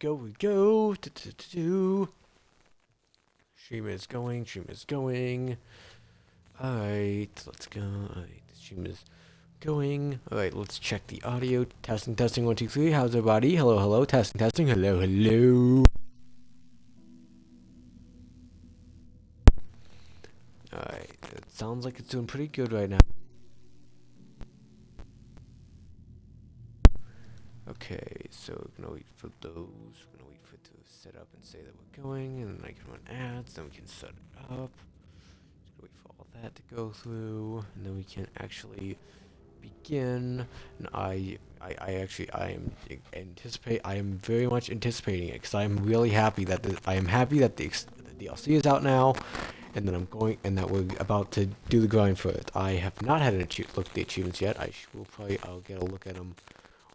we go. Stream is going. Alright, let's go. Alright, the stream is going. Alright, let's check the audio. Testing, 1, 2, 3. How's everybody? Hello, testing. Hello. Alright, it sounds like it's doing pretty good right now. Okay, so we're gonna wait for those. We're gonna wait for it to set up and say that we're going, and then I can run ads, then we can set it up. Just wait for all that to go through, and then we can actually begin. And I am very much anticipating it, because I am really happy that the DLC is out now, and that that we're about to do the grind for it. I have not had a look at the achievements yet. I'll get a look at them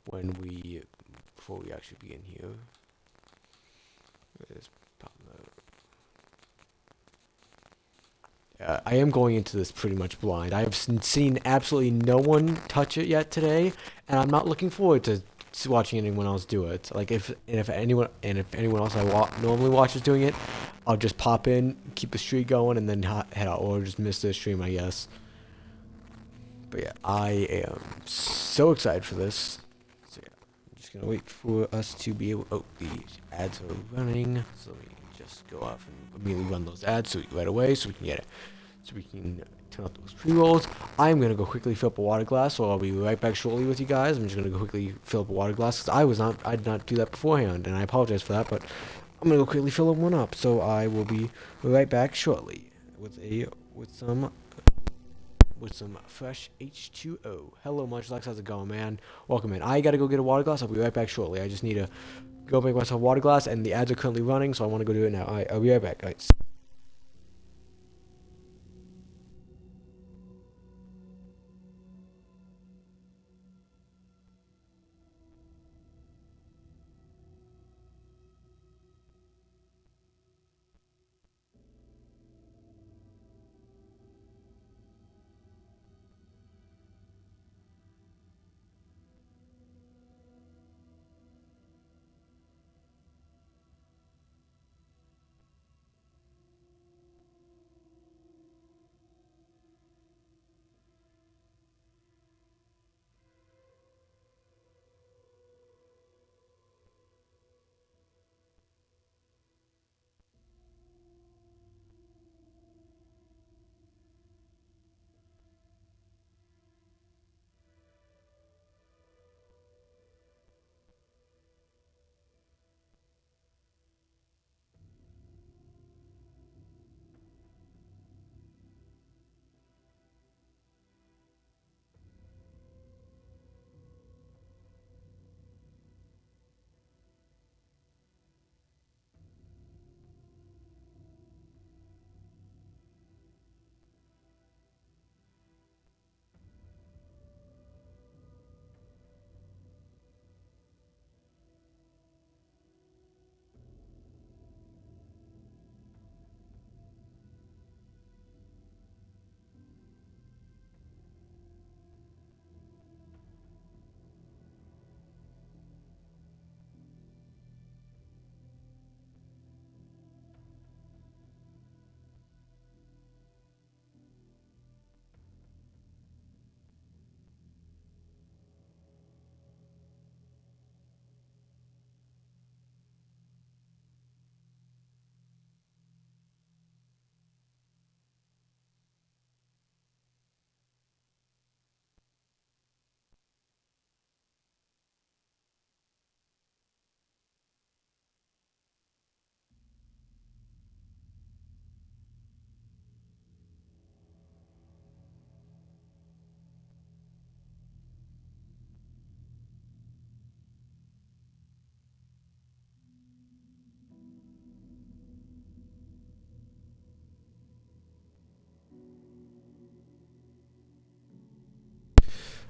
before we actually begin here. I am going into this pretty much blind. I have seen absolutely no one touch it yet today, and I'm not looking forward to watching anyone else do it. Like if anyone else normally watches doing it, I'll just pop in, keep the streak going, and then head out, or just miss the stream, I guess. But yeah, I am so excited for this. So yeah, I'm just gonna wait for us to be able. Oh, the ads are running, so let me just go off and immediately run those ads right away, so we can get it. So we can turn off those pre-rolls. I'm gonna go quickly fill up a water glass, so I'll be right back shortly with you guys. I'm just gonna go quickly fill up a water glass, because I did not do that beforehand, and I apologize for that, but I'm gonna go quickly fill one up. So I will be right back shortly with some fresh H2O. Hello, Munchlax, how's it going, man? Welcome in. I gotta go get a water glass. I'll be right back shortly. I just need to go make myself a water glass, and the ads are currently running, so I want to go do it now. Alright, I'll be right back. Alright.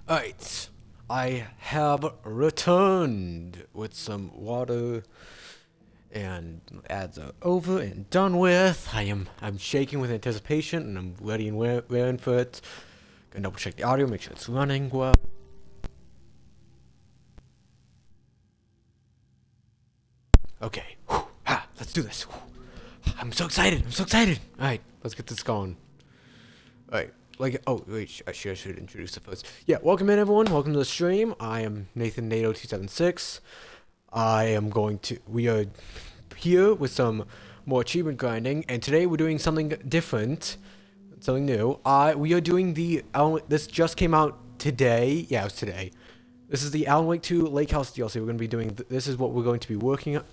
Alright, I have returned with some water, and ads are over and done with. I'm shaking with anticipation, and I'm ready and raring for it. Gonna double check the audio, make sure it's running well. Okay. Whew. Ha, let's do this. Whew. I'm so excited. I'm so excited. All right, let's get this going. All right. Like, oh wait, I should introduce it first. Yeah, welcome in everyone. Welcome to the stream. I am Nathan Nato 276. We are here with some more achievement grinding, and today we're doing something different, something new. We are doing this just came out today. Yeah, it was today. This is the Alan Wake 2 Lake House DLC. We're going to be doing, this is what we're going to be working on.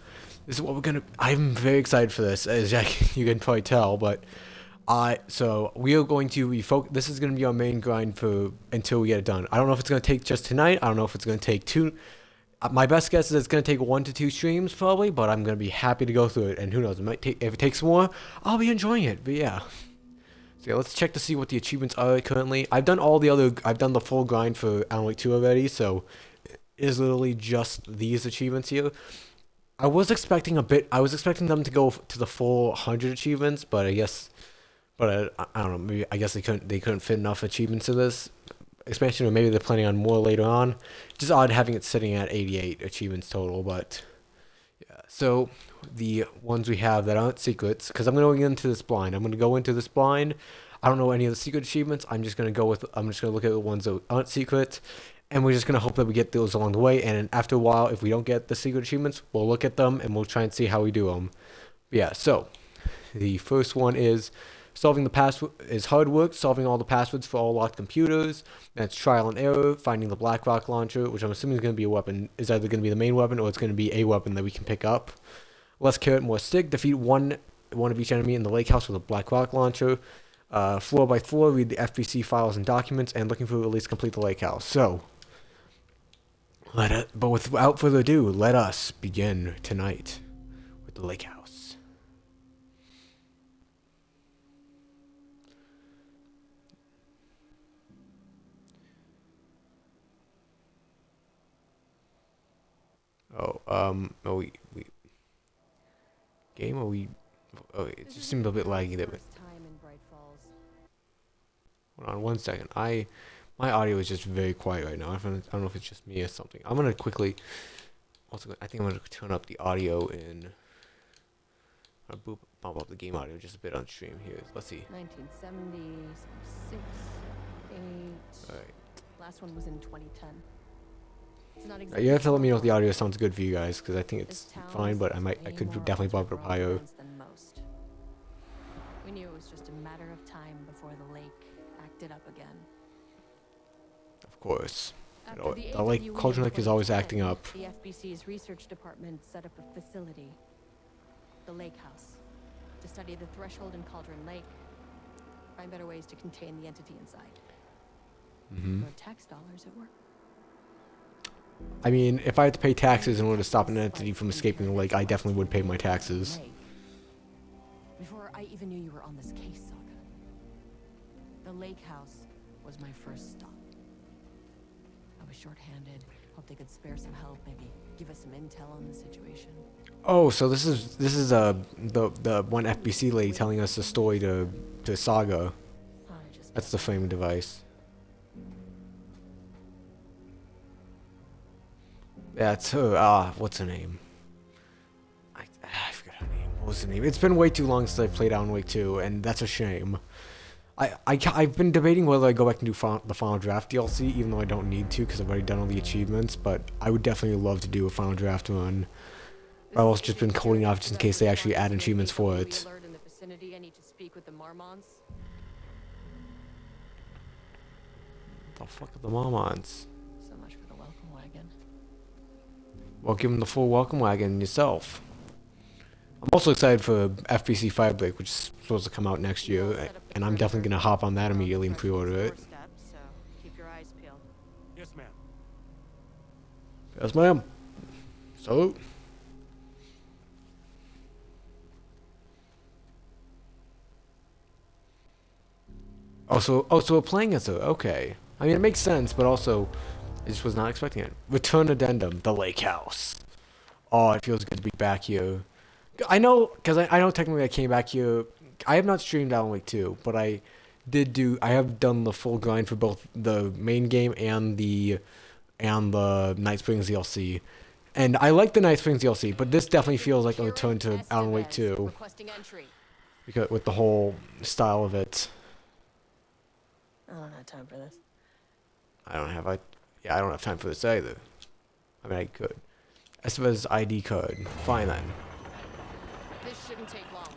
This is what we're going to, I'm very excited for this, as you can probably tell, but so we are going to be this is going to be our main grind until we get it done. I don't know if it's going to take just tonight. I don't know if it's going to take two. My best guess is it's going to take 1 to 2 streams probably, but I'm going to be happy to go through it. And who knows, if it takes more, I'll be enjoying it. But yeah. So yeah, let's check to see what the achievements are currently. I've done the full grind for Alan Wake 2 already, so it is literally just these achievements here. I was expecting them to go to the full 100 achievements, but I don't know, maybe I guess they couldn't fit enough achievements to this expansion, or maybe they're planning on more later on. Just odd having it sitting at 88 achievements total, but yeah. So the ones we have that aren't secrets, because I'm going to go into this blind. I don't know any of the secret achievements. I'm just going to look at the ones that aren't secret, and we're just going to hope that we get those along the way. And after a while, if we don't get the secret achievements, we'll look at them and we'll try and see how we do them. Yeah. So the first one is hard work, solving all the passwords for all locked computers. That's trial and error, finding the Blackrock launcher, which I'm assuming is going to be a weapon, is either going to be the main weapon or it's going to be a weapon that we can pick up. Less carrot, more stick, defeat one of each enemy in the lake house with a Blackrock launcher. Floor by floor, read the FBC files and documents, and looking for at least complete the lake house. So, but without further ado, let us begin tonight with the lake house. It just seemed a bit laggy there. Hold on 1 second. My audio is just very quiet right now. I don't know if it's just me or something. I'm gonna quickly, I think I'm gonna turn up the audio bump up the game audio just a bit on stream here. Let's see. 1970, 6, 8. All right. Last one was in 2010. You have to let me know if the audio sounds good for you guys, because I think it's fine, but I could definitely bump it up higher. We knew it was just a matter of time before the lake acted up again. Of course. The lake, Cauldron Lake is always acting up. The FBC's research department set up a facility, the Lake House, to study the threshold in Cauldron Lake, find better ways to contain the entity inside. More tax dollars at work. I mean, if I had to pay taxes in order to stop an entity from escaping the lake, I definitely would pay my taxes. Before I even knew you were on this case, Saga, the lake house was my first stop. I was short-handed, hoped they could spare some help, maybe give us some intel on the situation. Oh, so this is the one FBC lady telling us the story to Saga. That's the framing device. That's her. What's her name? I forgot her name. What was her name? It's been way too long since I played Alan Wake 2, and that's a shame. I've been debating whether I go back and do the Final Draft DLC, even though I don't need to because I've already done all the achievements, but I would definitely love to do a Final Draft run. I've also just been holding off just in case they actually add achievements for it. The fuck are the Marmons? So much for the welcome wagon. Well, give them the full welcome wagon yourself. I'm also excited for FBC Firebreak, which is supposed to come out next year, and I'm definitely going to hop on that immediately and pre-order it. Keep your eyes peeled. Yes, ma'am. Yes, ma'am. Salute. So we're playing as her. Okay. I mean, it makes sense, but also, I just was not expecting it. Return Addendum, the Lake House. Oh, it feels good to be back here. I know, because I know technically I came back here. I have not streamed Alan Wake 2, but I have done the full grind for both the main game and the Night Springs DLC. And I like the Night Springs DLC, but this definitely feels like a return to Alan Wake 2 Requesting entry. because with the whole style of it. I don't have time for this. I don't have time for this either. I mean, I could. Estevez ID code. Fine then. This shouldn't take long.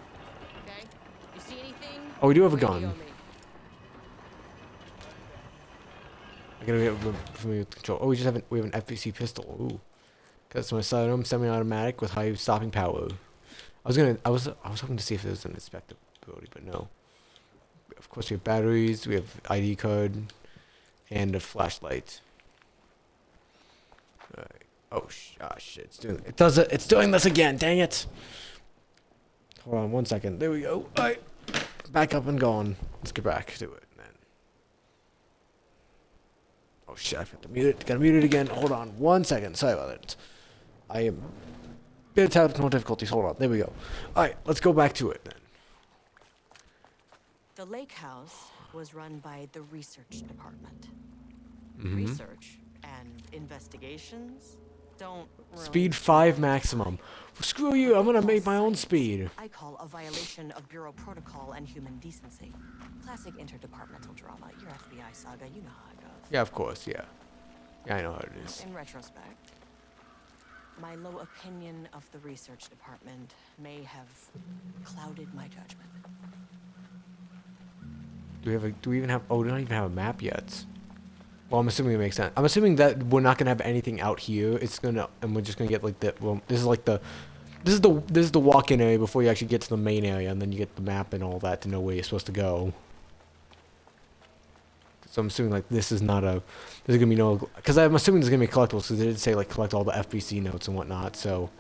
Okay? You see anything? Oh, we do have a Radio gun. me. I gotta get familiar with control. Oh, we have an FPC pistol. Ooh. Customer Sidearm semi-automatic with high stopping power. I was hoping to see if there was an inspectability, but no. Of course, we have batteries. We have ID card, and a flashlight. Oh shit! It's doing this again. Dang it! Hold on 1 second. There we go. Alright, back up and gone. Let's get back to it then. Oh shit! I forgot to mute it. Gotta mute it again. Hold on 1 second. Sorry about it. I am bit of technical difficulties. Hold on. There we go. Alright, let's go back to it then. The lake house was run by the research department. Mm-hmm. Research and investigations don't really Speed 5 maximum. Screw you! I'm gonna make my own speed. I call a violation of Bureau protocol and human decency. Classic interdepartmental drama. Your FBI saga, you know how it goes. Yeah, of course. Yeah. Yeah, I know how it is. In retrospect, my low opinion of the research department may have clouded my judgment. Do we even have? Oh, we don't even have a map yet. Well, I'm assuming it makes sense. I'm assuming that we're not gonna have anything out here. And we're just gonna get like the. Well, this is the walk-in area before you actually get to the main area, and then you get the map and all that to know where you're supposed to go. So I'm assuming like this is not a. There's gonna be no. Because I'm assuming there's gonna be collectibles because they did say like collect all the FBC notes and whatnot. So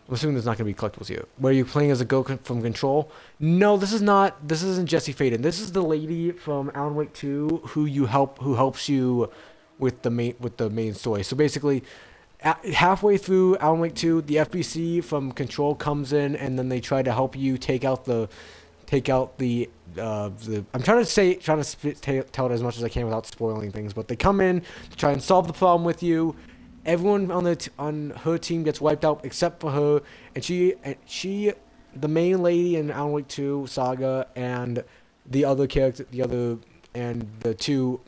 I'm assuming there's not gonna be collectibles here. Where are you playing as a from Control? No, this is not. This isn't Jesse Faden. This is the lady from Alan Wake 2 who helps you with the main story. So basically, halfway through Alan Wake 2, the FBC from Control comes in and then they try to help you take out the. I'm trying to tell it as much as I can without spoiling things, but they come in to try and solve the problem with you. Everyone on her team gets wiped out except for her, and she, the main lady in Alan Wake 2 Saga, and the two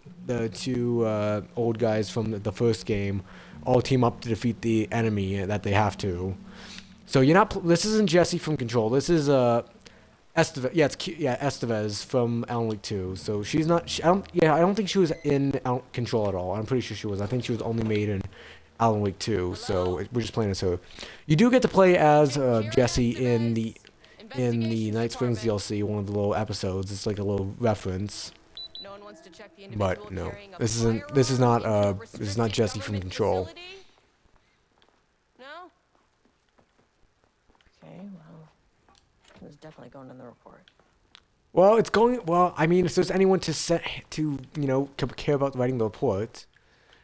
old guys from the first game, all team up to defeat the enemy that they have to. So this isn't Jesse from Control. This is Estevez. Yeah, Estevez from Alan Wake 2. So she's not. I don't think she was in Control at all. I'm pretty sure she was. I think she was only made in Alan Wake 2. So we're just playing as her. You do get to play as Jesse in the Night Springs DLC, one of the little episodes. It's like a little reference. No one wants to check the But no, this is not Jesse from Control. No? Okay, well, it was definitely going in the report. Well, it's going. Well, I mean, if there's anyone to care about writing the report,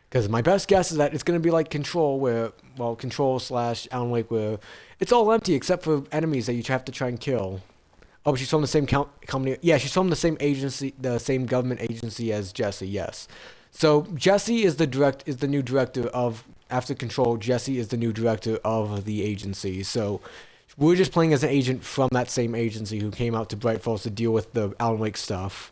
because my best guess is that it's going to be like Control, where Control / Alan Wake, where it's all empty except for enemies that you have to try and kill. Oh, she's from the same company. Yeah, she's from the same agency, the same government agency as Jesse. Yes. So Jesse is the new director of after Control. Jesse is the new director of the agency. So we're just playing as an agent from that same agency who came out to Bright Falls to deal with the Alan Wake stuff.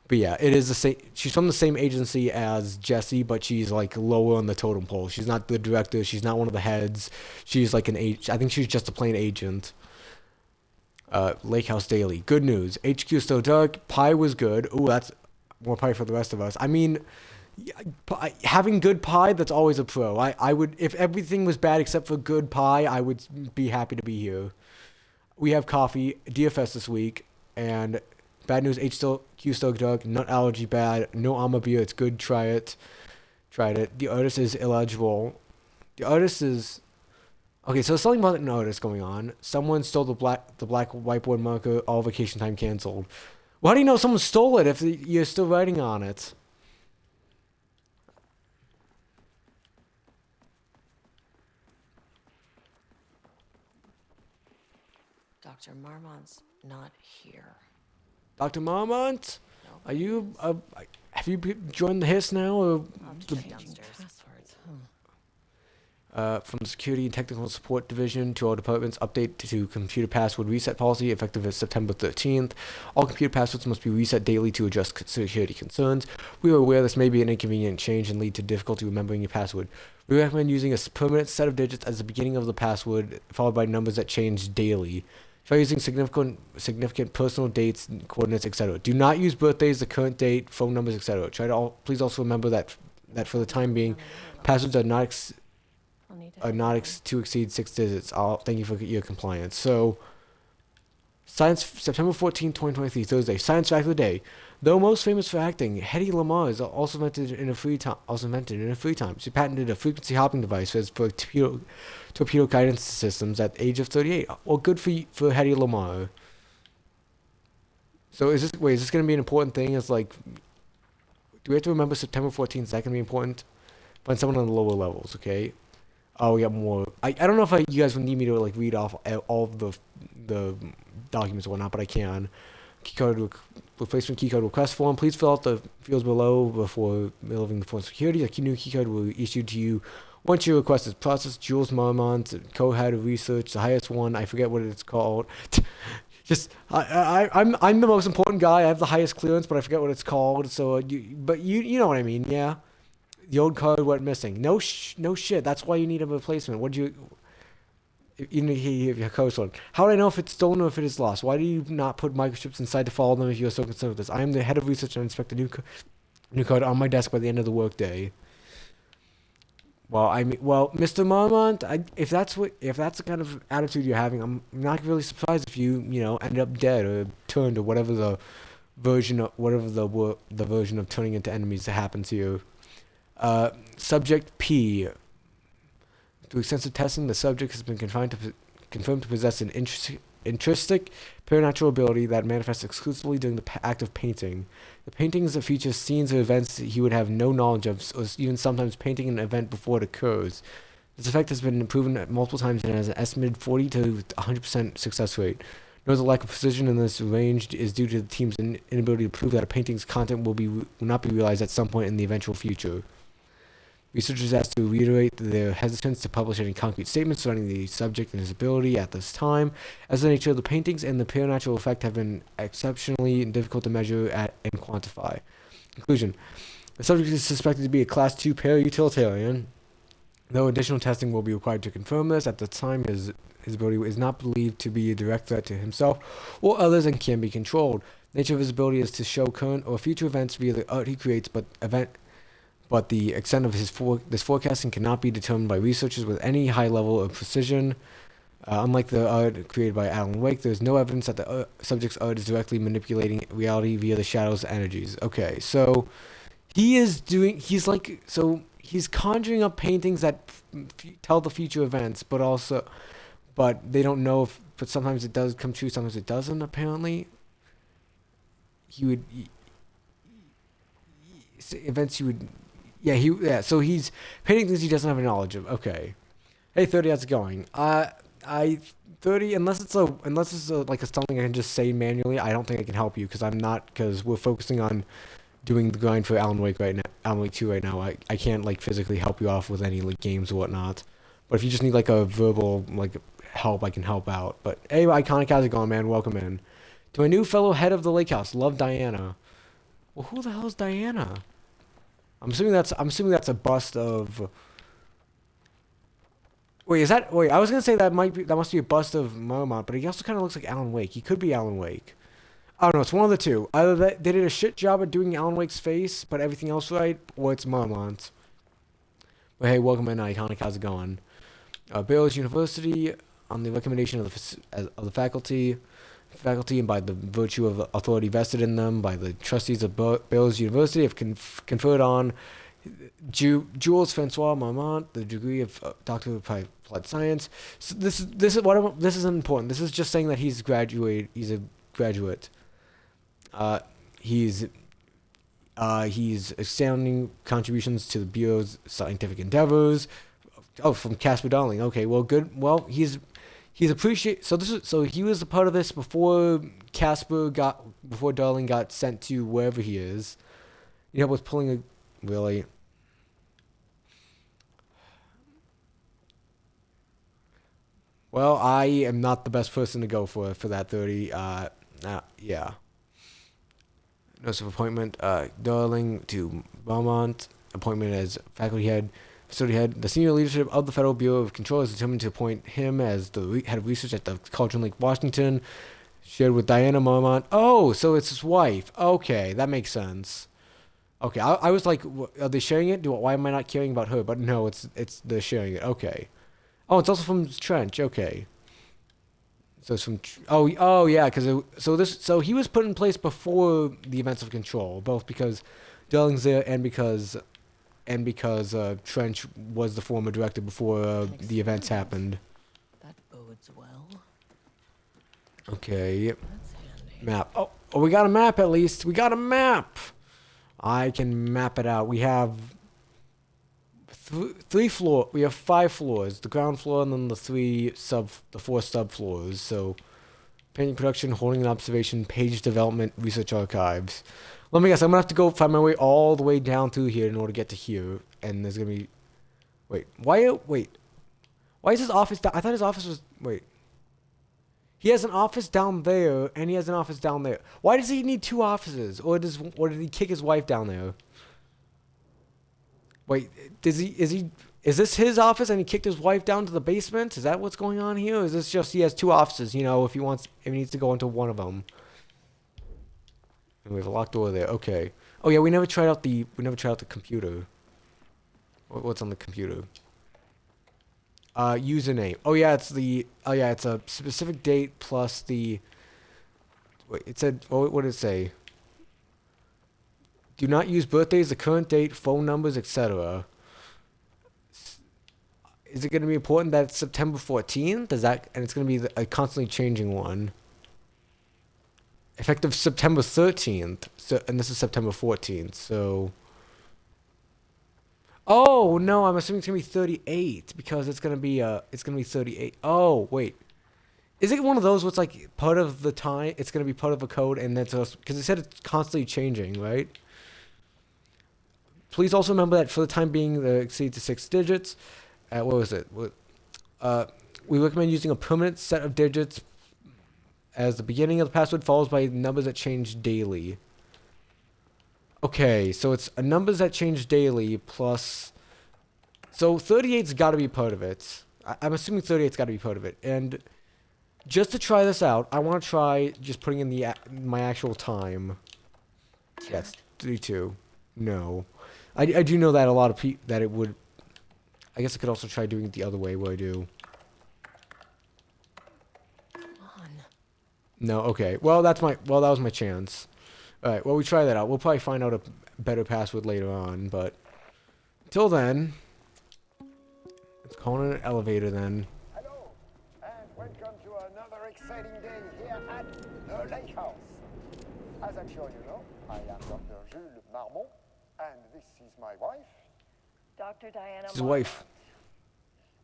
But yeah, it is the same. She's from the same agency as Jesse, but she's like lower on the totem pole. She's not the director. She's not one of the heads. She's like an agent. I think she's just a plain agent. Lake House Daily. Good news. HQ is still dark. Pie was good. Ooh, that's more pie for the rest of us. I mean, having good pie, that's always a pro. I would, if everything was bad except for good pie, I would be happy to be here. We have coffee, DFS this week, and bad news, HQ still dark, nut allergy bad, no Alma beer, it's good, try it. Tried it. The artist is illegible. The artist is... Okay, so something about an artist going on. Someone stole the black whiteboard marker, all vacation time canceled. Well, how do you know someone stole it if you're still writing on it? Dr. Marmont's not here. Dr. Marmont? Nope. Are you... have you joined the HISS now? Or I'll have to check downstairs. Passwords, From the Security and Technical Support Division to all departments, update to computer password reset policy effective as September 13th. All computer passwords must be reset daily to address security concerns. We are aware this may be an inconvenient change and lead to difficulty remembering your password. We recommend using a permanent set of digits as the beginning of the password, followed by numbers that change daily. Try using significant personal dates, coordinates, etc. Do not use birthdays, the current date, phone numbers, etc. Please also remember that for the time being, passwords are not to exceed 6 digits. Thank you for your compliance. So, September 14, 2023, Thursday. Science fact of the day. Though most famous for acting, Hedy Lamarr is also invented in her free time. She patented a frequency hopping device for torpedo guidance systems at the age of 38. Well, good for Hedy Lamarr. So is this going to be an important thing? Is like, do we have to remember September 14th? Is that going to be important? Find someone on the lower levels, okay? Oh, we got more. I don't know if you guys would need me to like read off all of the documents or whatnot, but I can. Keycard replacement keycard request form. Please fill out the fields below before leaving the form security. A new keycard will be issued to you once your request is processed. Jules Marmont, co-head of research, the highest one. I forget what it's called. I'm the most important guy. I have the highest clearance, but I forget what it's called. So you know what I mean, yeah. The old card went missing. No shit. That's why you need a replacement. You need your code stolen. How would I know if it's stolen or if it is lost? Why do you not put microchips inside to follow them if you are so concerned with this? I am the head of research and inspect the new code on my desk by the end of the workday. Well, Mr. Marmont, if that's the kind of attitude you're having, I'm not really surprised if you ended up dead or turned or whatever the version of turning into enemies that happened to you. Subject P. Through extensive testing, the subject has been confirmed to possess an intrinsic supernatural ability that manifests exclusively during the act of painting. The paintings feature scenes or events he would have no knowledge of, or even sometimes painting an event before it occurs. This effect has been proven multiple times and has an estimated 40 to 100% success rate. Note the lack of precision in this range is due to the team's inability to prove that a painting's content will not be realized at some point in the eventual future. Researchers asked to reiterate their hesitance to publish any concrete statements surrounding the subject and his ability at this time, as the nature of the paintings and the supernatural effect have been exceptionally difficult to measure and quantify. Conclusion. The subject is suspected to be a Class 2 para-utilitarian, though additional testing will be required to confirm this. At the time, his ability is not believed to be a direct threat to himself or others and can be controlled. The nature of his ability is to show current or future events via the art he creates, but the extent of this forecasting cannot be determined by researchers with any high level of precision. Unlike the art created by Alan Wake, there is no evidence that the subject's art is directly manipulating reality via the shadows and energies. Okay, so he's conjuring up paintings that tell the future events, but they don't know but sometimes it does come true, sometimes it doesn't, apparently. So he's painting things he doesn't have any knowledge of. Okay. Hey, 30, how's it going? 30, unless it's something I can just say manually, I don't think I can help you because we're focusing on doing the grind for Alan Wake 2 right now. I can't physically help you off with any games or whatnot. But if you just need a verbal help, I can help out. But hey, Iconic, how's it going, man? Welcome in. To my new fellow head of the lake house, love Diana. Well, who the hell is Diana? I'm assuming that's a bust of. Wait, I was gonna say that must be a bust of Marmont, but he also kind of looks like Alan Wake. He could be Alan Wake. I don't know. It's one of the two. Either they did a shit job at doing Alan Wake's face, but everything else right, or it's Marmont. But hey, welcome in, Iconic. How's it going? Baylor's University, on the recommendation of the faculty, and by the virtue of authority vested in them by the trustees of Baylor's University, have conferred on Jules Francois Marmont the degree of Doctor of Applied Science. So this isn't important. This is just saying that he's a graduate. He's astounding contributions to the Bureau's scientific endeavors. Oh, from Casper Darling. Okay, well, good. Well, he's appreciate. So he was a part of this before Darling got sent to wherever he is. Was pulling a really. Well, I am not the best person to go for that 30. Yeah. Notice of appointment. Darling to Beaumont. Appointment as faculty head, facility head. The senior leadership of the Federal Bureau of Control is determined to appoint him as the head of research at the Cauldron Lake, Washington. Shared with Diana Beaumont. Oh, so it's his wife. Okay, that makes sense. Okay, I was like, are they sharing it? Why am I not caring about her? But no, it's they're sharing it. Okay. Oh, it's also from Trench. Okay. So it's from oh yeah, because so he was put in place before the events of Control, both because Darling's there and because Trench was the former director before the events happened. That bodes well. Okay. That's handy. Map. Oh, we got a map at least. We got a map. I can map it out. We have three floor. We have 5 floors. The ground floor and then the 4 sub floors. So, painting production, holding and observation, page development, research archives. Let me guess. I'm gonna have to go find my way all the way down through here in order to get to here. And there's gonna be. Wait. Why? Wait. Why is his office down? I thought his office was. Wait. He has an office down there, and he has an office down there. Why does he need 2 offices? Or did he kick his wife down there? Wait, is this his office and he kicked his wife down to the basement? Is that what's going on here? Or is this just he has 2 offices, you know, if he needs to go into one of them? And we have a locked door there. Okay. Oh yeah, we never tried out the computer. What's on the computer? Username. Oh yeah, it's a specific date plus the. Wait, it said. What did it say? Do not use birthdays, the current date, phone numbers, etc. Is it going to be important that it's September 14th? And it's going to be a constantly changing one. Effective September 13th. And this is September 14th. So. Oh no, I'm assuming it's gonna be 38 because it's gonna be 38. Oh wait, is it one of those where it's like part of the time it's gonna be part of a code and then because it said it's constantly changing, right? Please also remember that for the time being, exceed to 6 digits. What was it? We recommend using a permanent set of digits as the beginning of the password follows by numbers that change daily. Okay, so it's numbers that change daily plus. So 38's got to be part of it. I'm assuming 38's got to be part of it. And just to try this out, I want to try just putting in my actual time. Yes, 32. No, I do know that a lot of people that it would. I guess I could also try doing it the other way where I do. Come on. No, okay. Well, that was my chance. Alright, well, we try that out. We'll probably find out a better password later on, but until then, let's call it an elevator then. Hello, and welcome to another exciting day here at the Lake House. As I'm sure you know, I am Dr. Jules Marmont, and this is my wife. Dr. Diana. His wife.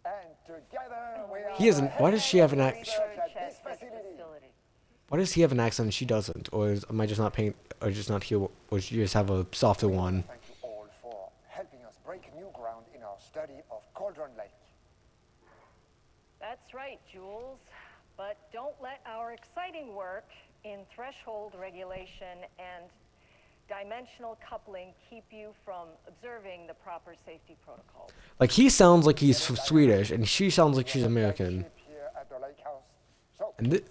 And together we are. He isn't. Why does she have an accent? Research at this facility. Why does he have an accent and she doesn't? Or am I just not paying? Or just not here? Or you just have a softer one? Thank you all for helping us break new ground in our study of Cauldron Lake. That's right, Jules. But don't let our exciting work in threshold regulation and dimensional coupling keep you from observing the proper safety protocols. Like he sounds like he's Swedish, and she sounds like she's American. Here at the Lake House. So, And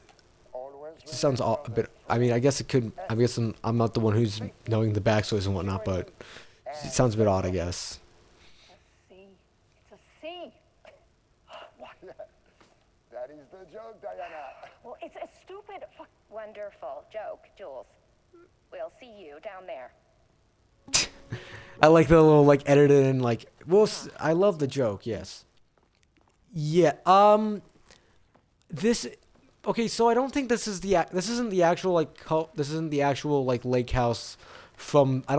always it sounds a bit. I mean, I guess it could. I guess I'm not the one who's knowing the backstories and whatnot, but it sounds a bit odd, I guess. C. It's a C. that is the joke, Diana. Well, it's a stupid, wonderful joke, Jules. We'll see you down there. I like the little like edited in like. Well, I love the joke. Yes. Yeah. This. Okay, so I don't think this isn't the actual like lake house from I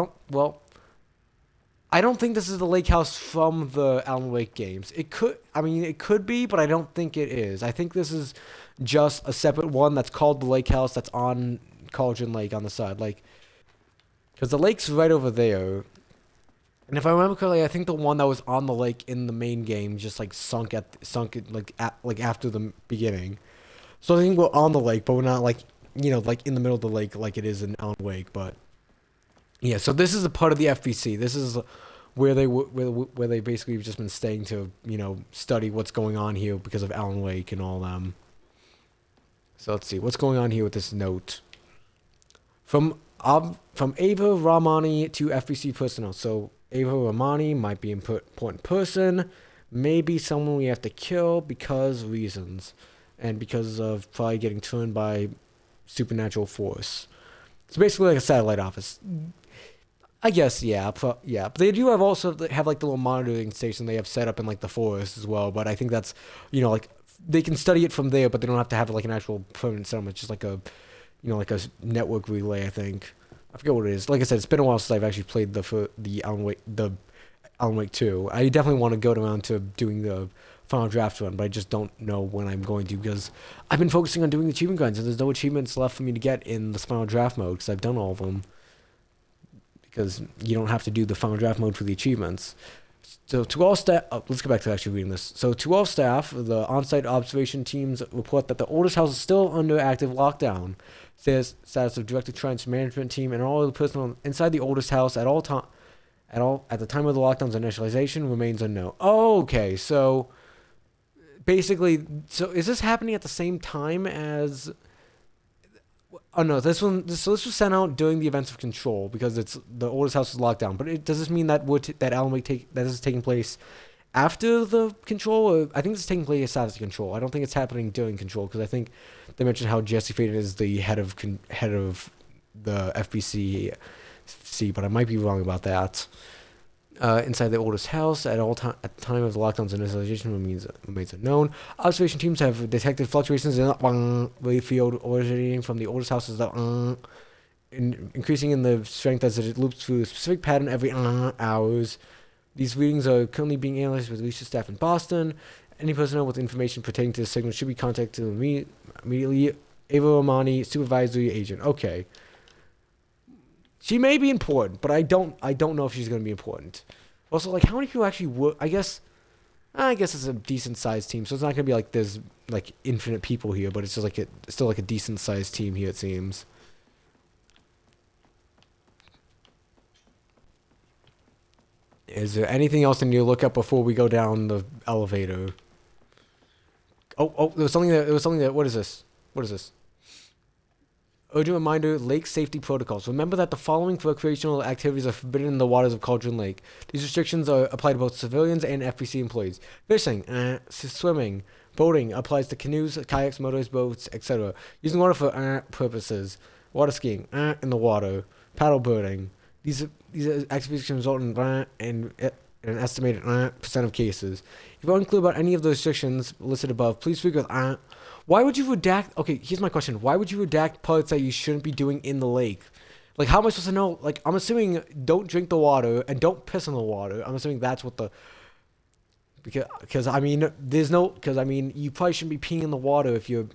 don't think this is the lake house from the Alan Wake games. It could be, but I don't think it is. I think this is just a separate one that's called the lake house that's on Cauldron Lake on the side, like, because the lake's right over there. And if I remember correctly, I think the one that was on the lake in the main game just like sunk after the beginning. So I think we're on the lake, but we're not like like in the middle of the lake like it is in Alan Wake. But yeah, so this is a part of the FBC. This is where they basically have just been staying to study what's going on here because of Alan Wake and all them. So let's see what's going on here with this note from Ava Ramani to FBC personnel. So Ava Ramani might be an important person, maybe someone we have to kill because reasons, and because of probably getting turned by supernatural force. It's basically like a satellite office. I guess, yeah. But they do have like the little monitoring station they have set up in like the forest as well. But I think that's, like they can study it from there, but they don't have to have like an actual permanent settlement. It's just like a, like a network relay. I think I forget what it is. Like I said, it's been a while since I've actually played the Alan Wake 2. I definitely want to go around to doing the final draft run, but I just don't know when I'm going to because I've been focusing on doing the achievement grinds, and there's no achievements left for me to get in the final draft mode because I've done all of them. Because you don't have to do the final draft mode for the achievements. So to all staff, let's go back to actually reading this. So to all staff, the on-site observation teams report that the oldest house is still under active lockdown. Says status of director trench management team and all of the personnel inside the oldest house at the time of the lockdown's initialization remains unknown. Oh, okay, so basically, is this happening at the same time as? Oh no, this was sent out during the events of Control because it's the oldest house is locked down. But does this mean that that Alan Wake that this is taking place after the Control? Or I think this is taking place after Control. I don't think it's happening during Control because I think they mentioned how Jesse Faden is the head of the FBC, but I might be wrong about that. Inside the oldest house at the time of the lockdown's initialization remains unknown. Observation teams have detected fluctuations in the wave field originating from the oldest house's increasing in the strength as it loops through a specific pattern every hours. These readings are currently being analyzed with research staff in Boston. Any personnel with information pertaining to the signal should be contacted immediately. Ava Romani, supervisory agent. Okay. She may be important, but I don't know if she's going to be important. Also, like, how many people actually work? I guess it's a decent sized team, so it's not going to be like there's like infinite people here, but it's just like still like a decent sized team here, it seems. Is there anything else I need to look up before we go down the elevator? Oh, there was something that. What is this? Urgent reminder, lake safety protocols. Remember that the following recreational activities are forbidden in the waters of Cauldron Lake. These restrictions are applied to both civilians and FBC employees. Fishing, swimming, boating applies to canoes, kayaks, motors, boats, etc. Using water for purposes. Water skiing, in the water. Paddle boarding. These activities can result in an estimated percent of cases. If you're unclear about any of the restrictions listed above, please speak with Why would you redact? Okay, here's my question. Why would you redact parts that you shouldn't be doing in the lake? Like, how am I supposed to know? Like, I'm assuming don't drink the water and don't piss in the water. I'm assuming that's what the... Because I mean, you probably shouldn't be peeing in the water if you're,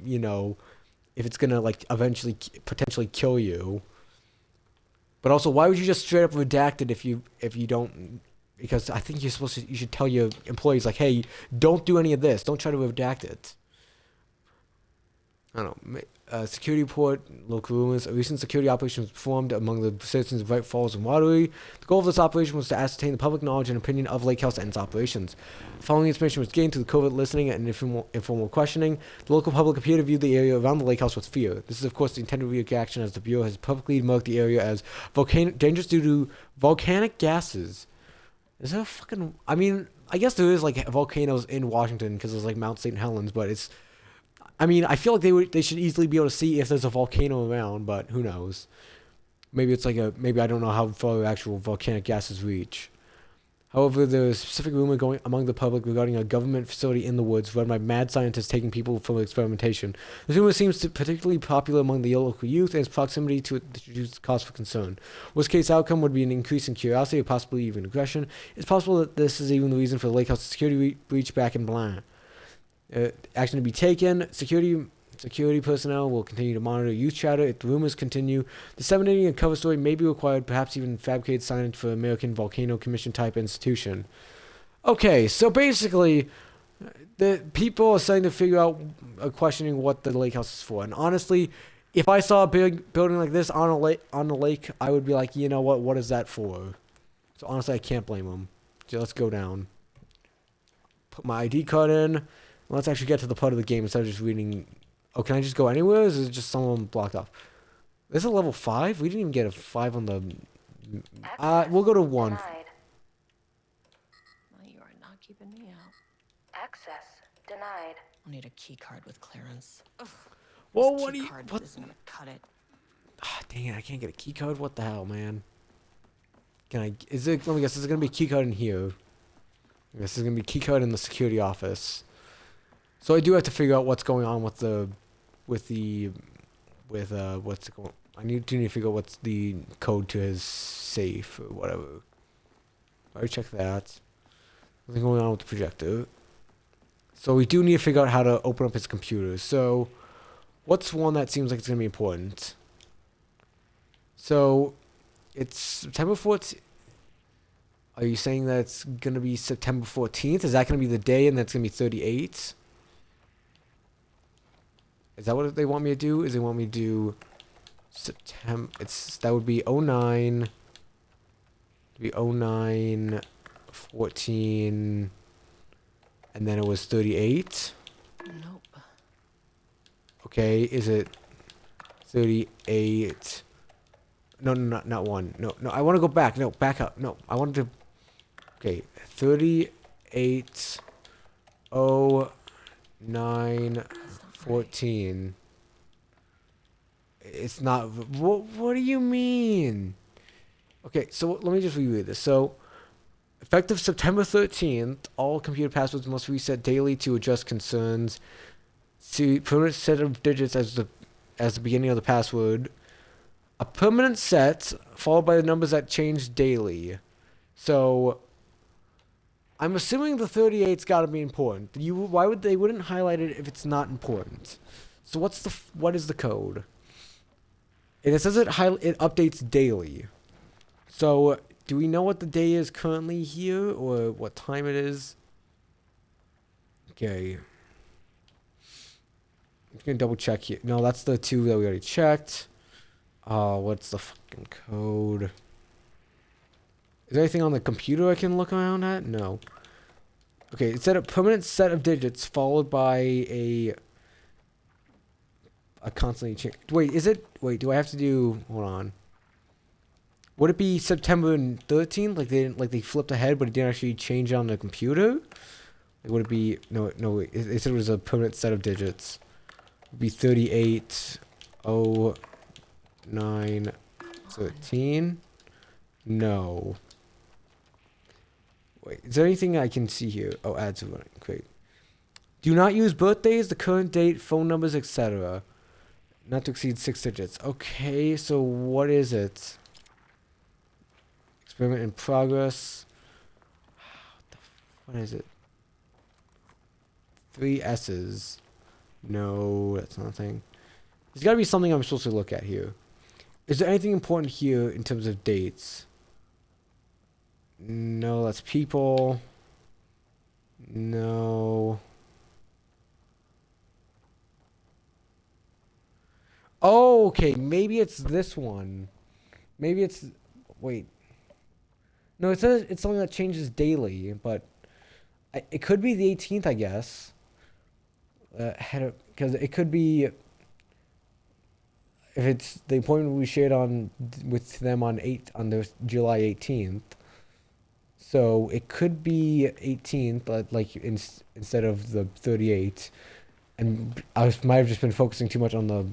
if it's gonna, like, eventually potentially kill you. But also, why would you just straight up redact it if you don't... Because I think you should tell your employees, like, hey, don't do any of this. Don't try to redact it. I don't know. Security report, local rumors. A recent security operation was performed among the citizens of Bright Falls and Waterloo. The goal of this operation was to ascertain the public knowledge and opinion of Lake House and its operations. The following information was gained through the covert listening and informal questioning. The local public appeared to view the area around the lake house with fear. This is, of course, the intended reaction as the Bureau has publicly marked the area as dangerous due to volcanic gases. Is there a fucking... I mean, I guess there is, like, volcanoes in Washington because there's, like, Mount St. Helens, but it's... I mean, I feel like they should easily be able to see if there's a volcano around, but who knows? Maybe it's like maybe I don't know how far actual volcanic gases reach. However, there is specific rumor going among the public regarding a government facility in the woods run by mad scientists taking people for experimentation. The rumor seems particularly popular among the local youth, and its proximity to it introduces cause for concern. Worst case outcome would be an increase in curiosity or possibly even aggression. It's possible that this is even the reason for the lake house security breach back in Blanc. Action to be taken. Security Security personnel will continue to monitor youth chatter. If the rumors continue, disseminating a cover story may be required, perhaps even fabricated signage for American Volcano Commission type institution. Okay, so basically, the people are starting to figure out, questioning what the lake house is for. And honestly, if I saw a big building like this on a lake, I would be like, you know what is that for? So honestly, I can't blame them. So let's go down. Put my ID card in. Let's actually get to the part of the game instead of just reading. Oh, can I just go anywhere? Or is it just some of them blocked off? This is a level 5? We didn't even get a 5 on the... we'll go to 1. Well, you are not keeping me out. Access denied. I'll need a key card with clearance. Ugh, Well, this what do key you... card What? isn't gonna cut it. Ah, dang it, I can't get a key card? What the hell, man? Can I... Is it... Let me guess, is it going to be a key card in here? I guess there's going to be a key card in the security office. So I do have to figure out what's going on with the... what's it going... I need to figure out what's the code to his safe or whatever. I already checked that. Nothing going on with the projector. So we do need to figure out how to open up his computer. So, what's one that seems like it's going to be important? So, it's September 14th. Are you saying that it's going to be September 14th? Is that going to be the day and that's going to be 38? Is that what they want me to do? Is they want me to do September? That would be 09. Be 09, 14, and then it was 38. Nope. Okay, is it 38? No, not 1. No, I want to go back. No, back up. No, I wanted to... Okay, 38, 09, 14. It's not... What do you mean? Okay, so let me just reread this. So, effective September 13th, all computer passwords must reset daily to address concerns. See permanent set of digits as the beginning of the password. A permanent set followed by the numbers that change daily. So, I'm assuming the 38's got to be important. Why would they wouldn't highlight it if it's not important? So what is the code? And it says it updates daily. So, do we know what the day is currently here, or what time it is? Okay. I'm gonna double check here. No, that's the 2 that we already checked. What's the fucking code? Is there anything on the computer I can look around at? No. Okay, it said a permanent set of digits followed by a constantly change. Wait, is it? Wait, do I have to do? Hold on. Would it be September 13th? Like they flipped ahead, but it didn't actually change on the computer? Like, would it be? No. Wait, it said it was a permanent set of digits. It'd be 38, 09, 13. No. Wait, is there anything I can see here? Oh, ads are running. Great. Do not use birthdays, the current date, phone numbers, etc. Not to exceed 6 digits. Okay, so what is it? Experiment in progress. What is it? 3 S's. No, that's nothing. There's got to be something I'm supposed to look at here. Is there anything important here in terms of dates? No, that's people. No. Oh, okay. Maybe it's this one. Maybe it's... Wait. No, it says it's something that changes daily, but... it could be the 18th, I guess. Because it could be... If it's the appointment we shared with them on the July 18th. So it could be 18th, but like instead of the 38. And might have just been focusing too much on the...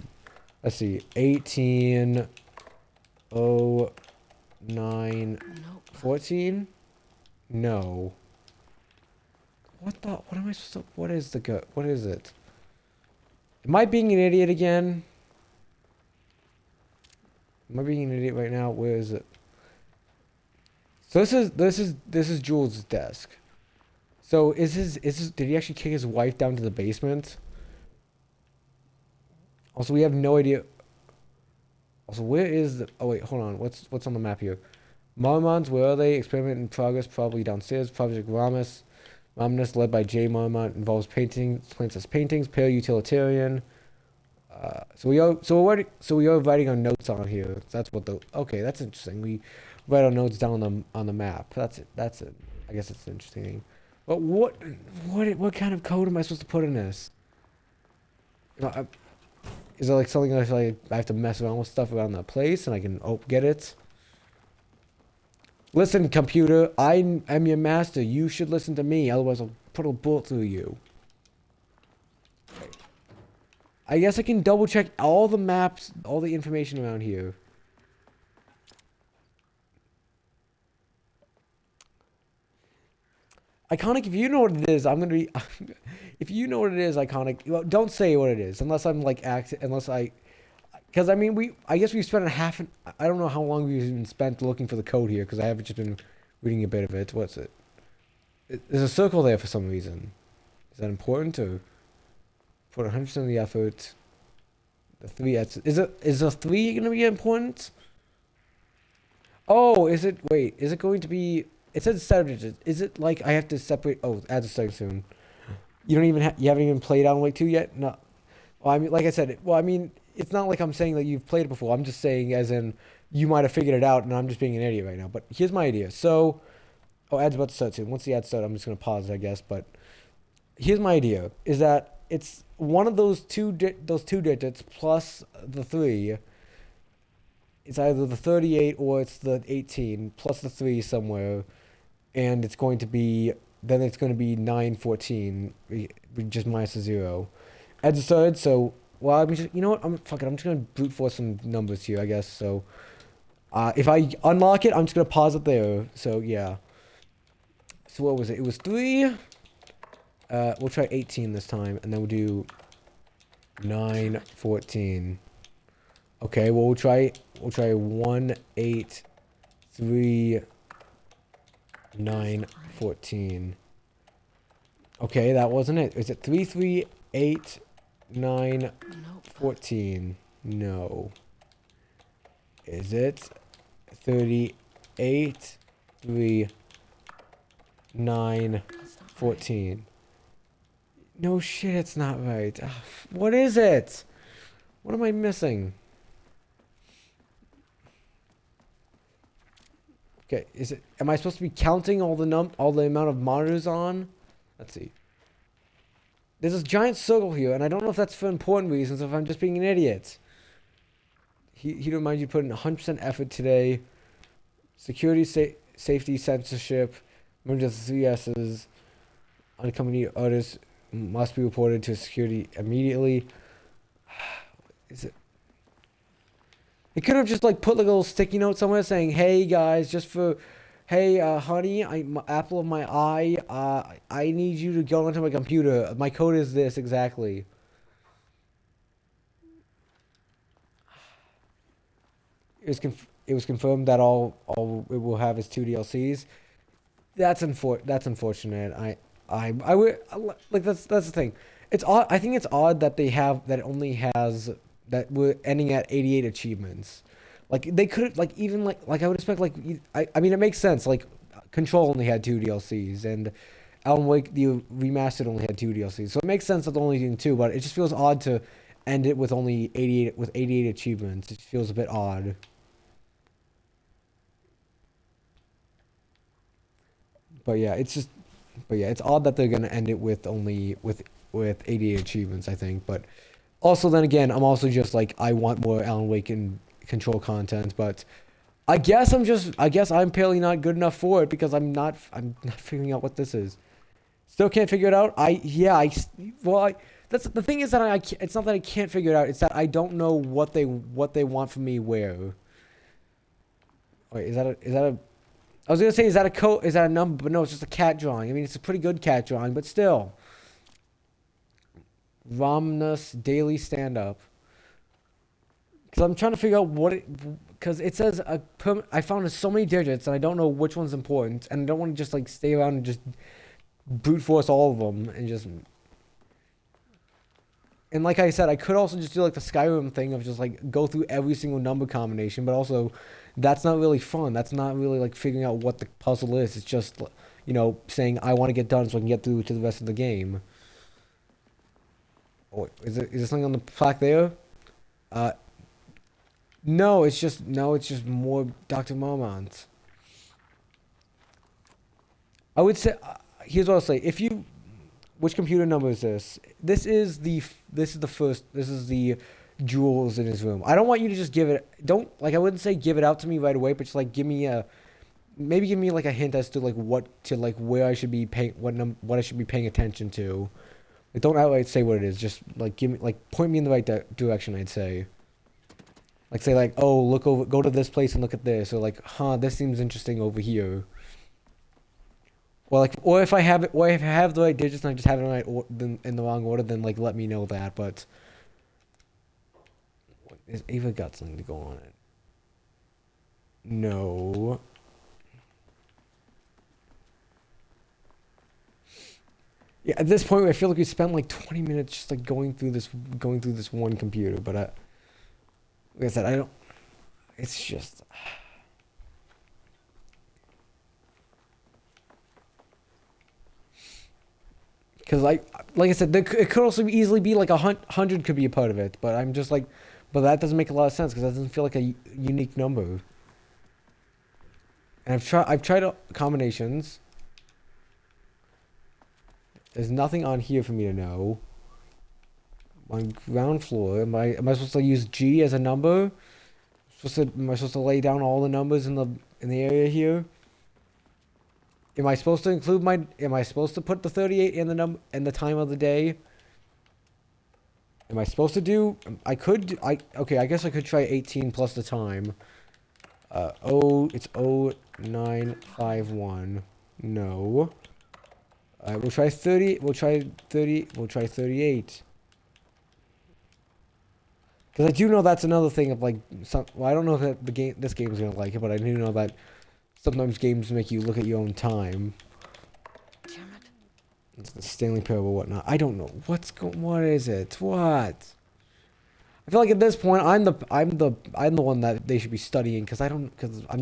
Let's see, 18, 09, Nope. 14? No. What am I supposed to... What is it? Am I being an idiot again? Am I being an idiot right now? Where is it? So this is Jules' desk. So did he actually kick his wife down to the basement? Also, we have no idea. Also, where is the? Oh wait, hold on. What's on the map here? Marmons, where are they? Experiment in progress, probably downstairs. Project Ramus. Romnus, led by J. Marmont, involves paintings, plants as paintings. Pale utilitarian. So we are writing our notes on here. That's what the. Okay, that's interesting. We write our notes down on the map. That's it. That's it. I guess it's interesting. But what kind of code am I supposed to put in this? You know, is it like something that I have to mess around with stuff around that place and I can get it? Listen, computer, I am your master. You should listen to me, otherwise I'll put a bullet through you. Okay. I guess I can double check all the maps, all the information around here. Iconic, if you know what it is, I'm gonna be. If you know what it is, Iconic, well, don't say what it is unless I'm like because I mean I guess we spent I don't know how long we've even spent looking for the code here because I haven't just been reading a bit of it. What's it? There's a circle there for some reason. Is that important or put 100% of the effort? The 3 is the 3 gonna be important? Oh, is it? Wait, is it going to be? It says 7 digits. Is it like I have to separate? Oh, ads are starting soon. You haven't even played Alan Wake 2 yet? No. Well, I mean, like I said, I mean, it's not like I'm saying that you've played it before. I'm just saying as in you might have figured it out and I'm just being an idiot right now. But here's my idea. So, ad's about to start soon. Once the ad starts, I'm just going to pause, I guess. But here's my idea, is that it's one of those two digits plus the 3. It's either the 38 or it's the 18 plus the 3 somewhere. And it's going to be, then it's going to be 914. We just minus a 0. Ad's a third, so, well, I mean, you know what? I'm just going to brute force some numbers here, I guess. So, if I unlock it, I'm just going to pause it there. So, yeah. So, what was it? It was 3. We'll try 18 this time, and then we'll do 914. Okay, well, we'll try 1, 8, 3, 9, 14. Okay, that wasn't it. Is it 3, 3, 8, 9, Nope. 14? No. Is it 38, 3, 9, 14? No shit, it's not right. What is it? What am I missing? Okay, am I supposed to be counting all the amount of monitors on? Let's see. There's this giant circle here, and I don't know if that's for important reasons or if I'm just being an idiot. He'd remind you to put in 100% effort today. Security, safety, censorship. Remember the 3 S's. Unaccompanied artists must be reported to security immediately. Is it? It could have just like put like a little sticky note somewhere saying, "Hey guys, hey honey, apple of my eye, I need you to go onto my computer. My code is this exactly." It was confirmed that all it will have is 2 DLCs. That's unfortunate. I would like that's the thing. It's odd. I think it's odd that it only has that we're ending at 88 achievements. Like they could like even like I would expect like I mean it makes sense. Like Control only had 2 DLCs and Alan Wake the remastered only had 2 DLCs. So it makes sense that they're only doing 2, but it just feels odd to end it with only 88 achievements. It feels a bit odd. But yeah, it's odd that they're gonna end it with only with 88 achievements, I think. But also then again, I'm also just like I want more Alan Wake and Control content, but I guess I'm apparently not good enough for it because I'm not figuring out what this is. Still can't figure it out. That's the thing is that it's not that I can't figure it out. It's that I don't know what they want from me where. Wait, is that a I was gonna say, is that a number? But no, it's just a cat drawing. I mean, it's a pretty good cat drawing, but still. Romnus Daily Stand-Up. Because I'm trying to figure out because it says I found so many digits, and I don't know which one's important, and I don't want to just like stay around and just brute force all of them, and just. And like I said, I could also just do like the Skyrim thing of just like go through every single number combination, but also that's not really fun. That's not really like figuring out what the puzzle is. It's just, you know, saying I want to get done so I can get through to the rest of the game. Oh, is there something on the plaque there? No, it's just more Dr. Marmont. I would say, here's what I'll say. Which computer number is this? This is the first. This is the jewels in his room. I don't want you to just give it. I wouldn't say give it out to me right away, but just like maybe give me like a hint as to like where I should be paying, what I should be paying attention to. Like, don't outright say what it is. Just like point me in the right direction. I'd say. Like say like, oh, go to this place and look at this, or like, this seems interesting over here. Or if I have the right digits and I just have it in the wrong order, then like let me know that. But is Ava got something to go on it? No. Yeah, at this point, I feel like we spent like 20 minutes just like going through this one computer. But like I said, I don't. It's just. Because like I said, it could also easily be like 100 could be a part of it, but I'm just like, but that doesn't make a lot of sense because that doesn't feel like a unique number. And I've tried combinations. There's nothing on here for me to know. On ground floor, am I supposed to use G as a number? Am I supposed to lay down all the numbers in the area here? Am I supposed to put the 38 in the time of the day? Am I supposed to do? Okay, I guess I could try 18 plus the time. It's 0951. No. We'll try 30. We'll try 30. We'll try 38. Because I do know that's another thing of like well, I don't know if this game is gonna like it, but I do know that sometimes games make you look at your own time. Damn it. It's the Stanley Parable, whatnot. I don't know what is it? What? I feel like at this point I'm the one that they should be studying because I'm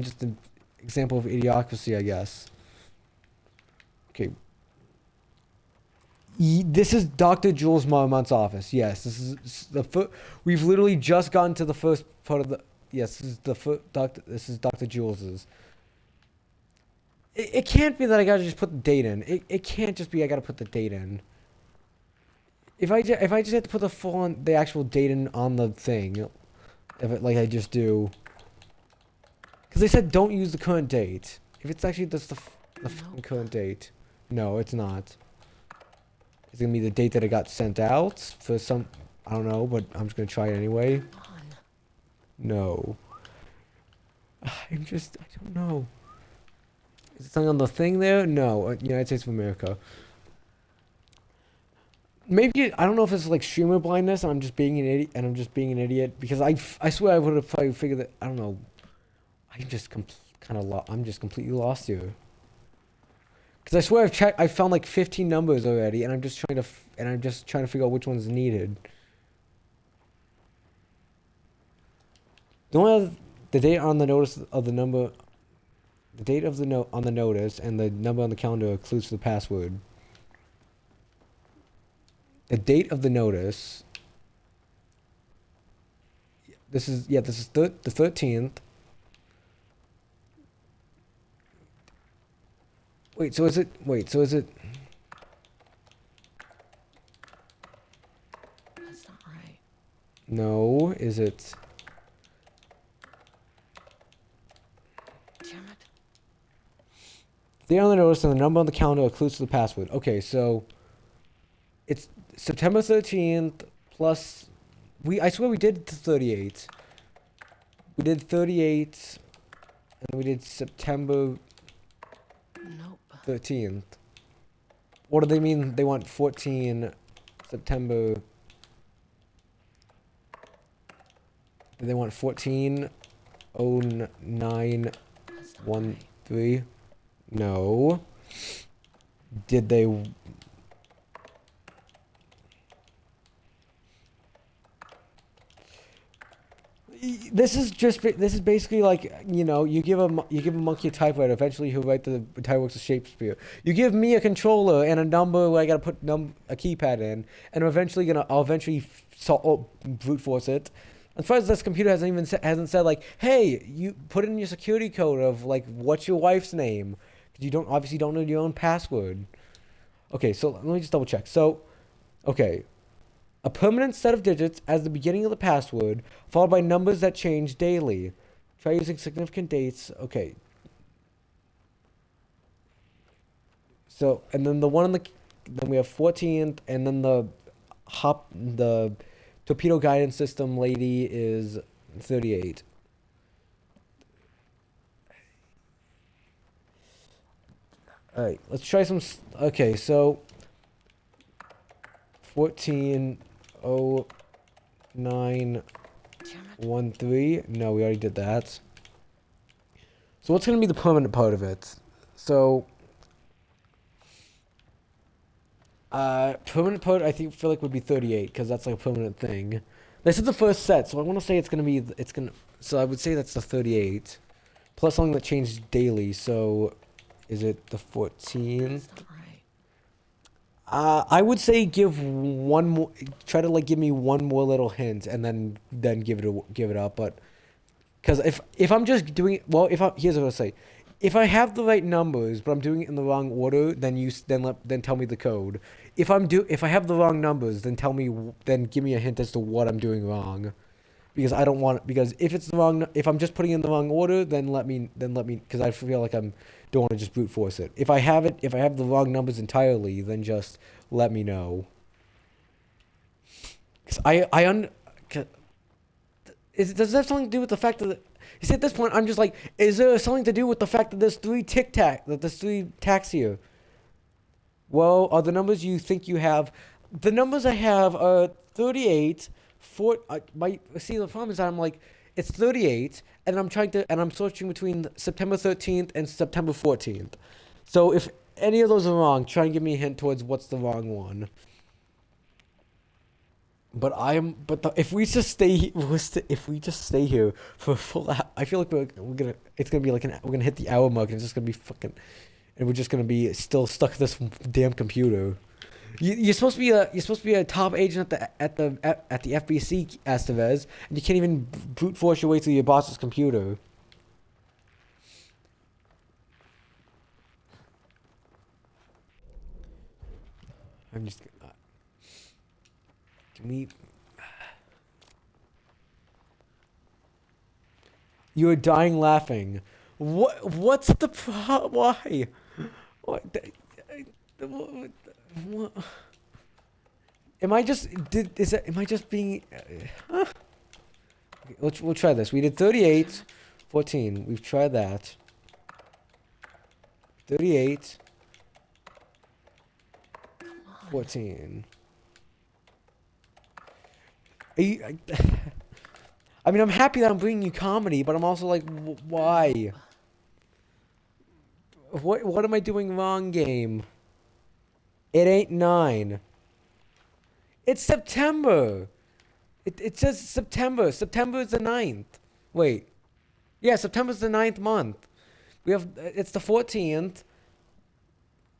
just an example of idiocracy, I guess. Okay. This is Dr. Jules Marmont's office. Yes, this is we've literally just gotten to the first part of the. Yes, this is This is Dr. Jules's. It can't be that I gotta just put the date in. It can't just be I gotta put the date in. If I just have to put the actual date in on the thing, like I just do. Because they said don't use the current date. If it's actually just the current date, no, it's not. It's gonna be the date that it got sent out for some. I don't know, but I'm just gonna try it anyway. No. I don't know. Is it something on the thing there? No, United States of America. Maybe I don't know if it's like streamer blindness and I'm just being an idiot, because I swear I would have probably figured that. I don't know. I'm just I'm just completely lost here. Because I swear I found like 15 numbers already, and I'm just trying to figure out which one's needed. The date on the notice of the number, the date of the note on the notice, and the number on the calendar includes the password. The date of the notice. This is the 13th. Wait, so is it? That's not right. No, is it? Damn it. The date on the notice and the number on the calendar includes the password. Okay, so it's September 13th plus I swear we did 38. We did 38 and we did September Nope. 13th. What do they mean? They want 14 September. They want 140913. Right. No. Did they? This is basically like, you give a monkey a typewriter, eventually he'll write the entire works of Shakespeare. You give me a controller and a number where I gotta put a keypad in, and I'll eventually brute force it. As far as this computer hasn't said like, hey, you put in your security code of like what's your wife's name, 'cause you obviously don't know your own password. Okay, so let me just double check. So, okay. A permanent set of digits as the beginning of the password, followed by numbers that change daily. Try using significant dates. Okay. So, and then then we have 14th, and then the torpedo guidance system lady is 38. All right, let's try some. Okay, so 140913. No, we already did that. So what's gonna be the permanent part of it? So permanent part I feel like would be 38 because that's like a permanent thing. This is the first set, so I want to say so I would say that's the 38 plus something that changed daily. So is it the 14th? That's not right. I would say give one more. Try to like give me one more little hint, and then give it up. But because if I'm just doing here's what I'll say. If I have the right numbers, but I'm doing it in the wrong order, then tell me the code. If I have the wrong numbers, then give me a hint as to what I'm doing wrong. Because I don't want, because if I'm just putting it in the wrong order, then let me, because I feel like don't want to just brute force it. If I have the wrong numbers entirely, then just let me know. Because does that have something to do with the fact that, you see, at this point, I'm just like, is there something to do with the fact that there's three tacks here? Well, are the numbers you think you have, the numbers I have are 38, see, the problem is that I'm like, it's 38, and I'm searching between September 13th and September 14th. So if any of those are wrong, try and give me a hint towards what's the wrong one. If we just stay here for a full hour, I feel like we're gonna hit the hour mark, and it's just gonna be fucking, and we're just gonna be still stuck at this damn computer. You're supposed to be a top agent at the FBC, Estevez, and you can't even brute force your way through your boss's computer. I'm just. Can we? You're dying laughing. What's the why? What? What? Am I just being? Huh? Okay, we'll try this. We did 38, 14. We've tried that. 38, 14. I mean, I'm happy that I'm bringing you comedy, but I'm also like, why? What am I doing wrong, game? It ain't 9. It's September. It says September. September is the 9th. Wait. Yeah, September's the 9th month. It's the 14th.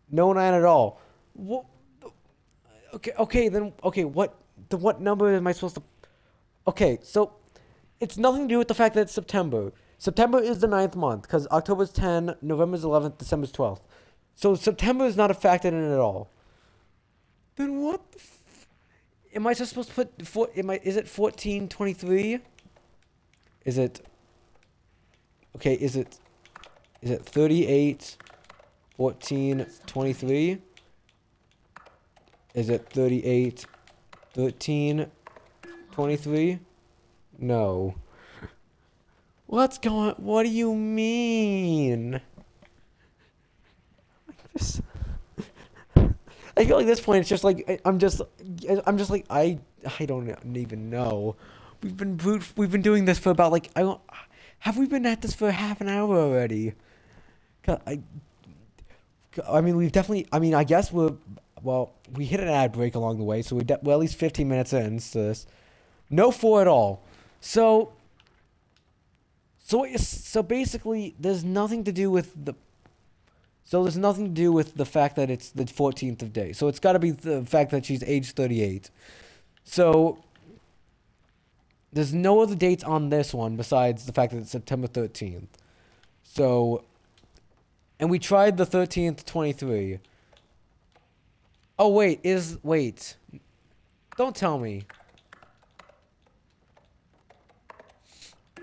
No 9 at all. What? Okay, what number am I supposed to... Okay, so it's nothing to do with the fact that it's September. September is the 9th month, because October's 10, November's 11th, December's 12th. So September is not a factor in it at all. Then what the am I just supposed to put... Is it 1423? Is it... Okay, is it 38, 14, 23? Is it 38, 13, 23? No. What do you mean? I feel like at this point it's just like I'm just like I don't even know. We've been doing this for about like have we been at this for half an hour already? I mean we've definitely, I mean I guess we hit an ad break along the way, so we're at least 15 minutes in to this. No 4 at all. So So basically, there's nothing to do with the. So there's nothing to do with the fact that it's the 14th of day. So it's got to be the fact that she's age 38. So there's no other dates on this one besides the fact that it's September 13th. So, and we tried the 13th 23. Oh wait, wait. Don't tell me.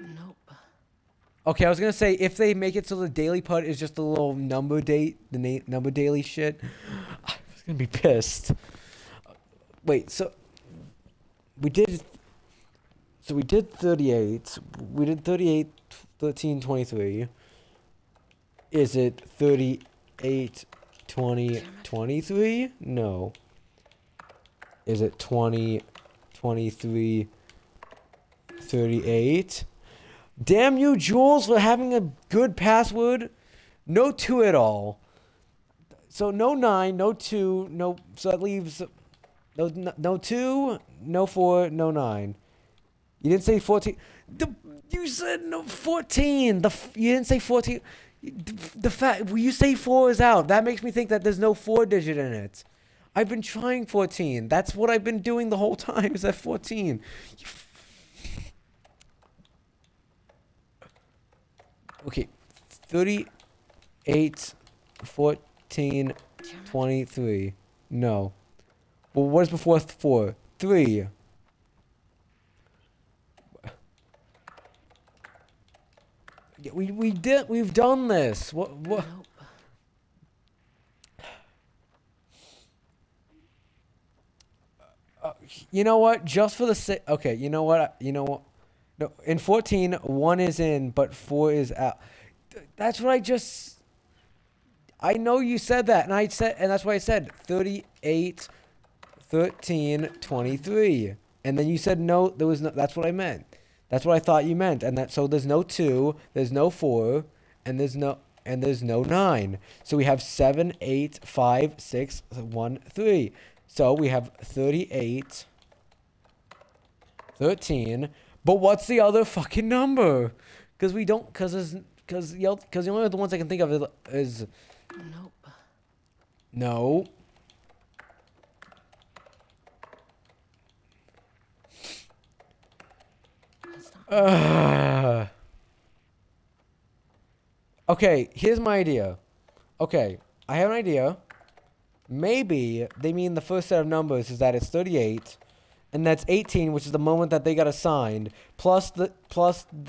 Nope. Okay, I was gonna say if they make it so the daily putt is just a little number date, the number daily shit, I was gonna be pissed. Wait, so we did 38. We did 38, 13, 23. Is it 38, 20, 23? No. Is it 20, 23, 38? Damn you, Jules, for having a good password. No 2 at all. So no 9, no 2, no. So that leaves no 2, no 4, no 9. You didn't say 14. You said no 14. You didn't say 14. The fact you say 4 is out. That makes me think that there's no 4 digit in it. I've been trying 14. That's what I've been doing the whole time. Is that 14? Okay, 38, 14, 23. No. Well, what is before 4? 3. Yeah, we've done this. What? Nope. You know what? Just for the okay, you know what? No, in 14, 1 is in, but 4 is out. That's what I know you said that, and that's why I said 38, 13, 23. And then you said no, there was no, that's what I meant. That's what I thought you meant. And so there's no 2, there's no 4, and there's no 9. So we have 7, 8, 5, 6, 1, 3. So we have 38, 13. But what's the other fucking number? Because the only other ones I can think of is Nope. no. That's not. Okay, here's my idea. Okay, I have an idea. Maybe they mean the first set of numbers is that it's 38. And that's 18, which is the moment that they got assigned, plus the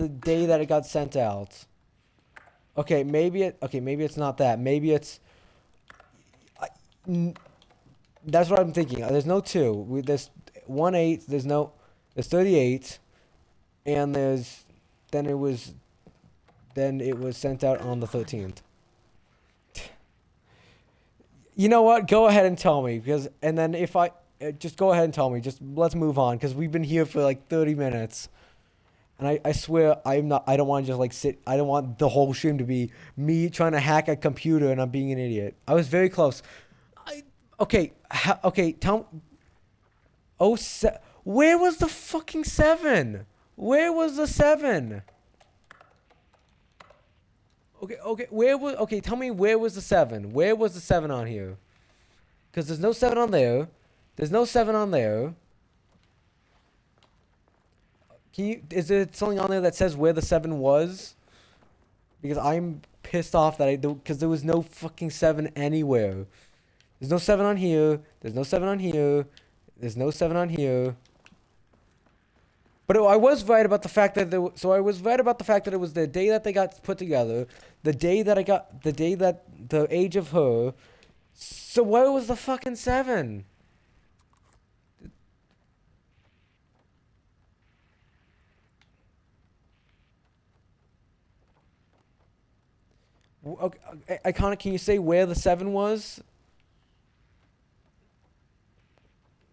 day that it got sent out. Okay, maybe it's not that. Maybe it's that's what I'm thinking. There's no 2. There's 1 8, there's 38, and then it was sent out on the 13th. You know what? Go ahead and tell me and then if I just go ahead and tell me. Just let's move on because we've been here for like 30 minutes. And I swear I don't want to just like sit. I don't want the whole stream to be me trying to hack a computer and I'm being an idiot. I was very close. Okay, tell me. Where was the fucking 7? Where was the 7? Okay, tell me where was the 7? Where was the 7 on here? Because there's no 7 on there. There's no 7 on there. Is there something on there that says where the 7 was? Because I'm pissed off that because there was no fucking 7 anywhere. There's no 7 on here. There's no 7 on here. There's no 7 on here. But I was right about the fact that I was right about the fact that it was the day that they got put together, the day that the age of her. So where was the fucking 7? Okay, Iconic, can you say where the 7 was?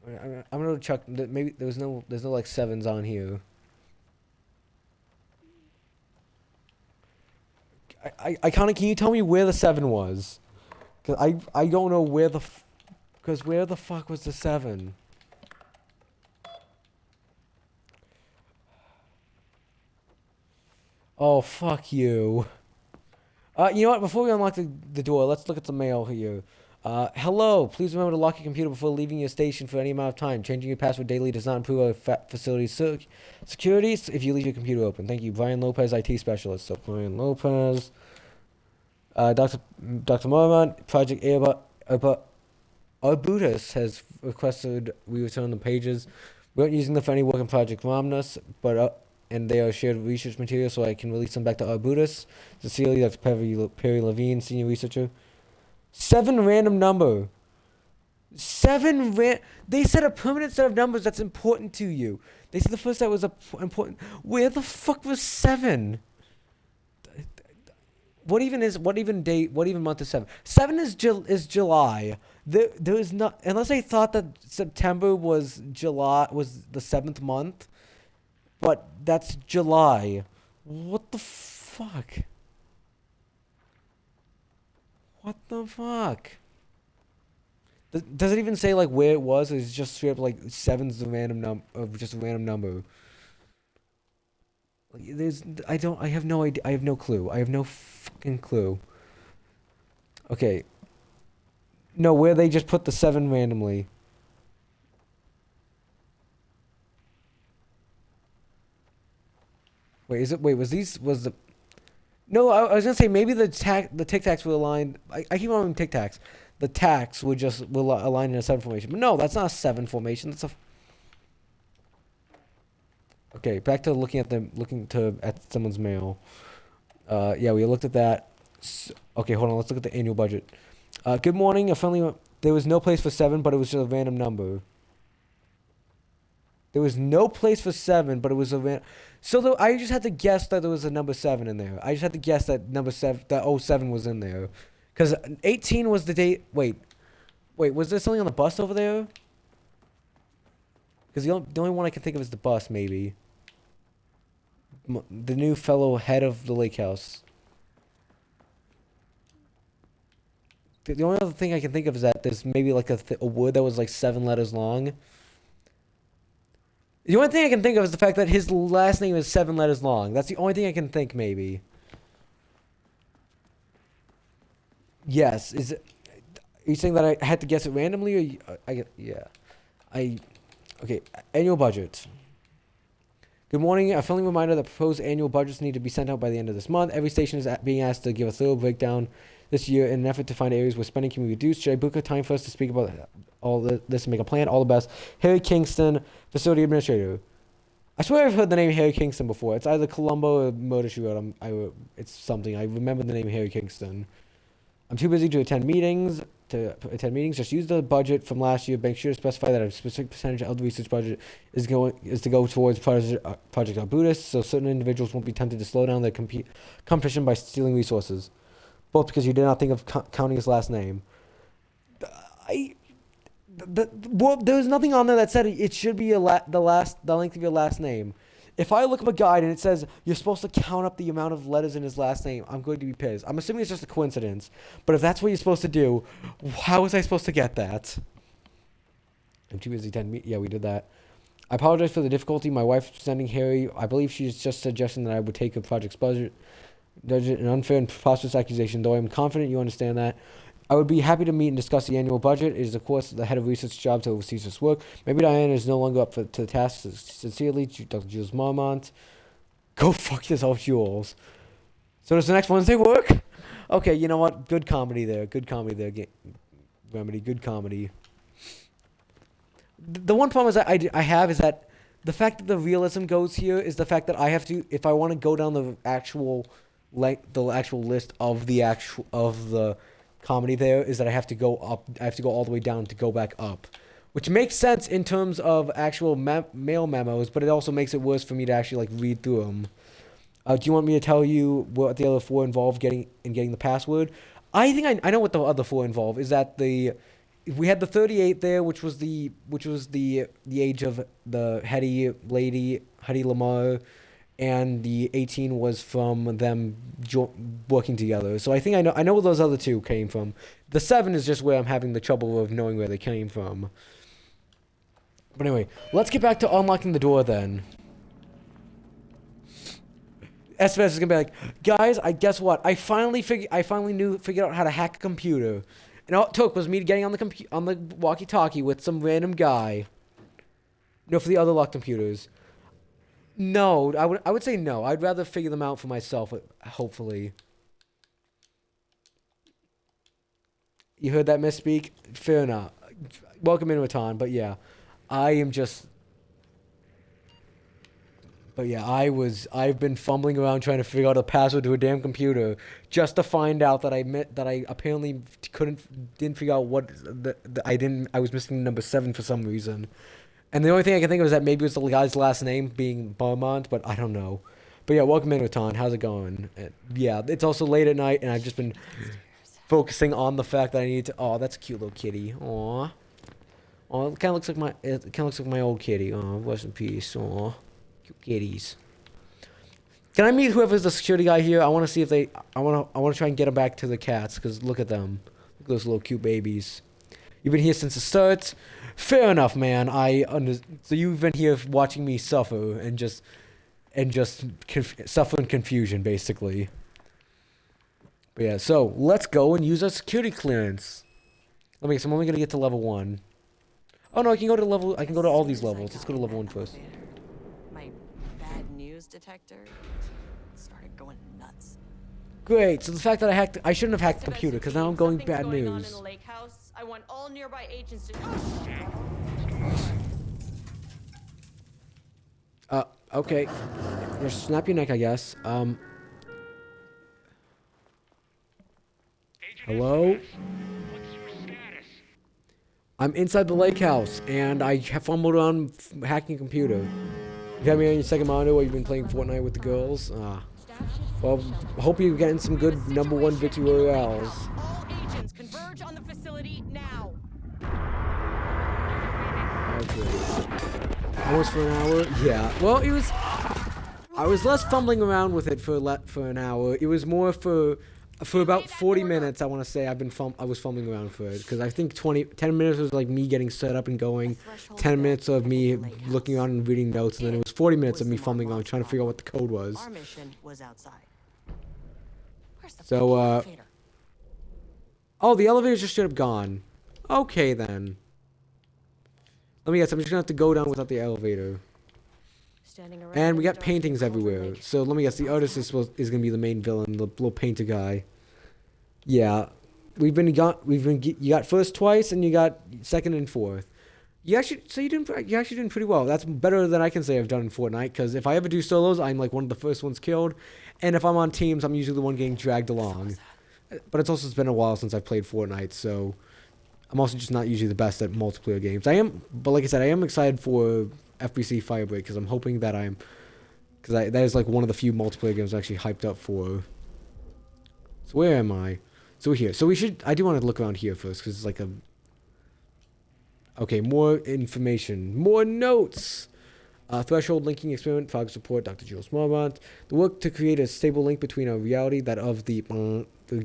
I'm gonna check. Maybe there's no like 7s on here. Iconic, can you tell me where the 7 was? Cause I don't know where where the fuck was the 7? Oh, fuck you. You know what? Before we unlock the door, let's look at the mail here. Hello. Please remember to lock your computer before leaving your station for any amount of time. Changing your password daily does not improve our facility's security if you leave your computer open. Thank you, Brian Lopez, IT specialist. So Brian Lopez, Dr. Mormon, Project Arbutus has requested we return the pages. We aren't using them for any work in Project Romnus, but and they are shared research material, so I can release them back to Arbutus. Sincerely, Dr. Perry Levine, senior researcher. 7 random number. They said a permanent set of numbers that's important to you. They said the first set was important. Where the fuck was 7? What even month is 7? 7 is July. There is not, unless I thought that September was the 7th month, but that's July. What the fuck? What the fuck? Does it even say like where it was? Or is it just straight up like 7's the random just a random number? Like, I have no idea. I have no clue. I have no fucking clue. Okay. No, where they just put the 7 randomly. No, I was gonna say maybe the Tic Tacs were aligned. I keep on Tic Tacs. The tacks were aligned in a 7 formation. But no, that's not a 7 formation. That's a... Okay, back to looking at someone's mail. Yeah, we looked at that. Okay, hold on. Let's look at the annual budget. Good morning. There was no place for 7, but it was just a random number. There was no place for 7, but it was a random... So I just had to guess that there was a number 7 in there. I just had to guess that that 07 was in there. Because 18 was the date... Wait, was there something on the bus over there? Because the only one I can think of is the bus, maybe. The new fellow head of the lake house. The only other thing I can think of is that there's maybe like a word that was like 7 letters long. The only thing I can think of is the fact that his last name is 7 letters long. That's the only thing I can think, maybe. Yes. Are you saying that I had to guess it randomly? Or yeah. Okay, annual budget. Good morning. A friendly reminder that proposed annual budgets need to be sent out by the end of this month. Every station is being asked to give a thorough breakdown this year in an effort to find areas where spending can be reduced. Should I book a time for us to speak about all this and make a plan? All the best. Harry Kingston, Facility Administrator. I swear I've heard the name Harry Kingston before. It's either Columbo or Murder She Wrote. It's something. I remember the name Harry Kingston. I'm too busy to attend meetings. Just use the budget from last year. Make sure to specify that a specific percentage of the research budget is to go towards Project Arbutus, so certain individuals won't be tempted to slow down their competition by stealing resources. Both because you did not think of counting his last name. There's nothing on there that said it should be the length of your last name. If I look up a guide and it says you're supposed to count up the amount of letters in his last name, I'm going to be pissed. I'm assuming it's just a coincidence. But if that's what you're supposed to do, how was I supposed to get that? I'm too busy to yeah, we did that. I apologize for the difficulty. My wife sending Harry. I believe she's just suggesting that I would take a project's budget. An unfair and preposterous accusation, though I'm confident you understand that. I would be happy to meet and discuss the annual budget. It is, of course, the head of research job to oversee this work. Maybe Diana is no longer up to the task. Sincerely, Dr. Jules Marmont. Go fuck yourself, Jules. So does the next Wednesday work? Okay, you know what? Good comedy there. Remedy. Good comedy. The one problem is that I have is that the fact that the realism goes here is the fact that I have to, if I want to go down the actual list of the comedy there, is that I have to go up. I have to go all the way down to go back up, which makes sense in terms of actual mail memos, but it also makes it worse for me to actually like read through them. Do you want me to tell you what the other 4 involved getting the password? I think I know what the other 4 involve. Is that we had the 38 there, which was the age of the Hetty lady, Hetty Lamar. And the 18 was from them working together. So I think I know where those other 2 came from. The 7 is just where I'm having the trouble of knowing where they came from. But anyway, let's get back to unlocking the door then. SBS is gonna be like, guys, I guess what? I finally figured out how to hack a computer, and all it took was me getting on the walkie-talkie with some random guy. No, for the other locked computers. No, I would say no. I'd rather figure them out for myself. Hopefully. You heard that misspeak? Fair enough. Welcome in, Ratan. But yeah, I am just. But yeah, I've been fumbling around trying to figure out a password to a damn computer just to find out that I apparently didn't figure out what I was missing number 7 for some reason. And the only thing I can think of is that maybe it was the guy's last name being Beaumont, but I don't know. But yeah, welcome in, Ratan. How's it going? Yeah, it's also late at night, and I've just been focusing on the fact that I need to. Oh, that's a cute little kitty. Aw. Oh, it kind of looks like my old kitty. Oh, rest in peace. Aw. Cute kitties. Can I meet whoever's the security guy here? I want to see if they. I want to try and get them back to the cats, because look at them. Look at those little cute babies. You've been here since the start. Fair enough, man. So you've been here watching me suffer and just suffer in confusion, basically. But yeah, so let's go and use our security clearance. So I'm only gonna get to level 1. Oh no, I can go to all these levels. Let's go to level 1 first. My bad news detector started going nuts. Great. So the fact that I shouldn't have hacked the computer, because now I'm going bad Something's going on in news. the lake house. I want all nearby agents to. Okay. Just snap your neck, I guess. Hello? I'm inside the lake house, and I have fumbled around hacking a computer. You have me on your second monitor while you've been playing Fortnite with the girls? Well, hope you're getting some good #1 victory royales. All agents converge on the facility now. Okay. Almost for an hour? Yeah. Well, I was less fumbling around with it for an hour. It was more for about 40 minutes, I want to say I was fumbling around for it, because I think 10 minutes was like me getting set up and going, 10 minutes of me looking around and reading notes, and then it was 40 minutes of me fumbling around trying to figure out what the code was. Our mission was outside. Where's the So, elevator? Oh, the elevator's just straight up gone. Okay, then. Let me guess, I'm just gonna have to go down without the elevator. Standing around And we in got the dark paintings in the cold everywhere. lake. So let me guess, the artist is gonna be the main villain, the little painter guy. Yeah, you got first twice, and you got second and fourth. You actually did pretty well. That's better than I can say I've done in Fortnite. Because if I ever do solos, I'm like one of the first ones killed, and if I'm on teams, I'm usually the one getting dragged along. But it's been a while since I've played Fortnite, so I'm also just not usually the best at multiplayer games. But like I said, I am excited for FBC Firebreak, because I'm hoping that that is like one of the few multiplayer games I'm actually hyped up for. So where am I? So we're here. So I do want to look around here first, because it's like okay, more information. More notes! Threshold linking experiment, progress report, Dr. Jules Marmont. The work to create a stable link between our reality, that of the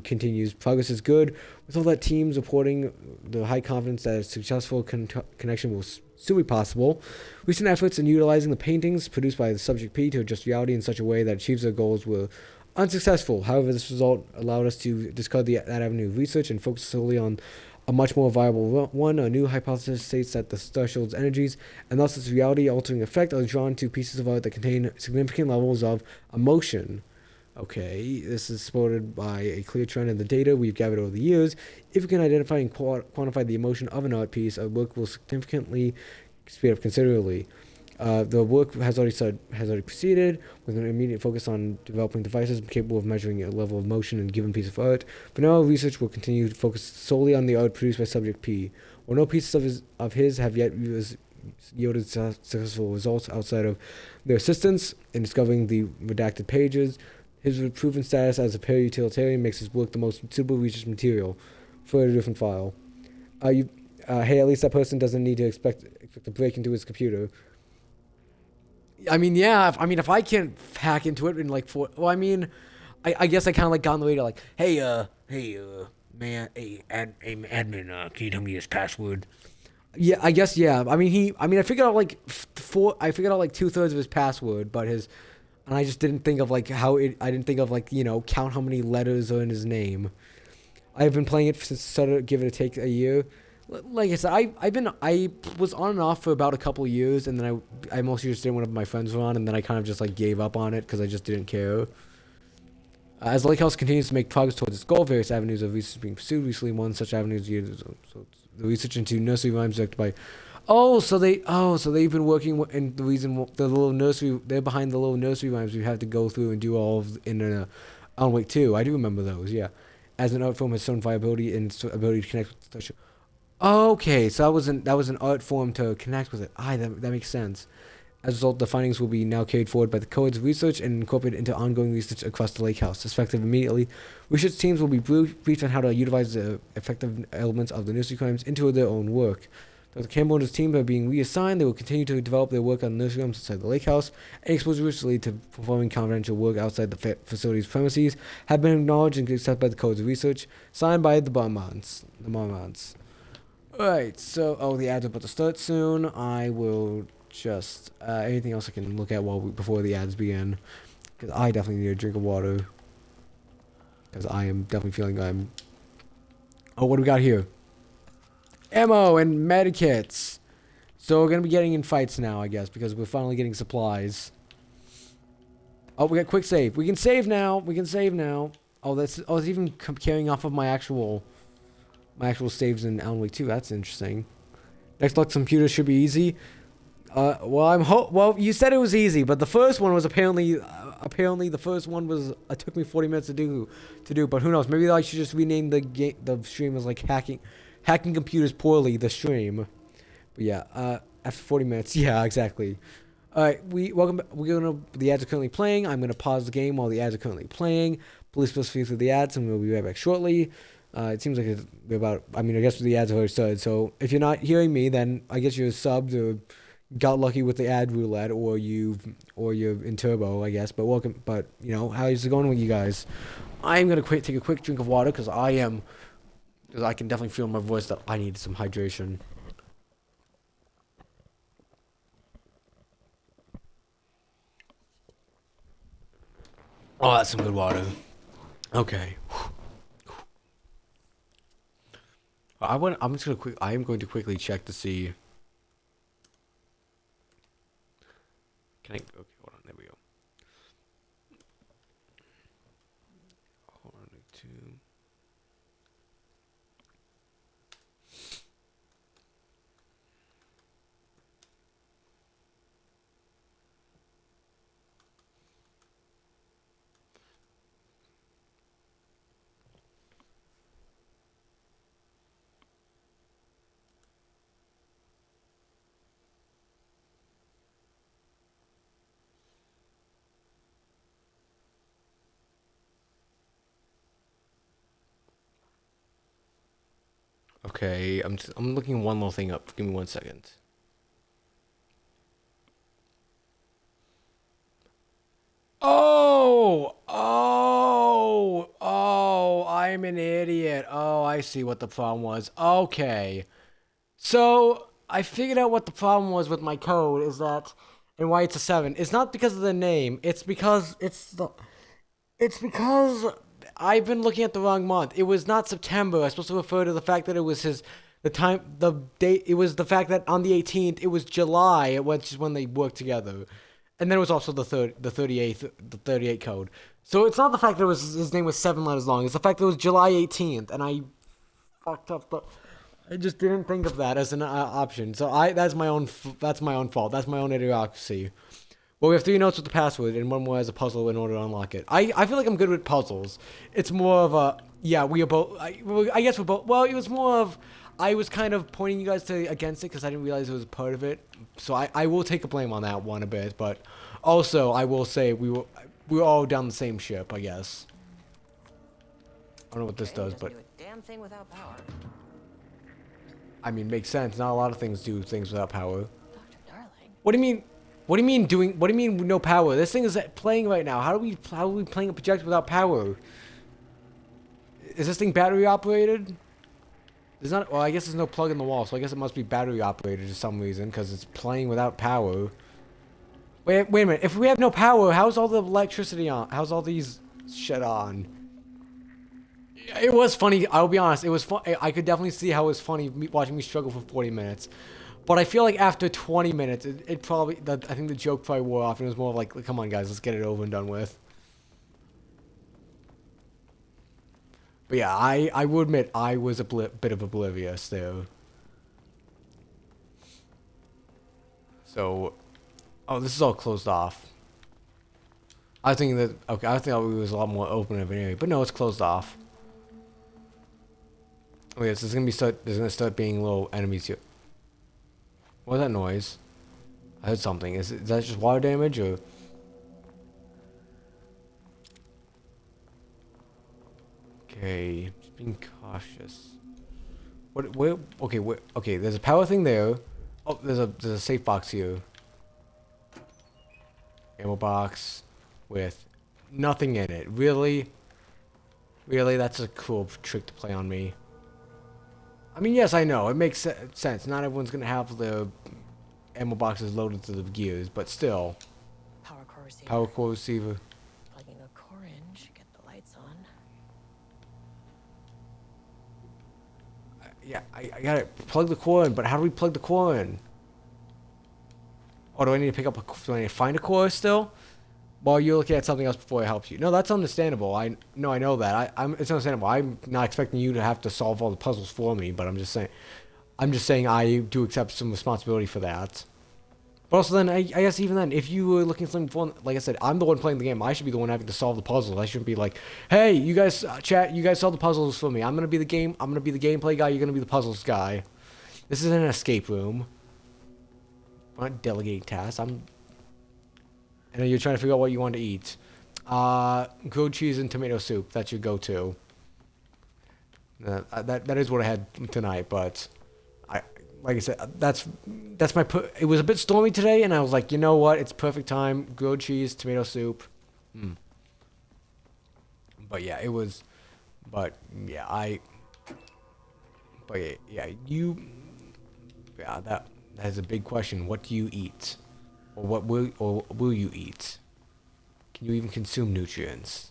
continues. Progress is good. With all that teams reporting the high confidence that a successful connection will soon be possible. Recent efforts in utilizing the paintings produced by the Subject P to adjust reality in such a way that achieves their goals were unsuccessful. However, this result allowed us to discard that avenue of research and focus solely on a much more viable one. A new hypothesis states that the threshold's energies, and thus its reality-altering effect, are drawn to pieces of art that contain significant levels of emotion. Okay, this is supported by a clear trend in the data we've gathered over the years. If we can identify and quantify the emotion of an art piece, our work will significantly speed up considerably. The work has already proceeded, with an immediate focus on developing devices capable of measuring a level of motion in a given piece of art. For now, research will continue to focus solely on the art produced by Subject P. While no pieces of his have yet yielded successful results outside of their assistance in discovering the redacted pages, his proven status as a para-utilitarian makes his work the most suitable research material for a different file. Hey, at least that person doesn't need to expect to break into his computer. I mean, yeah. If I can't hack into it in like I guess I kind of like got on the radar, like, hey, man, admin, can you tell me his password? Yeah, I guess, yeah. I figured out like 2/3 of his password, but and I just didn't think of like I didn't think of like, you know, count how many letters are in his name. I've been playing it since sort of give it a take a year. Like I said, I was on and off for about a couple of years, and then I mostly just did whenever my friends were on, and then I kind of just like gave up on it because I just didn't care. As Lake House continues to make progress towards its goal, various avenues of research being pursued. Recently, one such avenue is the research into nursery rhymes directed by. So they've been working, and the reason the little nursery, they're behind the little nursery rhymes we have to go through and do all of in Alan Wake 2. I do remember those, yeah. As an art form has shown viability and ability to connect with the social. Okay, so that was an art form to connect with it. That makes sense. As a result, the findings will be now carried forward by the Code's research and incorporated into ongoing research across the Lake House. Effective immediately, research teams will be briefed on how to utilize the effective elements of the nursery crimes into their own work. Dr. Campbell and his team are being reassigned. They will continue to develop their work on nursery rooms inside the Lake House, and exposure recently to performing confidential work outside the facility's premises have been acknowledged and accepted by the Code's research, signed by the Marmonts. Alright, so, the ads are about to start soon. I will just, anything else I can look at before the ads begin. Because I definitely need a drink of water. Because I am definitely feeling Oh, what do we got here? Ammo and medikits. So we're going to be getting in fights now, I guess, because we're finally getting supplies. Oh, we got quick save. We can save now. Oh, it's even carrying off of my actual saves in Alan Wake 2. That's interesting. Next Lux computer should be easy. Well, you said it was easy, but the first one was apparently the first one was took me 40 minutes to do, but who knows? Maybe I should just rename the stream as like hacking computers poorly, the stream. But yeah, after 40 minutes, yeah, exactly. Alright, the ads are currently playing. I'm gonna pause the game while the ads are currently playing. Please feel free through the ads, and we'll be right back shortly. It seems like it's about, I guess the ads have already started, so if you're not hearing me, then I guess you're subbed or got lucky with the ad roulette, or you're in turbo, I guess, but welcome, but, you know, how's it going with you guys? I'm gonna take a quick drink of water, because I can definitely feel in my voice that I need some hydration. Oh, that's some good water. Okay. I am going to quickly check to see. Can I? Okay, hold on. There we go. Hold on, 2. Okay, I'm looking one little thing up. Give me 1 second. Oh, I'm an idiot. Oh, I see what the problem was. Okay. So, I figured out what the problem was with my code is that, and why it's a 7. It's not because of the name. It's because I've been looking at the wrong month. It was not September. I was supposed to refer to the fact that it was the date. It was the fact that on the 18th, it was July, which is when they worked together. And then it was also the 38 code. So it's not the fact that his name was 7 letters long. It's the fact that it was July 18th, and I fucked up I just didn't think of that as an option. So that's my own fault. That's my own idiocracy. Well, we have 3 notes with the password, and 1 more as a puzzle in order to unlock it. I feel like I'm good with puzzles. It's more of a, yeah, we are both, I guess we're both, well, it was more of, I was kind of pointing you guys against it because I didn't realize it was a part of it. So I will take a blame on that one a bit, but also I will say we were all down the same ship, I guess. I don't know what this does, but do a damn thing without power. I mean, makes sense. Not a lot of things do things without power. Dr. Darling. What do you mean? What do you mean no power? This thing is playing right now. How are we playing a projector without power? Is this thing battery operated? There's not. Well, I guess there's no plug in the wall, so I guess it must be battery operated for some reason because it's playing without power. Wait a minute. If we have no power, how's all the electricity on? How's all these shit on? It was funny. I'll be honest. It was fun. I could definitely see how it was funny watching me struggle for 40 minutes. But I feel like after 20 minutes, it probably. I think the joke probably wore off, and it was more like, "Come on, guys, let's get it over and done with." But yeah, I will admit I was a bit of oblivious there. So, oh, this is all closed off. I was thinking that, okay, I think it was a lot more open of an area, but no, it's closed off. Oh yes, there's gonna start being little enemies here. What was that noise? I heard something. Is that just water damage or? Okay, just being cautious. What? Where? Okay, where? Okay, there's a power thing there. Oh, there's a safe box here. Ammo box with nothing in it. Really? Really? That's a cool trick to play on me. I mean, yes, I know. It makes sense. Not everyone's going to have the ammo boxes loaded to the gears, but still. Power core receiver. Power core receiver. Plugging a core in should get the lights on. Yeah, I got it. Plug the core in, but how do we plug the core in? Oh, do I need to pick up do I need to find a core still? Well, you're looking at something else before it helps you. No, that's understandable. I know that. It's understandable. I'm not expecting you to have to solve all the puzzles for me, but I'm just saying I do accept some responsibility for that. But also then, I guess even then, if you were looking at something for, like I said, I'm the one playing the game. I should be the one having to solve the puzzles. I shouldn't be like, hey, you guys, chat, you guys solve the puzzles for me. I'm gonna be the gameplay guy. You're gonna be the puzzles guy. This is an escape room. I'm not delegating tasks. I know you're trying to figure out what you want to eat. Grilled cheese and tomato soup. That's your go-to. That is what I had tonight, but like I said, that's my. It was a bit stormy today, and I was like, you know what? It's perfect time. Grilled cheese, tomato soup. But yeah, it was. But yeah, But yeah, you. Yeah, that is a big question. What do you eat? Or will you eat? Can you even consume nutrients?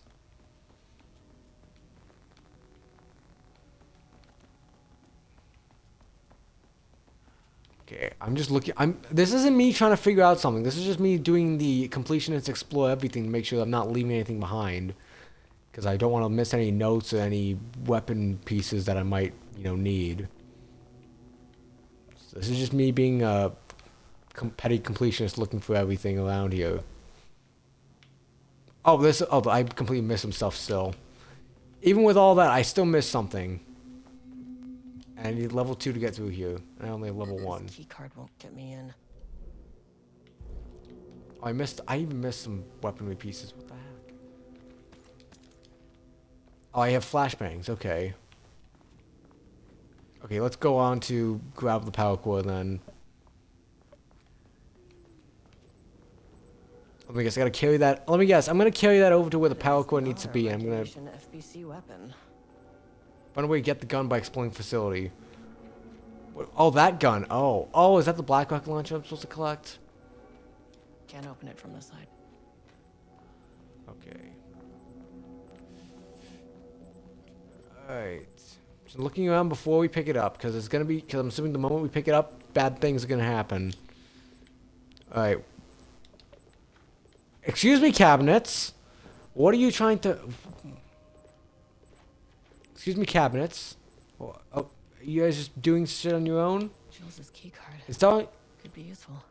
Okay, I'm just looking. This isn't me trying to figure out something. This is just me doing the completionist explore everything to make sure I'm not leaving anything behind, because I don't want to miss any notes or any weapon pieces that I might, need. So this is just me being a petty completionist looking for everything around here. Oh, I completely missed some stuff still. Even with all that, I still missed something. And I need level 2 to get through here. And I only have level 1. This key card won't get me in. Oh, I even missed some weaponry pieces. What the heck? Oh, I have flashbangs. Okay. Okay, let's go on to grab the power core then. Let me guess, I gotta carry that. Let me guess, I'm gonna carry that over to where the power core needs to be. And I'm gonna FBC weapon. find a way to get the gun by exploring facility. Oh, that gun. Oh, is that the black rocket launcher I'm supposed to collect? Can't open it from the side. Okay. Alright. So looking around before we pick it up, because I'm assuming the moment we pick it up, bad things are gonna happen. Alright. Excuse me, cabinets. What are you trying to... Excuse me, cabinets. Oh, you guys just doing shit on your own? Jules' key card. Installing... Could be useful.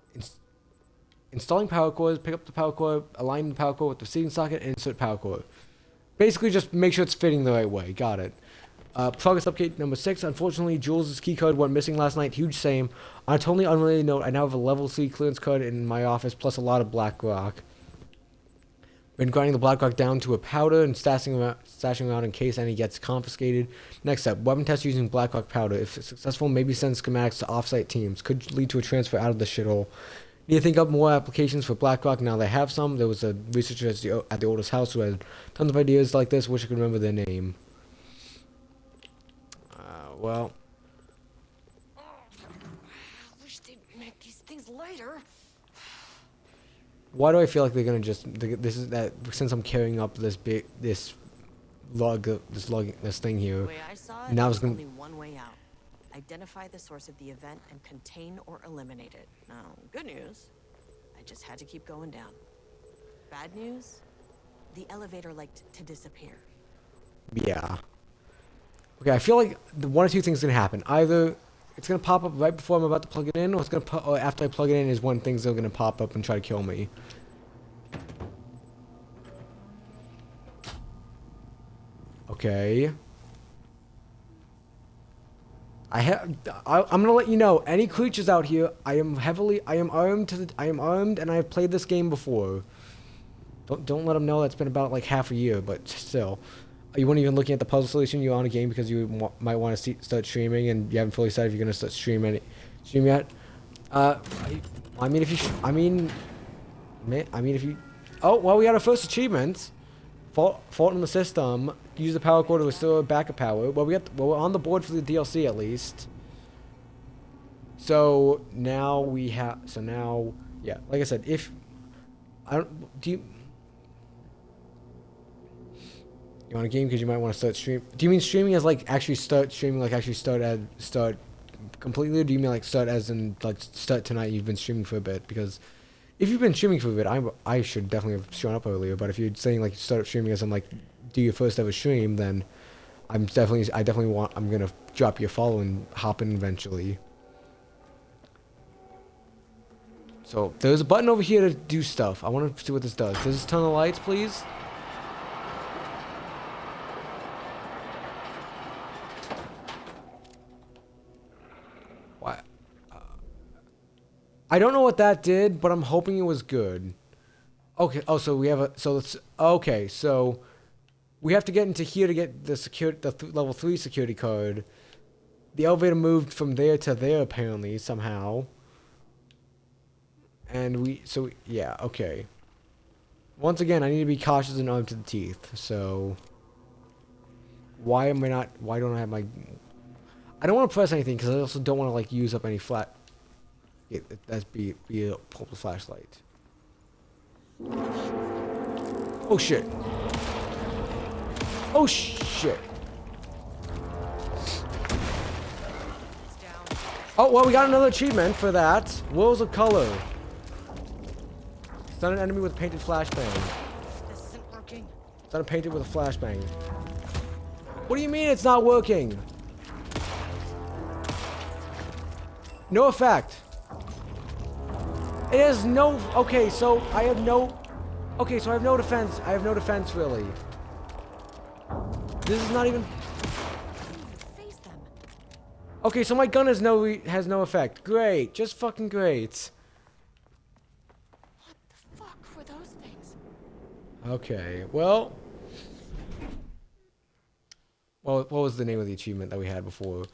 Installing power cores, pick up the power core, align the power core with the receiving socket, and insert power core. Basically, just make sure it's fitting the right way. Got it. Progress update number 6. Unfortunately, Jules' key card went missing last night. Huge shame. On a totally unrelated note, I now have a level 3 clearance card in my office, plus a lot of black rock. Been grinding the black rock down to a powder and stashing around in case any gets confiscated. Next step, weapon test using black rock powder. If successful, maybe send schematics to offsite teams. Could lead to a transfer out of the shithole. Need to think up more applications for black rock. Now they have some. There was a researcher at the oldest house who had tons of ideas like this. Wish I could remember their name. Well. Wish they'd make these things lighter. Why do I feel like they're gonna just? This is that since I'm carrying up this this thing The here. way I saw it, Now there's it's gonna. only one way out. Identify the source of the event and contain or eliminate it. Now, good news, I just had to keep going down. Bad news, the elevator liked to disappear. Yeah. Okay, I feel like one or two things gonna happen. Either it's gonna pop up right before I'm about to plug it in, or or after I plug it in is when things are gonna pop up and try to kill me. Okay. I'm gonna let you know, any creatures out here, I am armed and I have played this game before. Don't let them know that's been about like half a year, but still. You weren't even looking at the puzzle solution, you're on a game because you might want to start streaming and you haven't fully decided if you're gonna start stream yet. I mean if you, oh, well, we got our first achievement. Fault in the system. Use the power cord to restore backup power. Well, we're on the board for the DLC at least. So now yeah, like I said, if I don't, you want a game because you might want to start stream? Do you mean streaming as like actually start streaming, like actually start completely, or do you mean like start as in like start tonight? You've been streaming for a bit, because if you've been streaming for a bit, I should definitely have shown up earlier. But if you're saying like start streaming as in like do your first ever stream, then I'm gonna drop you a follow and hop in eventually. So there's a button over here to do stuff. I want to see what this does. Does this turn the lights, please? Why? I don't know what that did, but I'm hoping it was good. Okay. Oh, so we have okay. So we have to get into here to get the level 3 security code. The elevator moved from there to there apparently somehow. And yeah, okay. Once again, I need to be cautious and armed to the teeth. So why don't I have my? I don't want to press anything because I also don't want to like use up any flat. Yeah, pull the flashlight. Oh shit. Oh shit. Oh well, we got another achievement for that. Worlds of Color. Stun an enemy with a painted flashbang. This isn't working. Stun a painted with a flashbang. What do you mean it's not working? No effect. It has no. Okay, so I have no. Okay, so I have no defense. I have no defense really. This is not even. Face them. Okay, so my gun has no effect. Great, just fucking great. What the fuck were those things? Okay, well, what was the name of the achievement that we had before?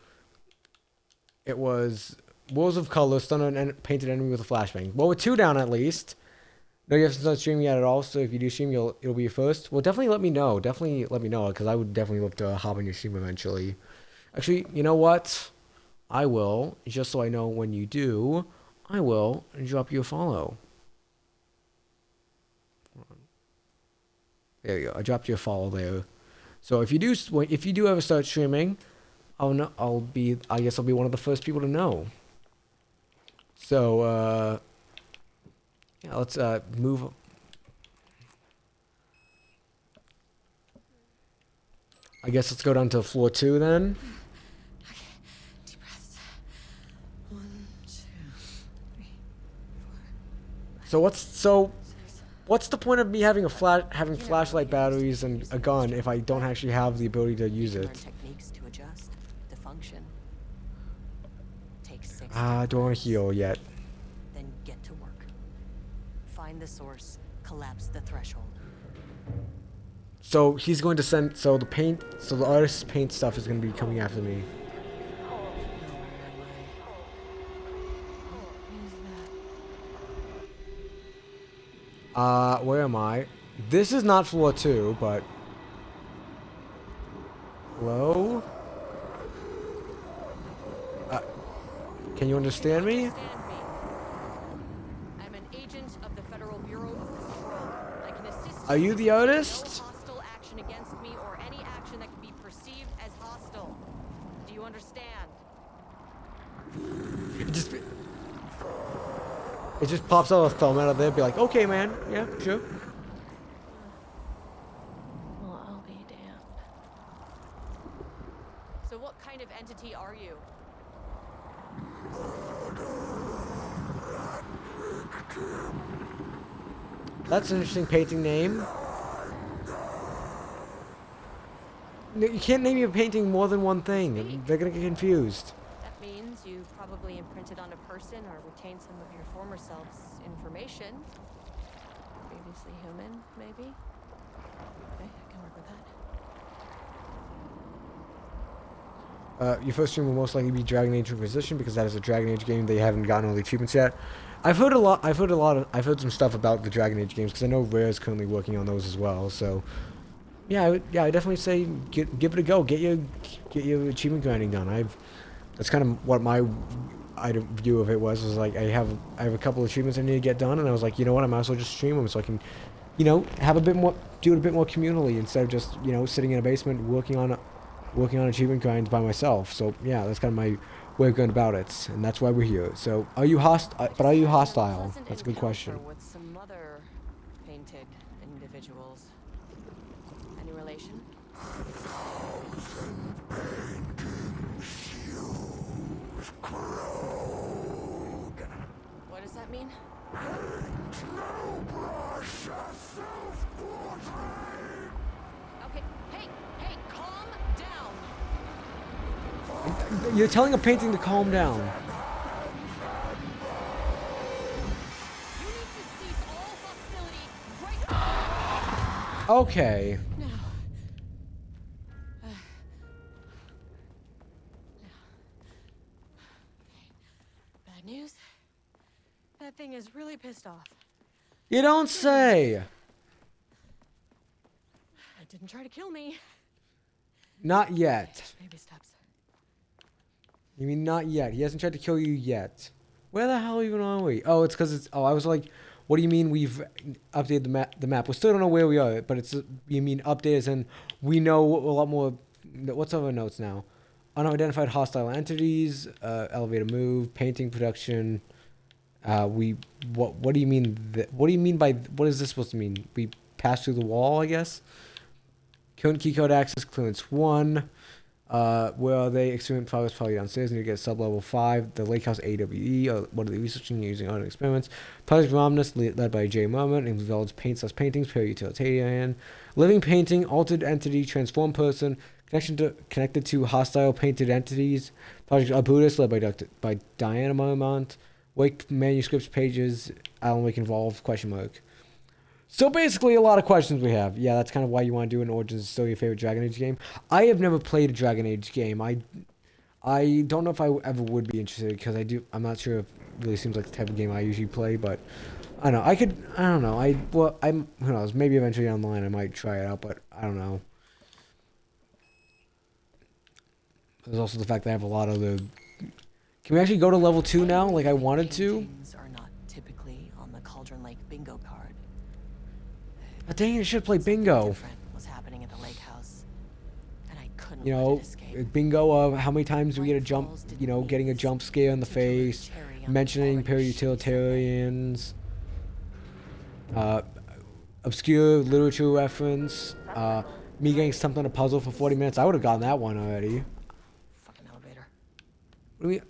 It was Worlds of Color, stun a painted enemy with a flashbang. Well, we're 2 down at least. No, you have to start streaming yet at all, so if you do stream, it'll be your first. Well, definitely let me know. Definitely let me know, because I would definitely love to hop on your stream eventually. Actually, you know what? I will, just so I know when you do, I will drop you a follow. There you go. I dropped you a follow there. So if you do ever start streaming, I guess I'll be one of the first people to know. So yeah, let's move. I guess let's go down to floor 2 then. Okay, deep breaths. 1, 2, 3, 4. So what's the point of me having flashlight batteries and a gun if I don't actually have the ability to use Learn it? techniques to adjust, to function. Take 6. I don't want to heal yet. Then get to work. Find the source. Collapse the threshold. So he's going to send. So the artist's paint stuff is going to be coming after me. Where am I? This is not floor 2, but. Hello? Can you understand me? I'm an agent of the Federal Bureau Are you the No artist? hostile action against me or any action that can be perceived as hostile. Do you understand? It just pops out a thumb out of there, be like, okay, man, yeah, sure. Well, I'll be damned. So what kind of entity are you? That's an interesting painting name. No, you can't name your painting more than one thing. They're gonna get confused. That means you probably imprinted on a person or retained some of your former self's information. Previously human, maybe? Okay, I can work with that. Your first stream will most likely be Dragon Age Inquisition because that is a Dragon Age game. They haven't gotten all the achievements yet. I've heard some stuff about the Dragon Age games because I know Rare is currently working on those as well. So, yeah, I definitely say give it a go. Get your achievement grinding done. That's kind of what my view of it was like I have a couple of achievements I need to get done, and I was like, you know what, I might as well just stream them so I can, have do it a bit more communally instead of just sitting in a basement working on achievement grinds by myself. So yeah, that's kind of my way of going about it, and that's why we're here. So are you hostile? But are you hostile? That's a good question. With some other painted individuals. Any relation? What does that mean? Okay, hey, calm down. You're telling a painting to calm down. You need to cease all hostility right Okay. now. Bad news. That thing is really pissed off. You don't say. It didn't try to kill me. Not yet. Baby steps. You mean not yet? He hasn't tried to kill you yet. Where the hell even are we? Oh, it's because it's. Oh, I was like, what do you mean we've updated the map? We still don't know where we are, but it's. You mean update as in we know a lot more. What's our notes now? Unidentified hostile entities, elevator move, painting production. What do you mean? What do you mean by what is this supposed to mean? We passed through the wall, I guess. Current keycode access clearance 1. Where are they? Experiment progress probably downstairs. Need to get sub-level 5. The Lake House AWE. What are they researching using on experiments? Project Romnus, led by Jay Merman, involves paintings, utilitarian. Living painting, altered entity, transformed person, connected to hostile painted entities. Project Arbutus, led by Diana Marmont. Wake manuscripts pages. Alan Wake involved? ? So basically, a lot of questions we have. Yeah, that's kind of why you want to do an Origins is still your favorite Dragon Age game. I have never played a Dragon Age game. I don't know if I ever would be interested because I'm not sure if it really seems like the type of game I usually play. But I don't know. I don't know. Who knows? Maybe eventually online I might try it out. But I don't know. There's also the fact that I have a lot of the. Can we actually go to level 2 now? Like I wanted to. Paintings are not typically on the Cauldron Lake bingo card. But dang it! I should play Something bingo. different was happening at the lake house, and I couldn't You let know, it escape. bingo of how many times we get a Light jump, falls didn't you know, need getting a jump scare in the particular face, cherry on the mentioning already shitty utilitarians, obscure literature reference, me getting stumped on a puzzle for 40 minutes. I would have gotten that one already. Fucking elevator. What do we?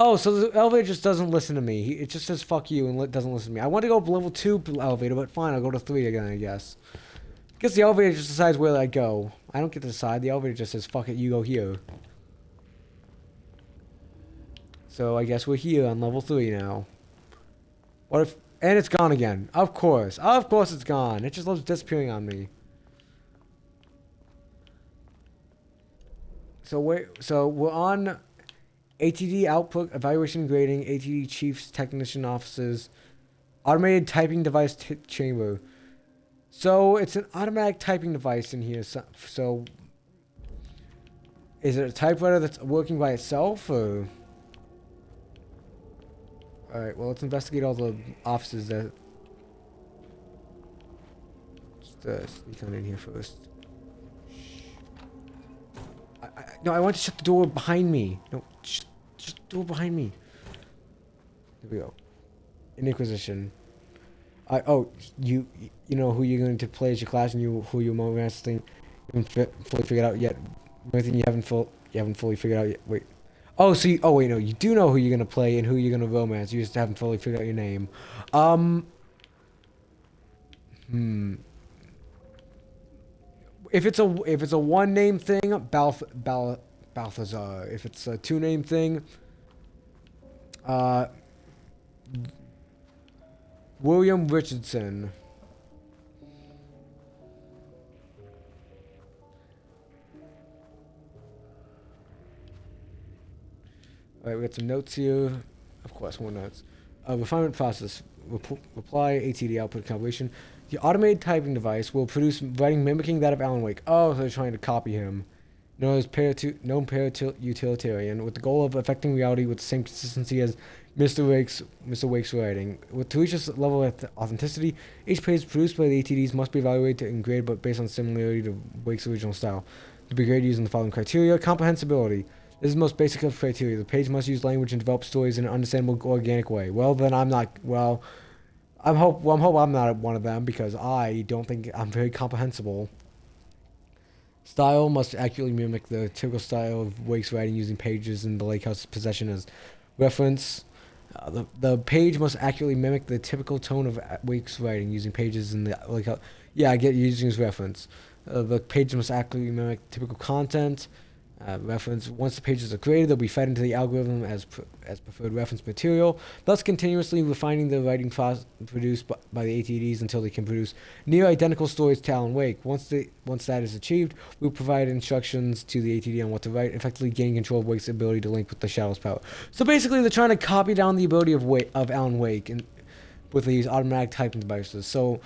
Oh, so the elevator just doesn't listen to me. It just says fuck you and doesn't listen to me. I want to go up level 2 elevator, but fine, I'll go to 3 again, I guess. I guess the elevator just decides where I go. I don't get to decide. The elevator just says, fuck it, you go here. So I guess we're here on level 3 now. What if... And it's gone again. Of course. Of course it's gone. It just loves disappearing on me. So we're on ATD output, evaluation and grading, ATD chiefs, technician offices, automated typing device chamber. So it's an automatic typing device in here. So is it a typewriter that's working by itself, or? All right. Well, let's investigate all the offices that. sneak on in here first. No, I want to shut the door behind me. No, shut the door behind me. There we go. In Inquisition. You know who you're going to play as your class and who your romance thing you haven't fully figured out yet. Anything you haven't fully figured out yet. Wait. Oh, so no, you do know who you're going to play and who you're going to romance. You just haven't fully figured out your name. If it's a one name thing, Balthazar. If it's a two name thing, William Richardson. Alright, we got some notes here. Of course, more notes. Refinement process. Reply, ATD output compilation. The automated typing device will produce writing mimicking that of Alan Wake. Oh, so they're trying to copy him. Known as utilitarian, with the goal of affecting reality with the same consistency as Mr. Wake's writing. To reach this level of authenticity, each page produced by the ATDs must be evaluated and graded but based on similarity to Wake's original style. To be graded using the following criteria. Comprehensibility. This is the most basic of criteria. The page must use language and develop stories in an understandable, organic way. Well, then I'm not. Well, I'm hope I'm not one of them because I don't think I'm very comprehensible. Style must accurately mimic the typical style of Wake's writing, using pages in the Lake House's possession as reference. The page must accurately mimic the typical tone of Wake's writing, using pages in the Lake House. Yeah, I get using as reference. The page must accurately mimic typical content. Reference. Once the pages are created, they'll be fed into the algorithm as preferred reference material, thus continuously refining the writing produced by the ATDs until they can produce near identical stories to Alan Wake. Once that is achieved, we'll provide instructions to the ATD on what to write, effectively gaining control of Wake's ability to link with the Shadow's power. So basically, they're trying to copy down the ability of Alan Wake with these automatic typing devices. So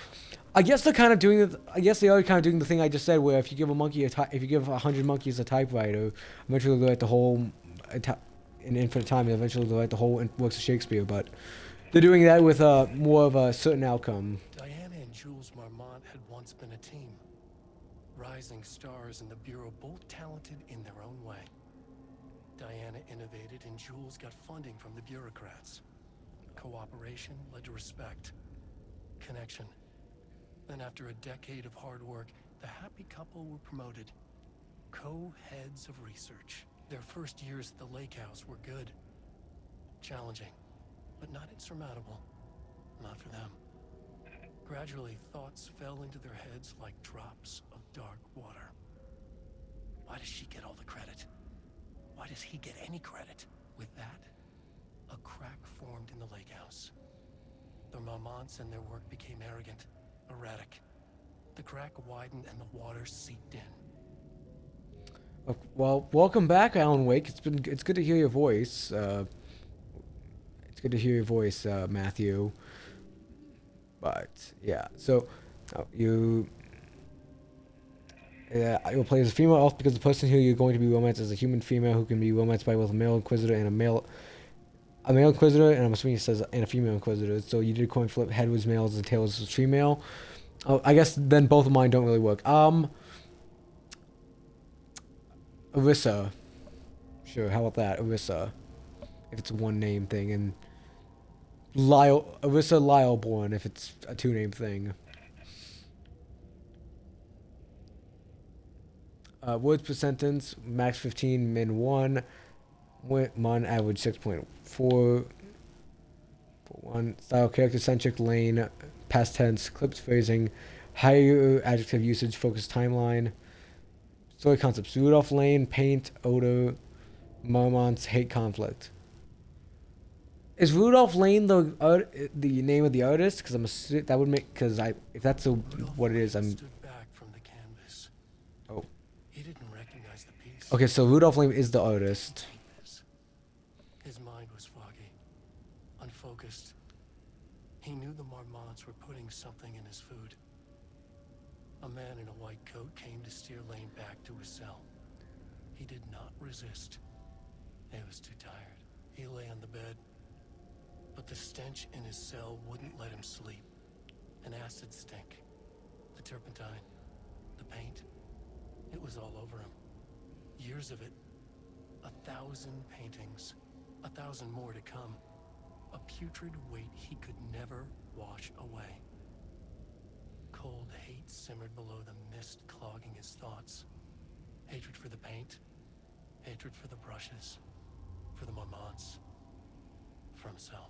I guess they're kind of doing it. I guess they are kind of doing the thing I just said, where if you give if you give 100 monkeys a typewriter, eventually they'll write the whole in infinite time. And eventually they'll write the whole works of Shakespeare. But they're doing that with more of a certain outcome. Diana and Jules Marmont had once been a team, rising stars in the Bureau, both talented in their own way. Diana innovated, and Jules got funding from the bureaucrats. Cooperation led to respect, connection. Then after a decade of hard work, the happy couple were promoted. Co-heads of research. Their first years at the Lake House were good. Challenging, but not insurmountable. Not for them. Gradually, thoughts fell into their heads like drops of dark water. Why does she get all the credit? Why does he get any credit? With that, a crack formed in the Lake House. The Marmonts and their work became arrogant. Erratic. The crack widened and the water seeped in. Well, welcome back, Alan Wake. It's good to hear your voice. It's good to hear your voice, Matthew. But yeah, so you'll play as a female elf because the person who you're going to be romanced is a human female who can be romanced by both a male inquisitor and a male inquisitor, and I'm assuming it says and a female inquisitor. So you did a coin flip. Head was male, and tail was female. Oh, I guess then both of mine don't really work. Arissa. Sure, how about that? Arissa. If it's a one name thing, and Arissa Lyleborn if it's a two name thing. Words per sentence, max 15, min 1. Mon average 6.4. 1. Style, character centric, lane, past tense, clipped phrasing, higher adjective usage, focused timeline. Story concepts: Rudolph Lane, paint, odor, Marmont's hate conflict. Is Rudolph Lane the name of the artist? Because I'm assuming that would make, if that's what it is, I'm. Stood back from the canvas. Oh. He didn't recognize the piece. Okay, so Rudolph Lane is the artist. His mind was foggy, unfocused. He knew the Marmonts were putting something in his food. A man in a white coat came to steer Lane back to his cell. He did not resist. He was too tired. He lay on the bed, but the stench in his cell wouldn't let him sleep. An acid stink. The turpentine, the paint, it was all over him. Years of it. 1,000 paintings. 1,000 more to come. A putrid weight he could never wash away. Cold hate simmered below the mist clogging his thoughts. Hatred for the paint. Hatred for the brushes. For the Marmonts. For himself.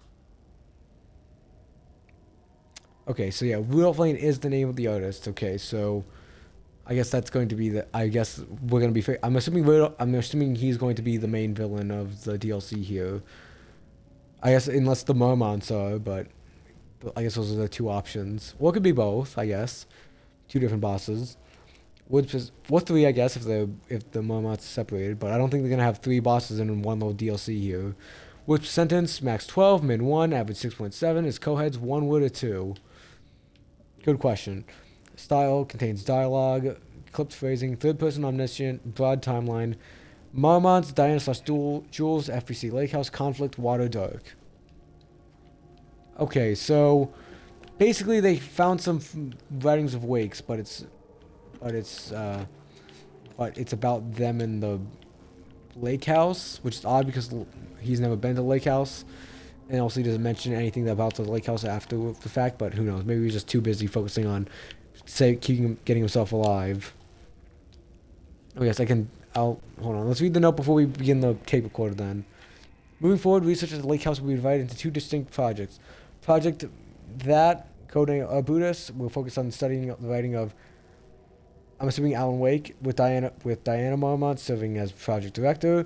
Okay, so yeah, Rudolph Lane is the name of the artist. Okay, so I guess that's going to be the. I guess we're gonna be. I'm assuming I'm assuming he's going to be the main villain of the DLC here. I guess unless the Marmonts are, but I guess those are the two options. Or it could be both. I guess two different bosses. Or three, I guess, if the Marmonts are separated. But I don't think they're gonna have three bosses in one little DLC here. Which sentence? Max 12, min 1, average 6.7. Is co-heads 1 word or 2? Good question. Style contains dialogue, clipped phrasing, third-person omniscient, broad timeline, Marmonts, Diana/Jules, FPC Lake House, conflict, water, dark. Okay, so basically they found some writings of Wakes, but it's about them in the lake house, which is odd because he's never been to the lake house. And also he doesn't mention anything about the lake house after the fact, but who knows? Maybe he's just too busy focusing on, getting himself alive. Oh yes, hold on. Let's read the note before we begin the tape recorder then. Moving forward, researchers at the lake house will be divided into two distinct projects. Project that, codename Arbutus, will focus on studying the writing of, I'm assuming, Alan Wake, with Diana Marmont serving as project director.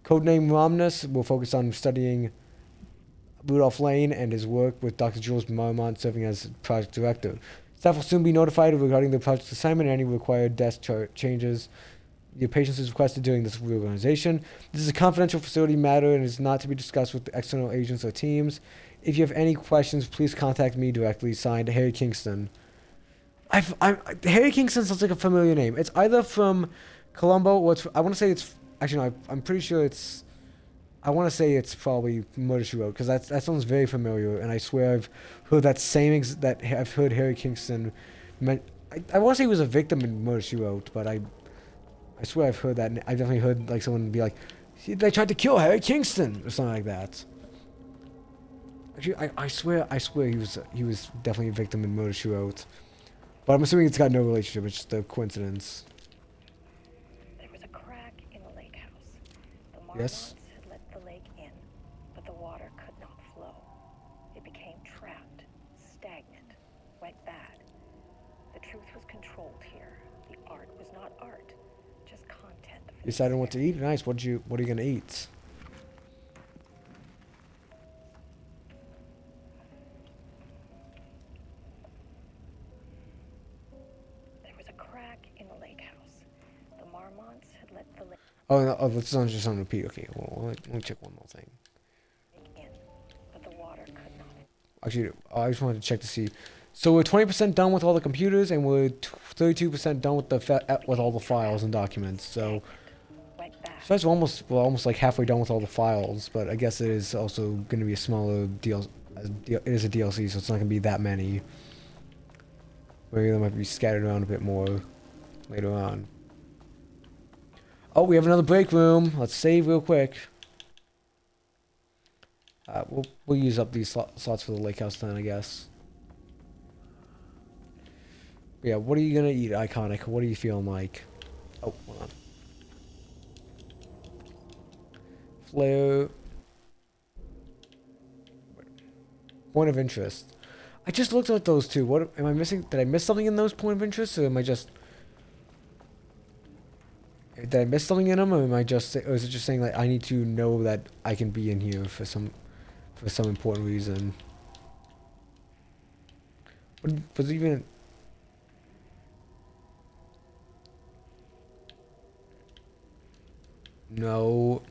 Codename Romnus will focus on studying Rudolph Lane and his work, with Dr. Jules Marmont serving as project director. Staff will soon be notified regarding the project assignment and any required desk changes. Your patience is requested during this reorganization. This is a confidential facility matter and is not to be discussed with external agents or teams. If you have any questions, please contact me directly. Signed, Harry Kingston. Harry Kingston sounds like a familiar name. It's either from Columbo or I want to say it's... Actually, no, I'm pretty sure it's... I want to say it's probably Murder, She Wrote, because that sounds very familiar, and I swear I've heard I've heard Harry Kingston... I want to say he was a victim in Murder, She Wrote, but I swear I've heard that. I definitely heard like someone be like, they tried to kill Harry Kingston or something like that. Actually, I swear he was definitely a victim in Murder, She Wrote. But I'm assuming it's got no relationship. It's just a coincidence. There was a crack in the lake house. The Marmonts Yes. had let the lake in, but the water could not flow. It became trapped, stagnant, went bad. The truth was controlled here. The art was not art, just content. You decided what to eat? Nice. What are you gonna eat? There was a crack in the lake house. The Marmonts had let the lake Oh, no, this is just on repeat. Okay, well, let me check one more thing. in, but the water could not. Actually, I just wanted to check to see. So we're 20% done with all the computers, and we're 32% done with with all the files and documents. So, Went back. so that's we're almost like halfway done with all the files. But I guess it is also going to be a smaller deal. It is a DLC, so it's not going to be that many. Maybe they might be scattered around a bit more later on. Oh, we have another break room. Let's save real quick. We'll use up these slots for the lake house then, I guess. Yeah, what are you gonna eat, Iconic? What are you feeling like? Oh, hold on. Flare. Point of interest. I just looked at those two. What am I missing? Did I miss something in those point of interest, or am I just... Did I miss something in them, or am I just... Or is it just saying, like, I need to know that I can be in here for some important reason? What was it even... No.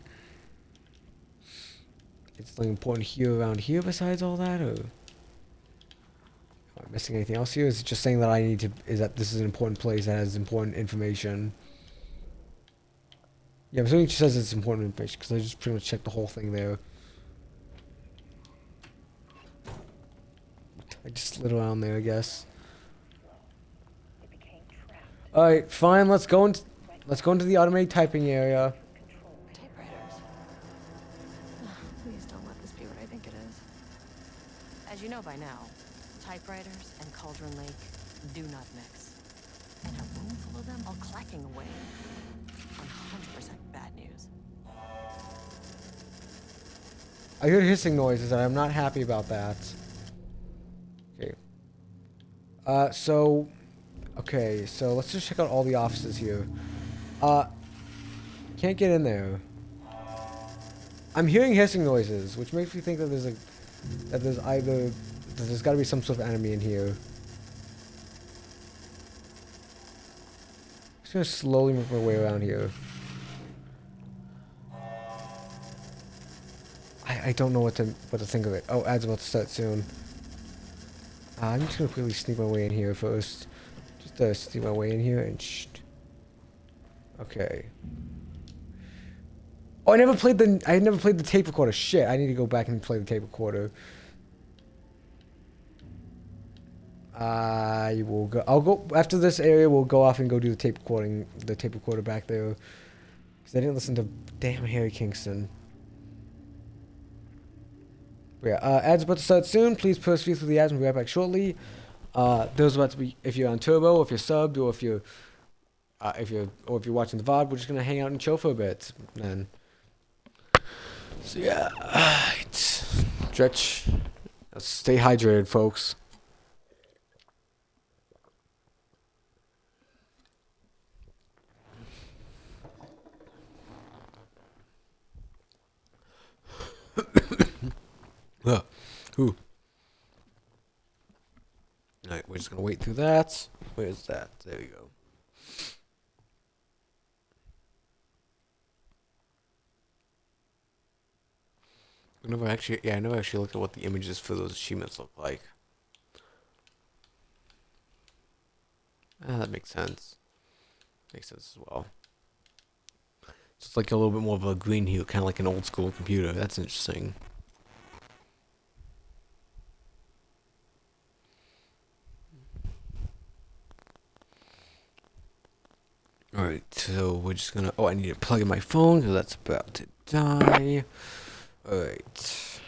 It's something important here around here besides all that, or... Am I missing anything else here? Is it just saying that I need to... Is that this is an important place that has important information? Yeah, I'm assuming it just says it's important information, because I just pretty much checked the whole thing there. I just slid around there, I guess. It All right, fine. Let's go into the automated typing area. Typewriters. Please don't let this be what I think it is. As you know by now, typewriters and Cauldron Lake do not mix. And a room full of them all clacking away. 100% bad news. I heard hissing noises, and I'm not happy about that. Okay. Okay, so let's just check out all the offices here. Can't get in there. I'm hearing hissing noises, which makes me think that there's got to be some sort of enemy in here. Just gonna slowly move my way around here. I don't know what to think of it. Oh, ad's about to start soon. I'm just gonna quickly sneak my way in here first. Just sneak my way in here and okay. Oh, I never played the tape recorder. Shit, I need to go back and play the tape recorder. I'll go after this area. We'll go off and go do the tape recorder back there. Because I didn't listen to damn Harry Kingston. But yeah, ads about to start soon. Please persevere through the ads. We'll be right back shortly. There's about to be, if you're on Turbo, if you're subbed, or if you're watching the VOD, we're just gonna hang out and chill for a bit. And so yeah, stretch. Stay hydrated, folks. Ooh. Alright, we're just gonna wait through that. Where's that? There we go. I never actually looked at what the images for those achievements look like. That makes sense. Makes sense as well. It's like a little bit more of a green hue, kind of like an old school computer. That's interesting. Alright, so we're just gonna... Oh, I need to plug in my phone because that's about to die. Alright.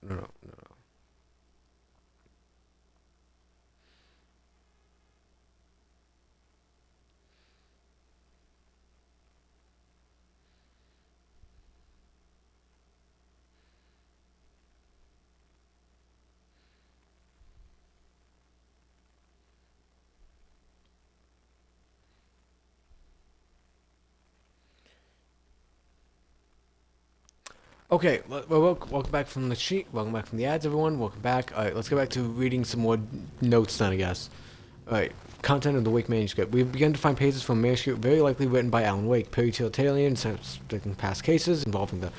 No. Okay, welcome back from the sheet. Welcome back from the ads, everyone. Welcome back. All right, let's go back to reading some more notes then, I guess. All right, content of the Wake manuscript. We've begun to find pages from a manuscript very likely written by Alan Wake, peri-utilitarian, in past cases involving the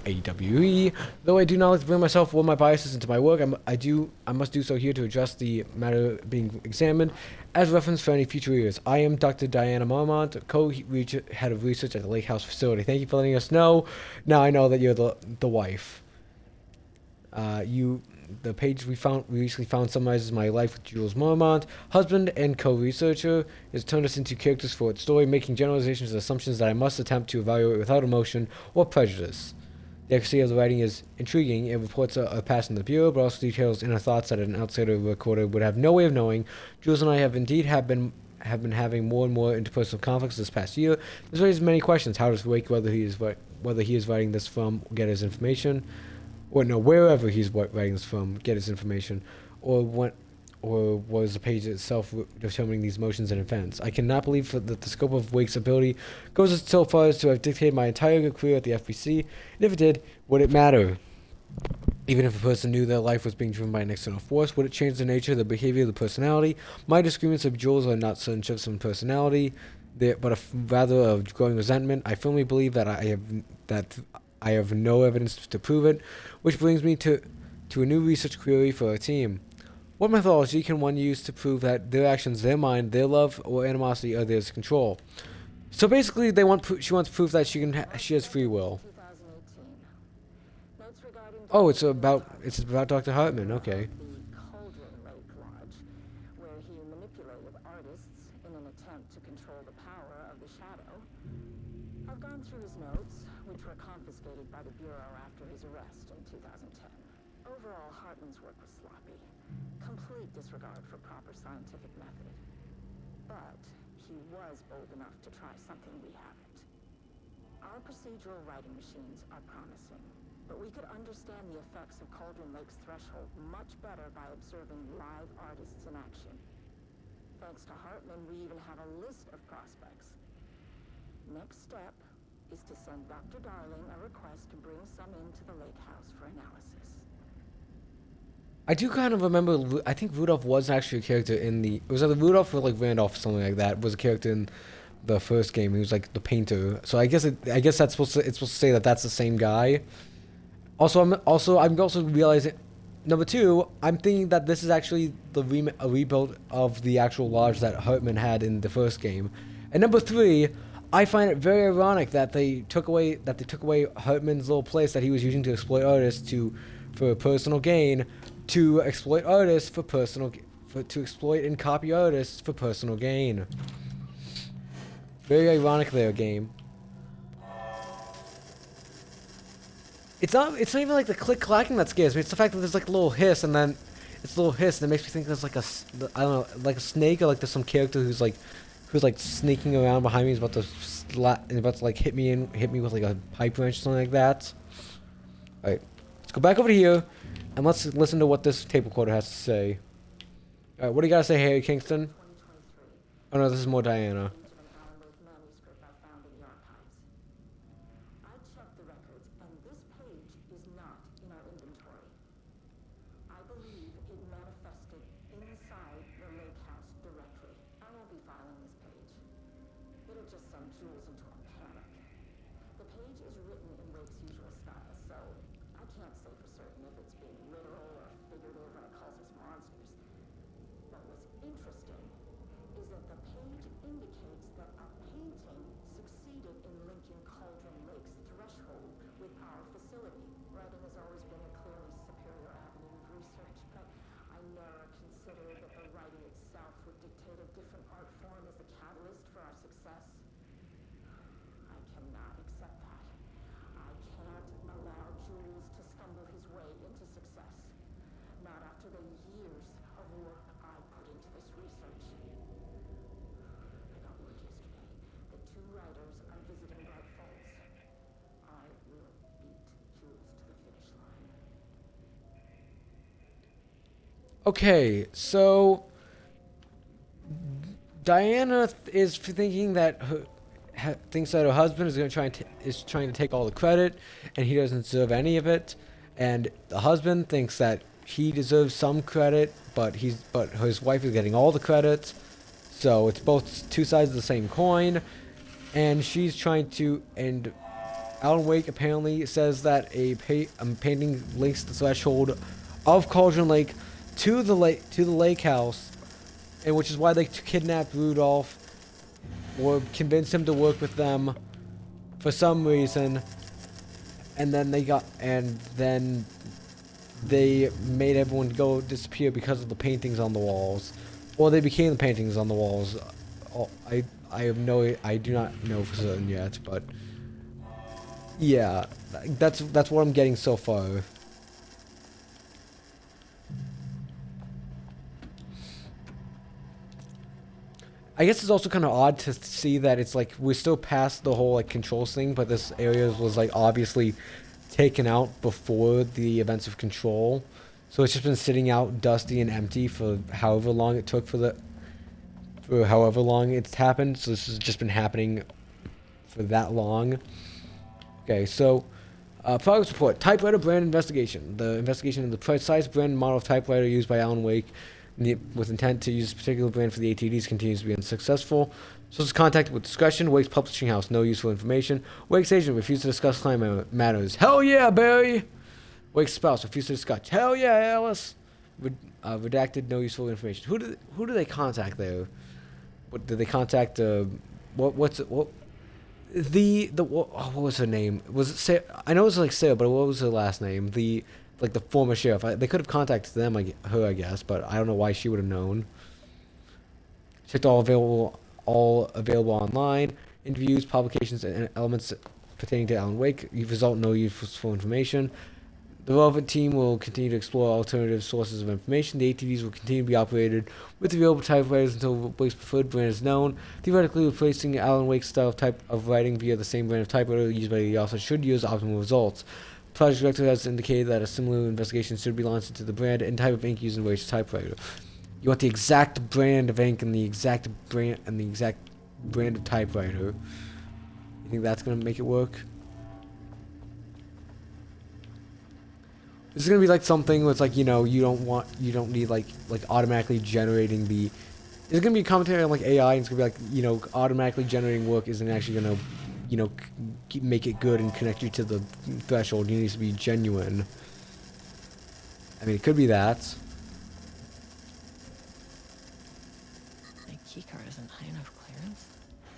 AWE. Though I do not like to bring myself or my biases into my work, I must do so here to address the matter being examined as reference for any future readers. I am Dr. Diana Marmont, co-head of research at the Lake House facility. Thank you for letting us know. Now I know that you're the wife. The page we recently found summarizes my life with Jules Marmont, husband and co-researcher. It has turned us into characters for its story, making generalizations and assumptions that I must attempt to evaluate without emotion or prejudice. The accuracy of the writing is intriguing. It reports a past in the Bureau, but also details inner thoughts that an outsider recorder would have no way of knowing. Jules and I have been having more and more interpersonal conflicts this past year. This raises many questions. How does Wake, whether he is writing this from, get his information? Or no, wherever he's writing this from, get his information, or was the page itself determining these motions and events? I cannot believe that the scope of Wake's ability goes so far as to have dictated my entire career at the FBC, and if it did, would it matter? Even if a person knew their life was being driven by an external force, would it change the nature, the behavior, the personality? My disagreements with Jules are not certain shifts in personality, but rather of growing resentment. I firmly believe that I have no evidence to prove it, which brings me to a new research query for our team. What methodology can one use to prove that their actions, their mind, their love or animosity are theirs to control? So basically, she wants proof that she has free will. 2018. Notes regarding Oh, it's about Dr. Hartman. Okay. the Cauldron Lake Lodge, where he manipulated artists in an attempt to control the power of the shadow. I've gone through his notes, which were confiscated by the Bureau after his arrest in 2010. Overall, Hartman's work was sloppy. Complete disregard for proper scientific method. But he was bold enough to try something we haven't. Our procedural writing machines are promising, but we could understand the effects of Cauldron Lake's threshold much better by observing live artists in action. Thanks to Hartman, we even have a list of prospects. Next step is to send Dr. Darling a request to bring some into the lake house for analysis. I do kind of remember. I think Rudolph was actually a character in the. It was either Rudolph or like Randolph or something like that. Was a character in the first game. He was like the painter. So I guess that's supposed to. It's supposed to say that that's the same guy. I'm also realizing. Number two, I'm thinking that this is actually a rebuild of the actual lodge that Hartman had in the first game. And number three, I find it very ironic that they took away Hartman's little place that he was using to exploit artists for personal gain, to exploit artists to exploit and copy artists for personal gain. Very ironic there, game. It's not even like the click clacking that scares me. It's the fact that there's like a little hiss and then it's a little hiss and it makes me think there's like I don't know, like a snake, or like there's some character who's like sneaking around behind me, is about to like hit me with like a pipe wrench or something like that. Alright, let's go back over to here and let's listen to what this tape recorder has to say. Alright, what do you gotta say, Harry Kingston? 2023. Oh no, this is more Diana. Page of an Alan Wake manuscript I found in the archives. I checked the records, and this page is not in our inventory. I believe it manifested inside the lake house directly. I won't be filing this page. It'll just send Jules into a panic. The page is written in Wake's usual style, so I can't say for certain if it's being literal or figurative or occultist monsters. But what's interesting is that the page indicates that a painting succeeded in linking Cauldron Lake's threshold with our facility. Writing has always been a clearly superior avenue of research, but I never considered that the writing itself would dictate a different art form as the catalyst for our success. I cannot accept that. I can't allow Jules to stumble his way into success. Not after the years of work I put into this research. I got word yesterday that 2 writers are visiting Bright Falls. I will beat Jules to the finish line. Okay, so Diana is thinking that thinks that her husband is trying to take all the credit, and he doesn't deserve any of it. And the husband thinks that he deserves some credit, but his wife is getting all the credit. So it's both two sides of the same coin. And she's trying to. And Alan Wake apparently says that a painting links the threshold of Cauldron Lake to the lake house, and which is why they kidnapped Rudolph or convinced him to work with them for some reason, and then they made everyone go disappear because of the paintings on the walls, or they became the paintings on the walls. I do not know for certain yet, but yeah, that's what I'm getting so far. I guess it's also kind of odd to see that it's like we're still past the whole like controls thing, but this area was like obviously taken out before the events of Control, so it's just been sitting out dusty and empty for however long it took for however long it's happened. So this has just been happening for that long. Okay, so progress report: typewriter brand investigation. The investigation of the precise brand and model of typewriter used by Alan Wake with intent to use a particular brand for the ATDs continues to be unsuccessful. Sources contacted with discretion. Wake's publishing house, no useful information. Wake's agent refused to discuss client matters. Hell yeah, Barry! Wake's spouse refused to discuss. Hell yeah, Alice! redacted, no useful information. Who do they contact there? What do they contact? What what was her name? Was it Sarah? I know it was like Sarah, but what was her last name? The former sheriff. They could have contacted them, like her, I guess, but I don't know why she would have known. Checked all available online interviews, publications, and elements pertaining to Alan Wake. Result no useful information. The relevant team will continue to explore alternative sources of information. The ATVs will continue to be operated with available typewriters until Wake's preferred brand is known. Theoretically, replacing Alan Wake's style of type of writing via the same brand of typewriter used by the officer should yield optimal results. The project director has indicated that a similar investigation should be launched into the brand and type of ink used in Wake's typewriter. You want the exact brand of ink and the exact brand of typewriter. You think that's gonna make it work? This is gonna be like something where it's like, you don't need like automatically generating the. It's gonna be a commentary on like AI, and it's gonna be like, automatically generating work isn't actually gonna, make it good and connect you to the threshold. You need to be genuine. I mean, it could be that. My keycard isn't high enough clearance.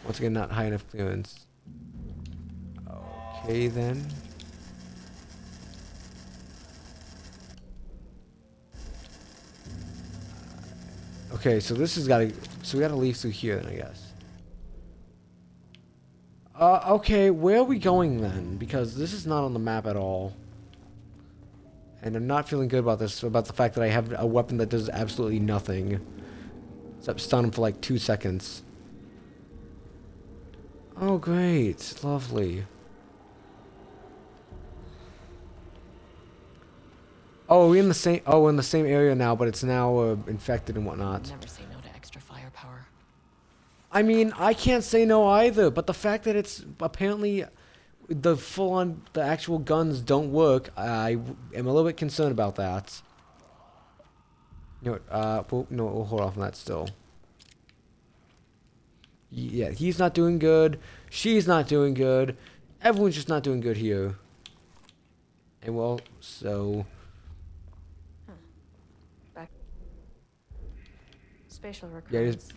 Once again, not high enough clearance. Okay then. Okay, so this has got to. So we got to leave through here then, I guess. Okay, where are we going then? Because this is not on the map at all. And I'm not feeling good about this, about the fact that I have a weapon that does absolutely nothing. Except stun him for like 2 seconds. Oh, great. Lovely. Oh, we're in the same area now, but it's now infected and whatnot. Never say no to extra firepower. I mean, I can't say no either, but the fact that it's apparently the actual guns don't work, I am a little bit concerned about that. We'll hold off on that still. Yeah, he's not doing good. She's not doing good. Everyone's just not doing good here. And well, so... Spatial Yeah, recurrence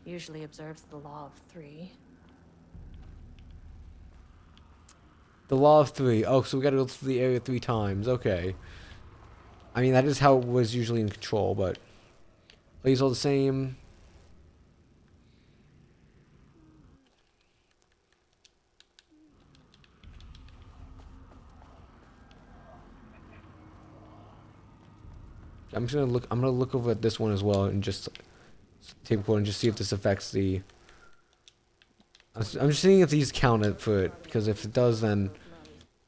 usually observes the law of 3. The law of 3. Oh, so we gotta go through the area 3 times. Okay. I mean, that is how it was usually in Control, but... These all the same. I'm gonna look over at this one as well and just take a photo and just see if this affects the. I'm just seeing if these count it for it, because if it does, then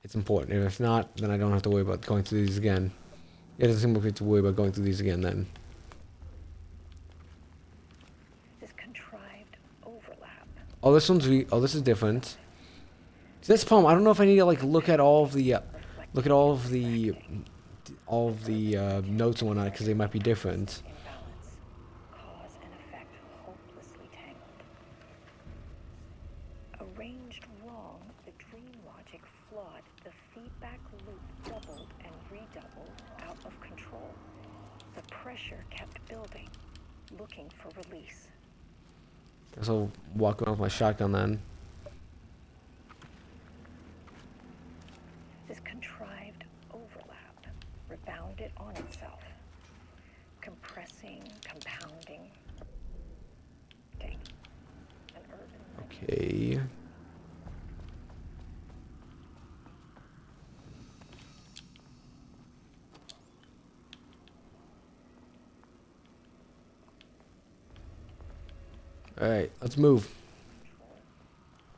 it's important. And if not, then I don't have to worry about going through these again. It doesn't seem like we have to worry about going through these again then. This contrived overlap. Oh, this is different. See, that's the problem. I don't know if I need to like look at all of the notes and whatnot, because they might be different. Imbalance. Cause and effect hopelessly tangled. Arranged wrong, the dream logic flawed. The feedback loop doubled and redoubled, out of control. The pressure kept building, looking for release. Guess I'll walk around with my shotgun then. This contrived overlap rebounded on itself, compressing, compounding. Dang. An urban Okay. All right, let's move.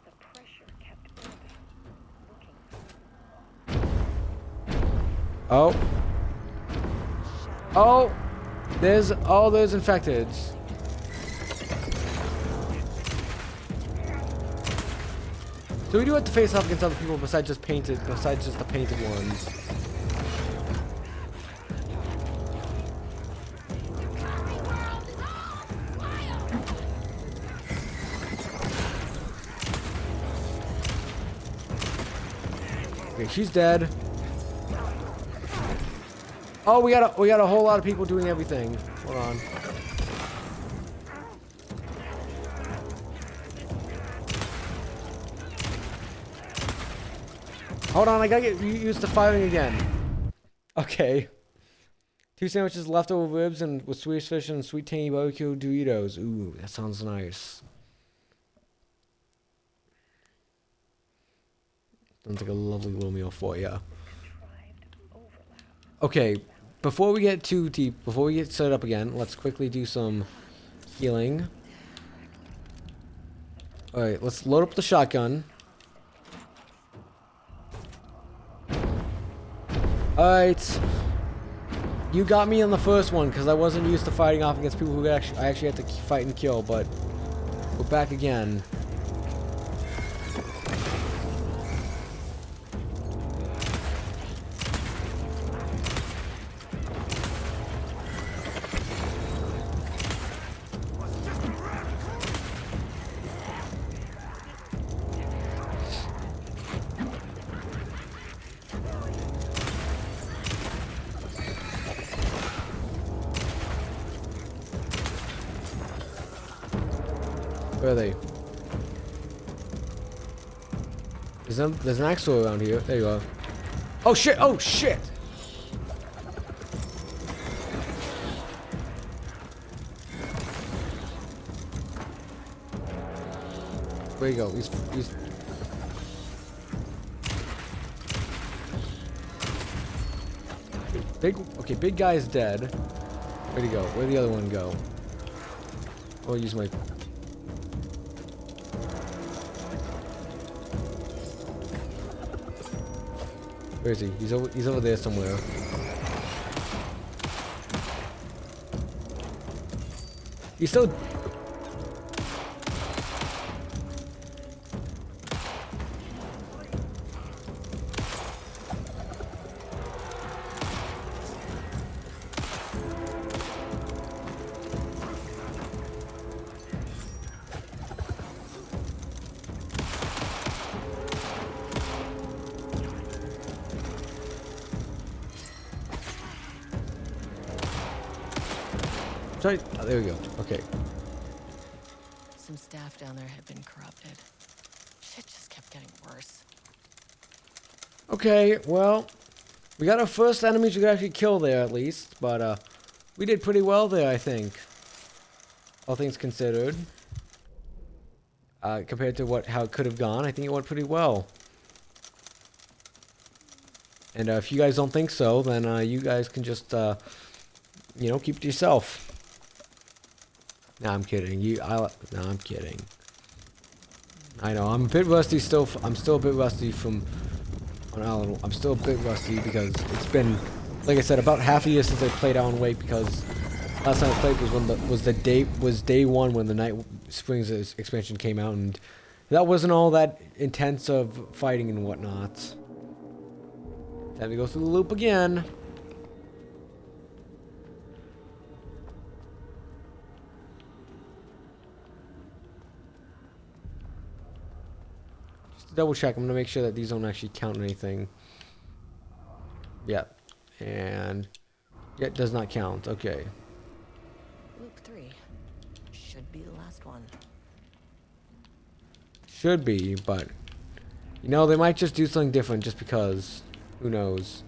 The pressure kept building, looking for There's infecteds. So we do have to face off against other people besides just the painted ones. Okay, she's dead. Oh, we got a whole lot of people doing everything. Hold on. Hold on, I gotta get used to firing again. Okay. 2 sandwiches, leftover ribs, and with Swedish fish and sweet tangy barbecue Doritos. Ooh, that sounds nice. Sounds like a lovely little meal for you. Okay, before we get too deep, before we get set up again, let's quickly do some healing. Alright, let's load up the shotgun. Alright. You got me on the first one because I wasn't used to fighting off against people who I actually had to fight and kill, but we're back again. Where are they? There's an axle around here. There you are. Oh shit! Oh shit! Where you go? He's big. Okay, big guy is dead. Where'd he go? Where'd the other one go? I'll use my. Where is he? He's over there somewhere. He's still. Sorry. Oh, there we go. Okay. Some staff down there had been corrupted. Shit just kept getting worse. Okay, well, we got our first enemies we could actually kill there at least, but we did pretty well there, I think. All things considered. Compared to how it could have gone, I think it went pretty well. And if you guys don't think so, then you guys can just, you know, keep it to yourself. Nah, I'm kidding. No, I'm kidding. I know, I'm a bit rusty still. I'm still a bit rusty from on Alan. I'm still a bit rusty because it's been, like I said, about half a year since I played Alan Wake, because last time I played was day one when the Night Springs expansion came out, and that wasn't all that intense of fighting and whatnot. Time to go through the loop again. Double check. I'm gonna make sure that these don't actually count anything. Yeah, and yeah, it does not count. Okay. Loop 3 should be the last one. Should be, but you know, they might just do something different just because. Who knows?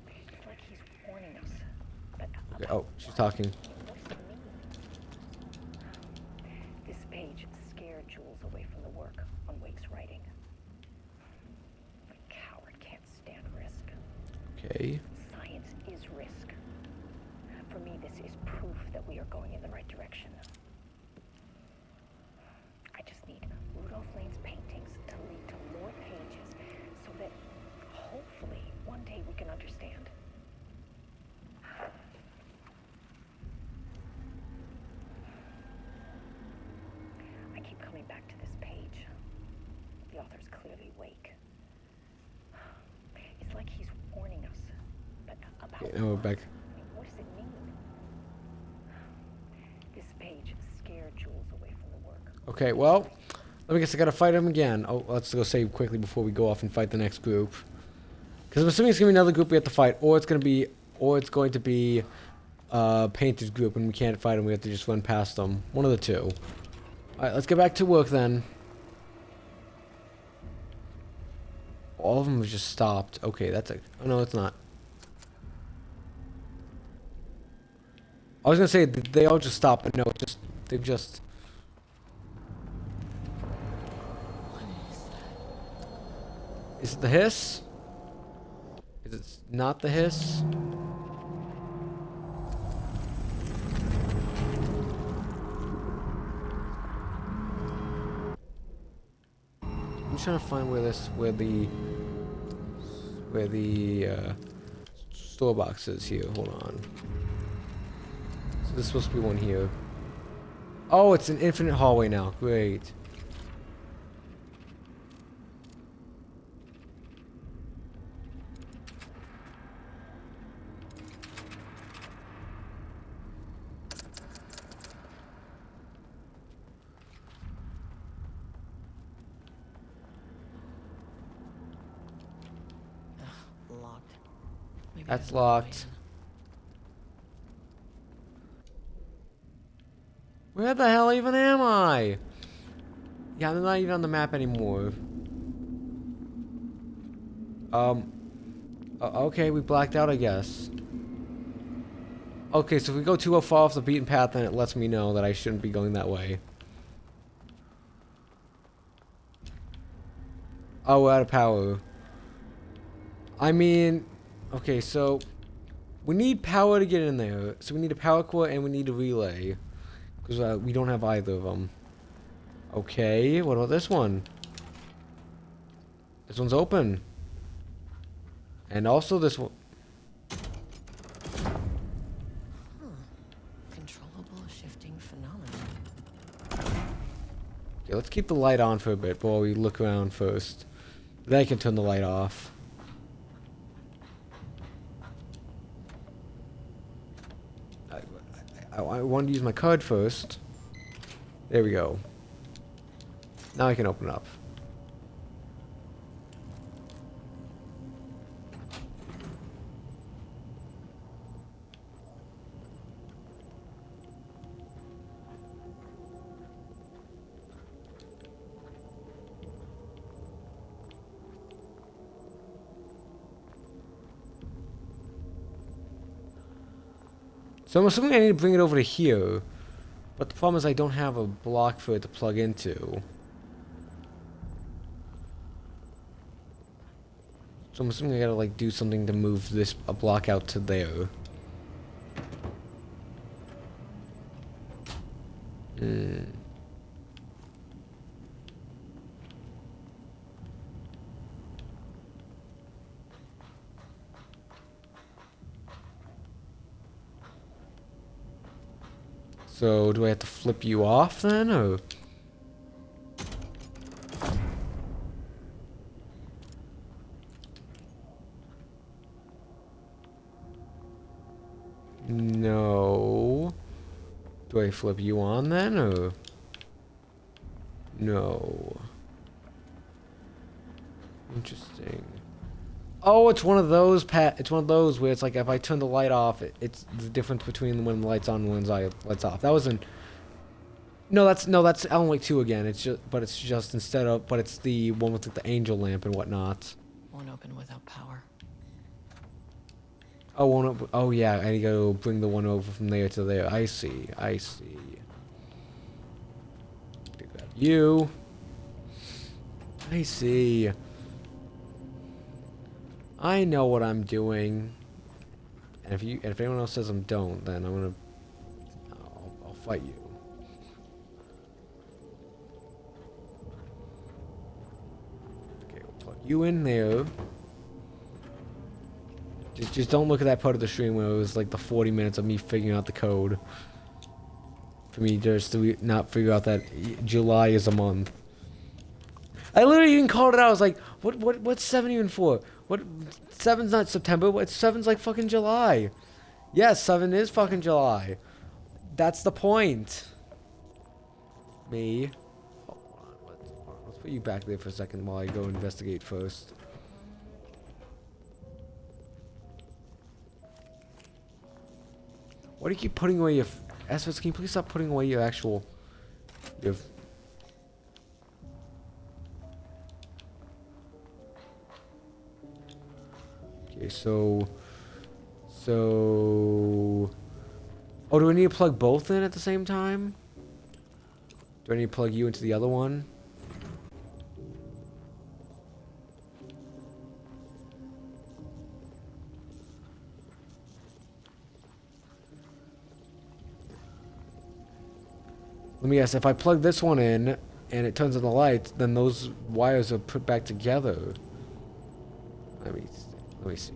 It's like he's warning us. But Okay, oh, she's talking. this page scared Jules away from the work on Wake's writing. A coward can't stand risk. Okay. Science is risk. For me, this is proof that we are going in the right direction. I just need Rudolph Lane's paintings to lead to more pages so that hopefully one day we can understand. I keep coming back to this page. The author's clearly Wake. It's like he's warning us, but about Okay, now we're back. what does it mean? This page scared Jules away from the work. Okay, well, I guess I gotta fight him again. Oh, let's go save quickly before we go off and fight the next group. Because I'm assuming it's gonna be another group we have to fight, or it's going to be Painted group and we can't fight them. We have to just run past them. One of the two. All right, let's get back to work then. All of them have just stopped. Okay, that's a... Oh, no, it's not. I was gonna say they all just stopped, but no, just they've just... Is it the hiss? Is it not the hiss? I'm trying to find where the store box is here. Hold on. So there's supposed to be one here. Oh, it's an infinite hallway now. Great. Locked. Maybe That's I can locked. Where the hell even am I? Yeah, I'm not even on the map anymore. Okay, we blacked out, I guess. Okay, so if we go too far off the beaten path, then it lets me know that I shouldn't be going that way. Oh, we're out of power. I mean, okay, so we need power to get in there. So we need a power cord and we need a relay. Because we don't have either of them. Okay, what about this one? This one's open. And also this one. Controllable shifting phenomenon. Okay, let's keep the light on for a bit while we look around first. Then I can turn the light off. I want to use my card first. There we go. Now I can open it up. So I'm assuming I need to bring it over to here. But the problem is I don't have a block for it to plug into. So I'm assuming I gotta like do something to move this a block out to there. So do I have to flip you off then, or? No. Do I flip you on then, or? No. Interesting. Oh, it's one of those it's one of those where it's like if I turn the light off, it's the difference between when the light's on and when the light's off. That wasn't. No, that's Alan Wake 2 again. It's just instead of, but it's the one with the angel lamp and whatnot. Won't open without power. Oh, won't open. Oh yeah, I need to go bring the one over from there to there. I see. I see. Grab you. I see. I know what I'm doing. And if anyone else says I don't, then I'm gonna I'll fight you. Okay, we'll plug you in there. Just don't look at that part of the stream where it was like the 40 minutes of me figuring out the code. For me just to not figure out that July is a month. I literally even called it out. I was like, what's 7 even for? What 7's not September, what 7's like fucking July. Yes, 7 is fucking July. That's the point. Me. Hold on, Put you back there for a second while I go investigate first. Why do you keep putting away your... Esphus, can you please stop putting away your actual... Your... Okay, so... Oh, do I need to plug both in at the same time? Do I need to plug you into the other one? Let me guess, if I plug this one in and it turns on the lights, then those wires are put back together. Let me see.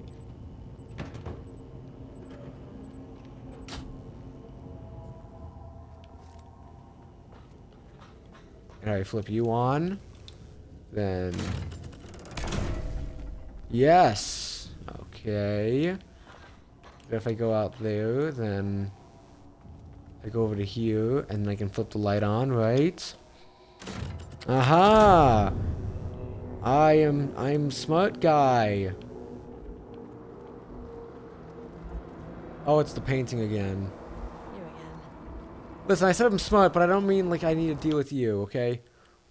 Alright, flip you on. Then... Yes! Okay. But if I go out there, then... I go over to here, and I can flip the light on, right? Aha! I'm smart guy. Oh, it's the painting again. You again. Listen, I said I'm smart, but I don't mean like I need to deal with you, okay?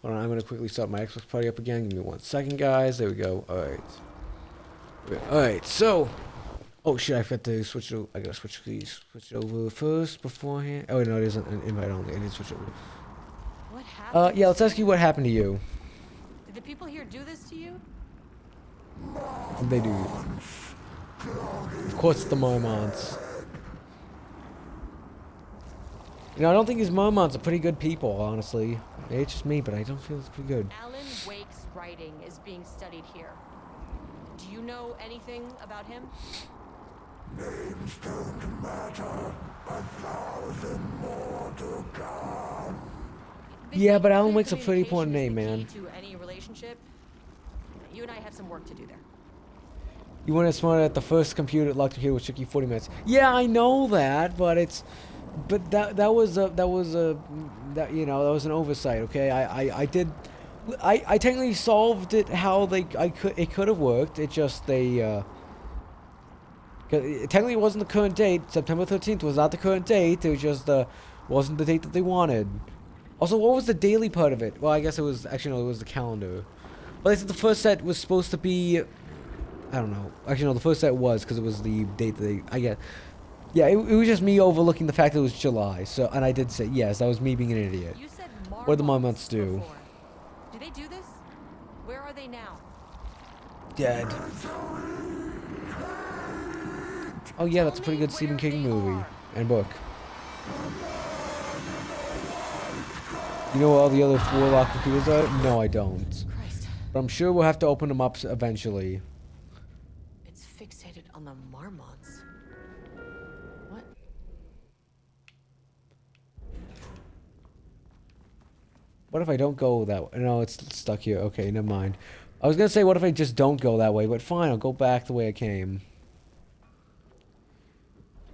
Hold on, I'm gonna quickly start my Xbox party up again. Give me 1 second, guys. There we go. Alright. Alright, so... Oh shit, I forgot to switch it. I gotta switch these. Switch it over first beforehand. Oh, no, it isn't an invite only. I need to switch it over. What happened? Yeah, let's ask you what happened to you. Did the people here do this to you? They do. Of course, it's the Mormonts. You know, I don't think these Mormonts are pretty good people, honestly. Maybe it's just me, but I don't feel it's pretty good. Alan Wake's writing is being studied here. Do you know anything about him? Names don't matter. 1,000 more to come. Yeah, but Alan Wake's a pretty important name, man. To any relationship, you and I have some work to do there. You weren't as smart at the first computer locked here, which took you 40 minutes. Yeah, I know that, but it's... But that was an oversight, okay? I technically solved it how it could have worked. It just technically it wasn't the current date. September 13th was not the current date. It was just wasn't the date that they wanted. Also, what was the daily part of it? Well, I guess it was actually no, it was the calendar. But I said the first set was supposed to be, I don't know. Actually, no, the first set was because it was the date that I guess. Yeah, it was just me overlooking the fact that it was July. So, and I did say yes. That was me being an idiot. You said What do the Mormonts do? before. Do they do this? Where are they now? Dead. Oh yeah, that's a pretty good Stephen King movie and book. You know where all the other 4 locked computers are? No, I don't. Christ. But I'm sure we'll have to open them up eventually. It's fixated on the Marmonts. What? What if I don't go that way? No, it's stuck here. Okay, never mind. I was gonna say, what if I just don't go that way? But fine, I'll go back the way I came.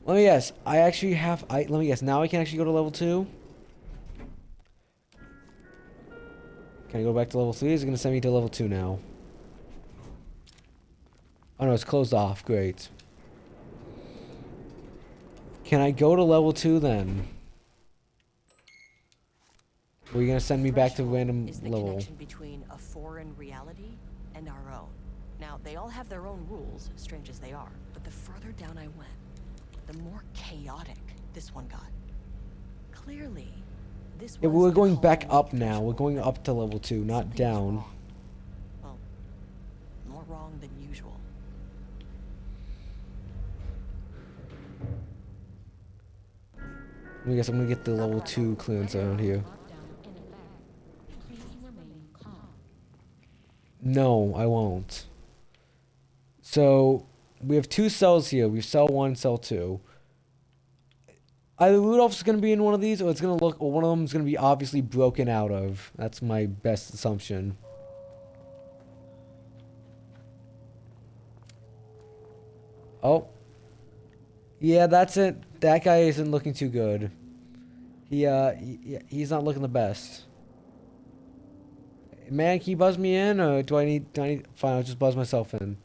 Let me guess. Let me guess. Now I can actually go to level 2? Can I go back to level 3? Is it gonna send me to level 2 now? Oh no, it's closed off. Great. Can I go to level 2 then? Or are you gonna send me back to random is the level? connection between a foreign reality and our own. Now, they all have their own rules, strange as they are. But the further down I went, the more chaotic this one got. Clearly, this Yeah, was we're the going back colony up now. We're going up to level 2, not Something's down. wrong. Well, more wrong than usual. I guess I'm gonna get the level 2 clearance around here. No, I won't. So, we have 2 cells here. We have cell 1, cell 2. Either Rudolph's gonna be in one of these, or or one of them is gonna be obviously broken out of. That's my best assumption. Oh. Yeah, that's it. That guy isn't looking too good. He's not looking the best. Man, can you buzz me in, or do I need? Fine, I'll just buzz myself in.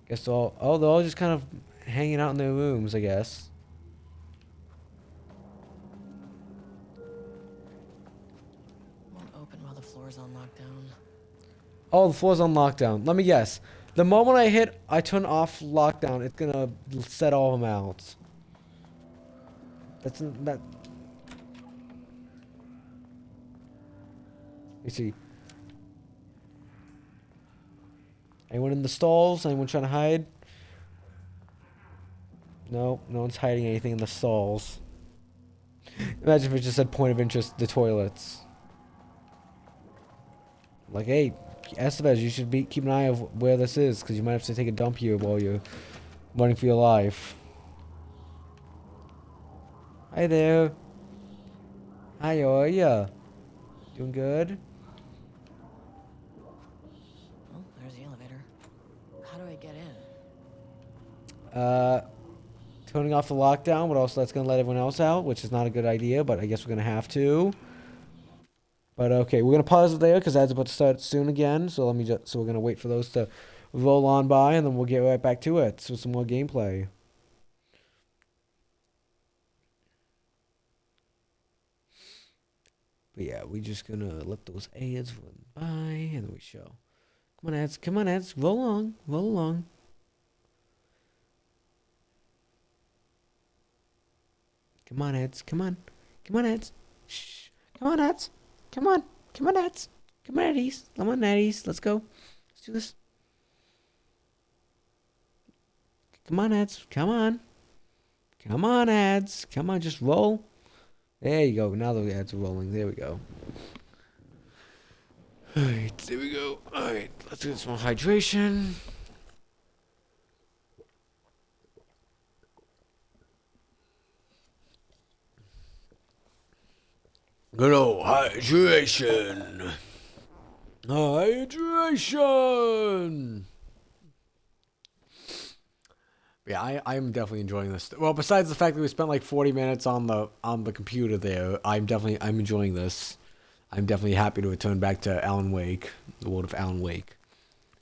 Guess they're all. Oh, they're all just kind of hanging out in their rooms, I guess. Won't open while the floor's on lockdown. Oh, the floor's on lockdown. Let me guess. The moment I turn off lockdown, it's gonna set all of them out. That's that. Let me see. Anyone in the stalls? Anyone trying to hide? No, no one's hiding anything in the stalls. Imagine if it just said point of interest, the toilets. Like, hey, Estevez, you should keep an eye of where this is, because you might have to take a dump here while you're running for your life. Hi there. Hi, how are ya? Doing good? Oh, there's the elevator. How do I get in? Turning off the lockdown, but also that's gonna let everyone else out, which is not a good idea, but I guess we're gonna have to. But okay, we're gonna pause it there because ads about to start soon again. So we're gonna wait for those to roll on by, and then we'll get right back to it. So some more gameplay. But yeah, we're just gonna let those ads run by, and then we show. Come on ads, roll along, roll along. Come on ads, come on ads. Shh, come on ads. Come on, Eds. Come on, Eddies. Come on, Eddies. Let's go. Let's do this. Come on, Eds. Come on. Come on, Eds. Come on, just roll. There you go. Now the ads are rolling. There we go. Alright, there we go. Alright, let's get some more hydration. Good old hydration. Hydration. Yeah, I'm definitely enjoying this. Well, besides the fact that we spent like 40 minutes on the computer there, I'm enjoying this. I'm definitely happy to return back to Alan Wake, the world of Alan Wake,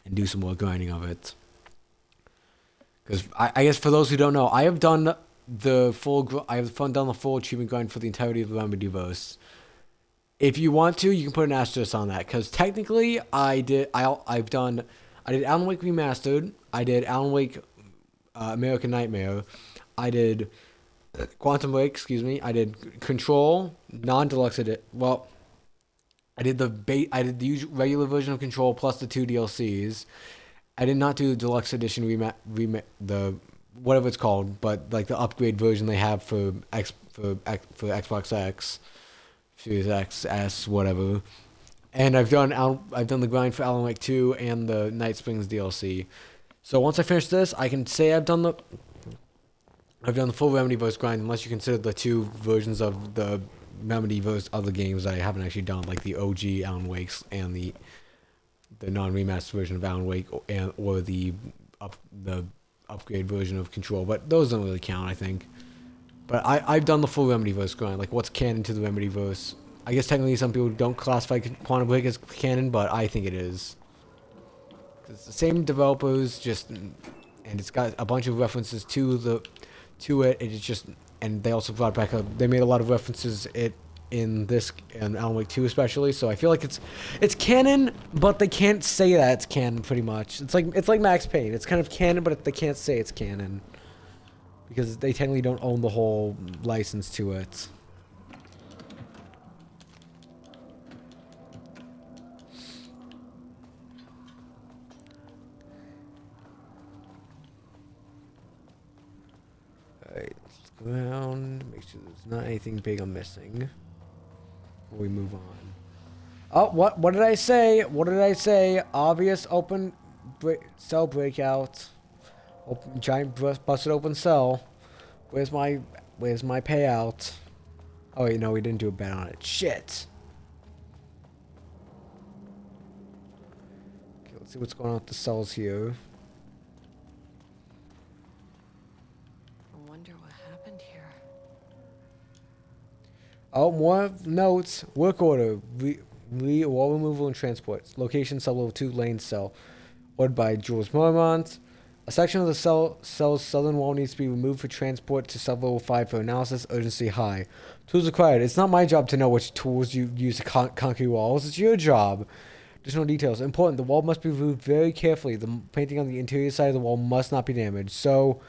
and do some more grinding of it. Because I guess for those who don't know, I have done the full achievement grind for the entirety of the Remedyverse. If you want to, you can put an asterisk on that, because technically I did Alan Wake Remastered, I did Alan Wake American Nightmare, I did Quantum Break, I did Control non-deluxe edition. Well, I did the regular version of Control plus the 2 DLCs. I did not do the deluxe edition the whatever it's called, but like the upgrade version they have for Xbox X, Series X, S, whatever. And I've done the grind for Alan Wake 2 and the Night Springs DLC. So once I finish this, I can say I've done the full Remedyverse grind, unless you consider the 2 versions of the Remedyverse other games I haven't actually done, like the OG Alan Wakes and the non-remastered version of Alan Wake, or the upgrade version of Control. But those don't really count, I think. But I've done the full Remedyverse grind, like what's canon to the Remedyverse. I guess technically some people don't classify Quantum Break as canon, but I think it is. It's the same developers, and it's got a bunch of references to it. It's just, and they also brought back they made a lot of references in Alan Wake 2 especially. So I feel like it's canon, but they can't say that it's canon pretty much. It's like Max Payne. It's kind of canon, but they can't say it's canon because they technically don't own the whole license to it. Alright, let's go around, make sure there's not anything big I'm missing before we move on. Oh, what did I say? What did I say? Obvious open cell breakout. Giant busted open cell. Where's my payout? Oh wait, no, we didn't do a bet on it. Shit. Okay, let's see what's going on with the cells here. I wonder what happened here. more notes. Work order. Wall removal and transport. Location sublevel 2 lane cell. Ordered by Jules Mormont. A section of the cell's southern wall needs to be removed for transport to sublevel 5 for analysis. Urgency high. Tools required. It's not my job to know which tools you use to concrete walls. It's your job. Additional details. Important. The wall must be removed very carefully. The painting on the interior side of the wall must not be damaged. So,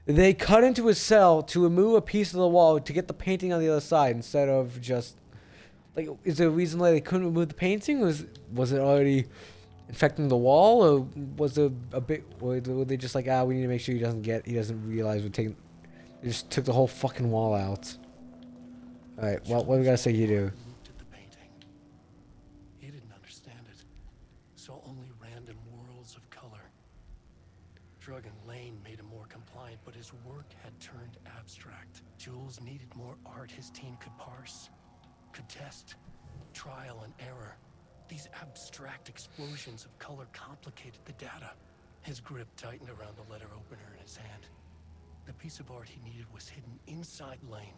they cut into a cell to remove a piece of the wall to get the painting on the other side instead of just... Like, is there a reason why they couldn't remove the painting? Was it already infecting the wall? Or was there a bit... Or were they just like, we need to make sure he doesn't realize we're taking... They just took the whole fucking wall out. Alright, well, what do we gotta say you do? Looked at the painting. He didn't understand it. Saw only random whirls of color. Drug and Lane made him more compliant, but his work had turned abstract. Jules needed more art his team could parse, could test. Trial and error. These abstract explosions of color complicated the data. His grip tightened around the letter opener in his hand. The piece of art he needed was hidden inside Lane.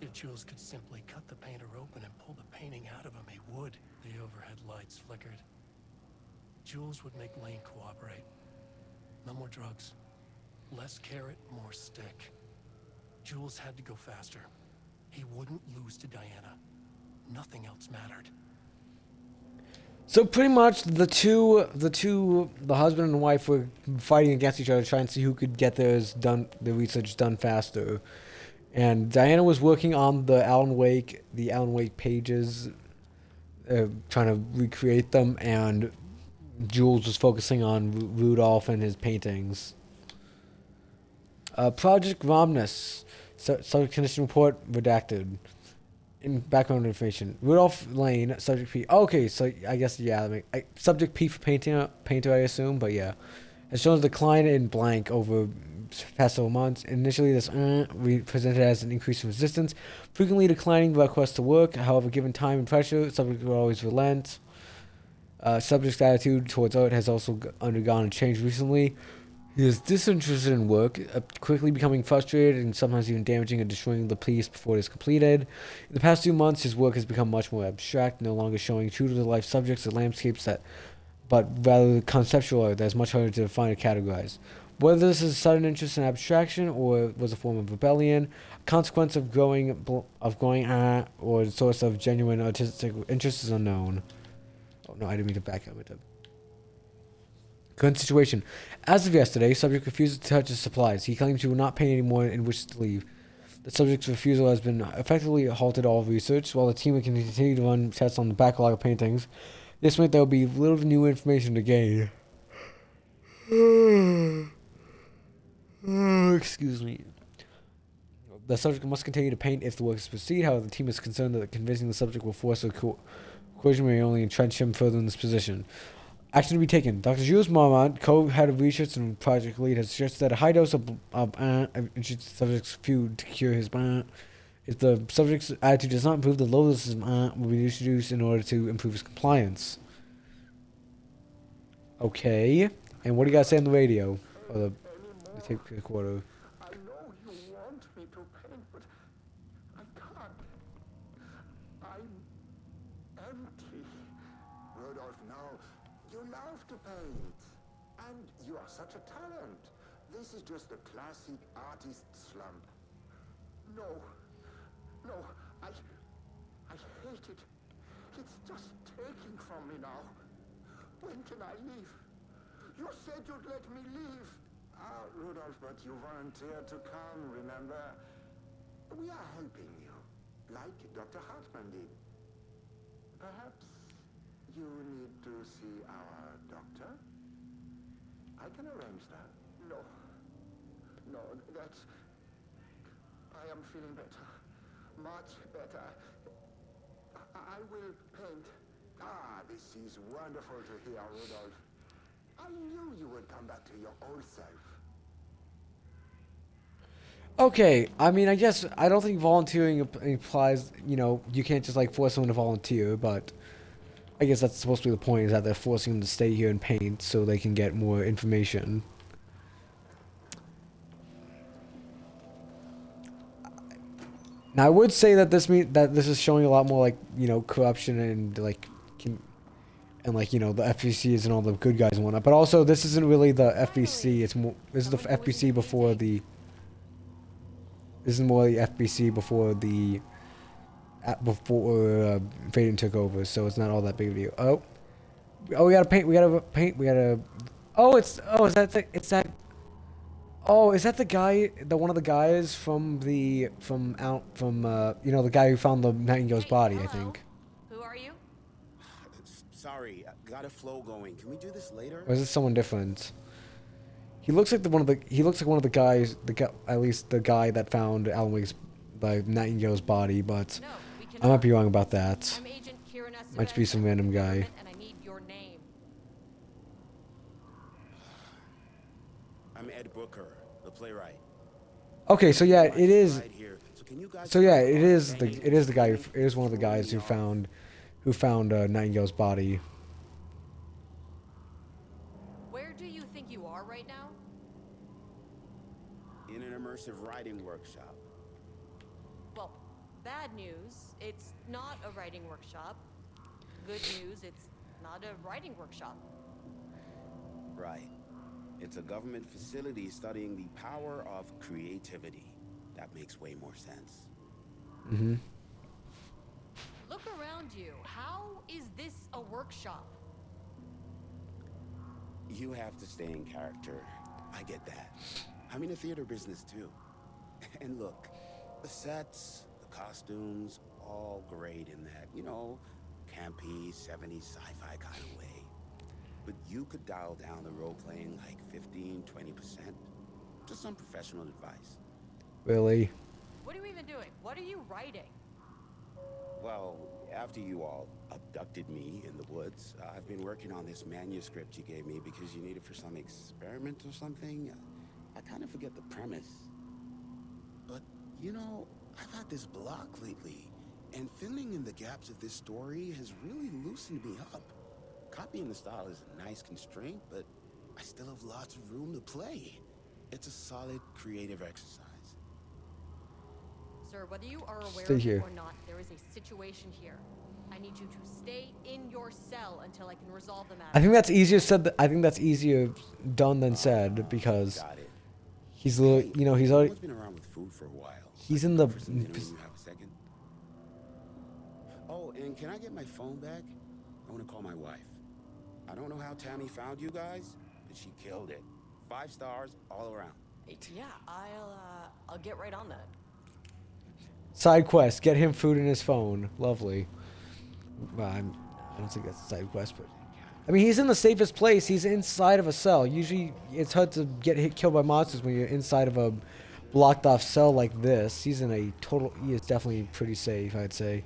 If Jules could simply cut the painter open and pull the painting out of him, he would. The overhead lights flickered. Jules would make Lane cooperate. No more drugs. Less carrot, more stick. Jules had to go faster. He wouldn't lose to Diana. Nothing else mattered. So pretty much the husband and wife were fighting against each other, trying to see who could get the research done faster. And Diana was working on the Alan Wake pages, trying to recreate them, and Jules was focusing on Rudolph and his paintings. Project Romnus, subject condition report redacted. In background information, Rudolph Lane, subject P. Okay, so I guess subject P for painter, I assume, but yeah, has shown a decline in blank over past several months. Initially, this presented as an increase in resistance, frequently declining the request to work. However, given time and pressure, subject will always relent. Subject's attitude towards art has also undergone a change recently. He is disinterested in work, quickly becoming frustrated and sometimes even damaging and destroying the piece before it is completed. In the past 2 months, his work has become much more abstract, no longer showing true-to-life subjects or landscapes but rather conceptual art that is much harder to define or categorize. Whether this is a sudden interest in abstraction or was a form of rebellion, a consequence of growing or a source of genuine artistic interest is unknown. Oh no, I didn't mean to back up. Current situation. As of yesterday, subject refuses to touch his supplies. He claims he will not paint anymore and wishes to leave. The subject's refusal has been effectively halted all research, while the team will continue to run tests on the backlog of paintings. This meant there will be little new information to gain. Excuse me. The subject must continue to paint if the work is to proceed. However, the team is concerned that convincing the subject will force or coercion may only entrench him further in this position. Action to be taken. Dr. Jules Marmont, co-head of research and project lead, has suggested that a high dose of subject's food to cure his if the subject's attitude does not improve, the low dose will be introduced in order to improve his compliance. Okay. And what do you guys say on the radio? Or the tape recorder? I know you want me to paint, but I can't. I'm empty. Rudolph, no. You love to paint. And you are such a talent. This is just a classic artist slump. No. No, I hate it. It's just taking from me now. When can I leave? You said you'd let me leave. Rudolph, but you volunteered to come, remember? We are helping you, like Dr. Hartman did. Perhaps you need to see our doctor? I can arrange that. No, that's... I am feeling better. Much better. I will paint. This is wonderful to hear, Rudolph. I knew you would come back to your old self. Okay, I mean, I guess I don't think volunteering implies, you can't just force someone to volunteer, but I guess that's supposed to be the point, is that they're forcing them to stay here and paint so they can get more information. Now I would say that this is showing a lot more like corruption and like the FBC isn't all the good guys and whatnot. But also this isn't really the FBC. It's more this is the FBC before the. This is more the FBC before Vaden took over, so it's not all that big of a deal. Oh, we gotta paint. Oh, is that the guy? One of the guys from the guy who found the Nightingale's body, I think. Who are you? Sorry, got a flow going. Can we do this later? Or is it someone different? He looks like one of the guys. At least the guy that found Alan Wake's Nightingale's body, but No, we I might be cannot. wrong about that. I'm Agent Kieran Estevez. Might be some random guy. And I need your name. I'm Ed Booker, the playwright. Okay, so yeah, it is. Right here. So can you guys So yeah, stop it is banging the guy. It and is one of the guys who throwing me found Nightingale's body. Where do you think you are right now? off in an immersive writing workshop. Well, bad news. It's not a writing workshop. Good news. It's not a writing workshop. Right. It's a government facility studying the power of creativity. That makes way more sense. Mm-hmm. Look around you. How is this a workshop? You have to stay in character. I get that. I'm in the theater business too. And look, the sets, the costumes, all great in that, campy, 70s sci-fi kind of way. But you could dial down the role-playing like 15, 20%. Just some professional advice. Really? What are you even doing? What are you writing? Well, after you all abducted me in the woods, I've been working on this manuscript you gave me because you need it for some experiment or something. I kind of forget the premise. But, I've had this block lately, and filling in the gaps of this story has really loosened me up. Copying the style is a nice constraint, but I still have lots of room to play. It's a solid creative exercise. Sir, whether you are aware Stay of here. it or not, there is a situation here. I need you to stay in your cell until I can resolve the matter. I think that's easier said. I think that's easier done than said because Got it. he's he's already. Someone's been around with food for a while. He's in the. For some dinner when you have a second. Oh, and can I get my phone back? I want to call my wife. I don't know how Tammy found you guys, but she killed it. 5 stars all around. Yeah, I'll get right on that. Side quest: get him food in his phone. Lovely. Well, I don't think that's a side quest, but I mean, he's in the safest place. He's inside of a cell. Usually, it's hard to get killed by monsters when you're inside of a blocked off cell like this. He is definitely pretty safe, I'd say.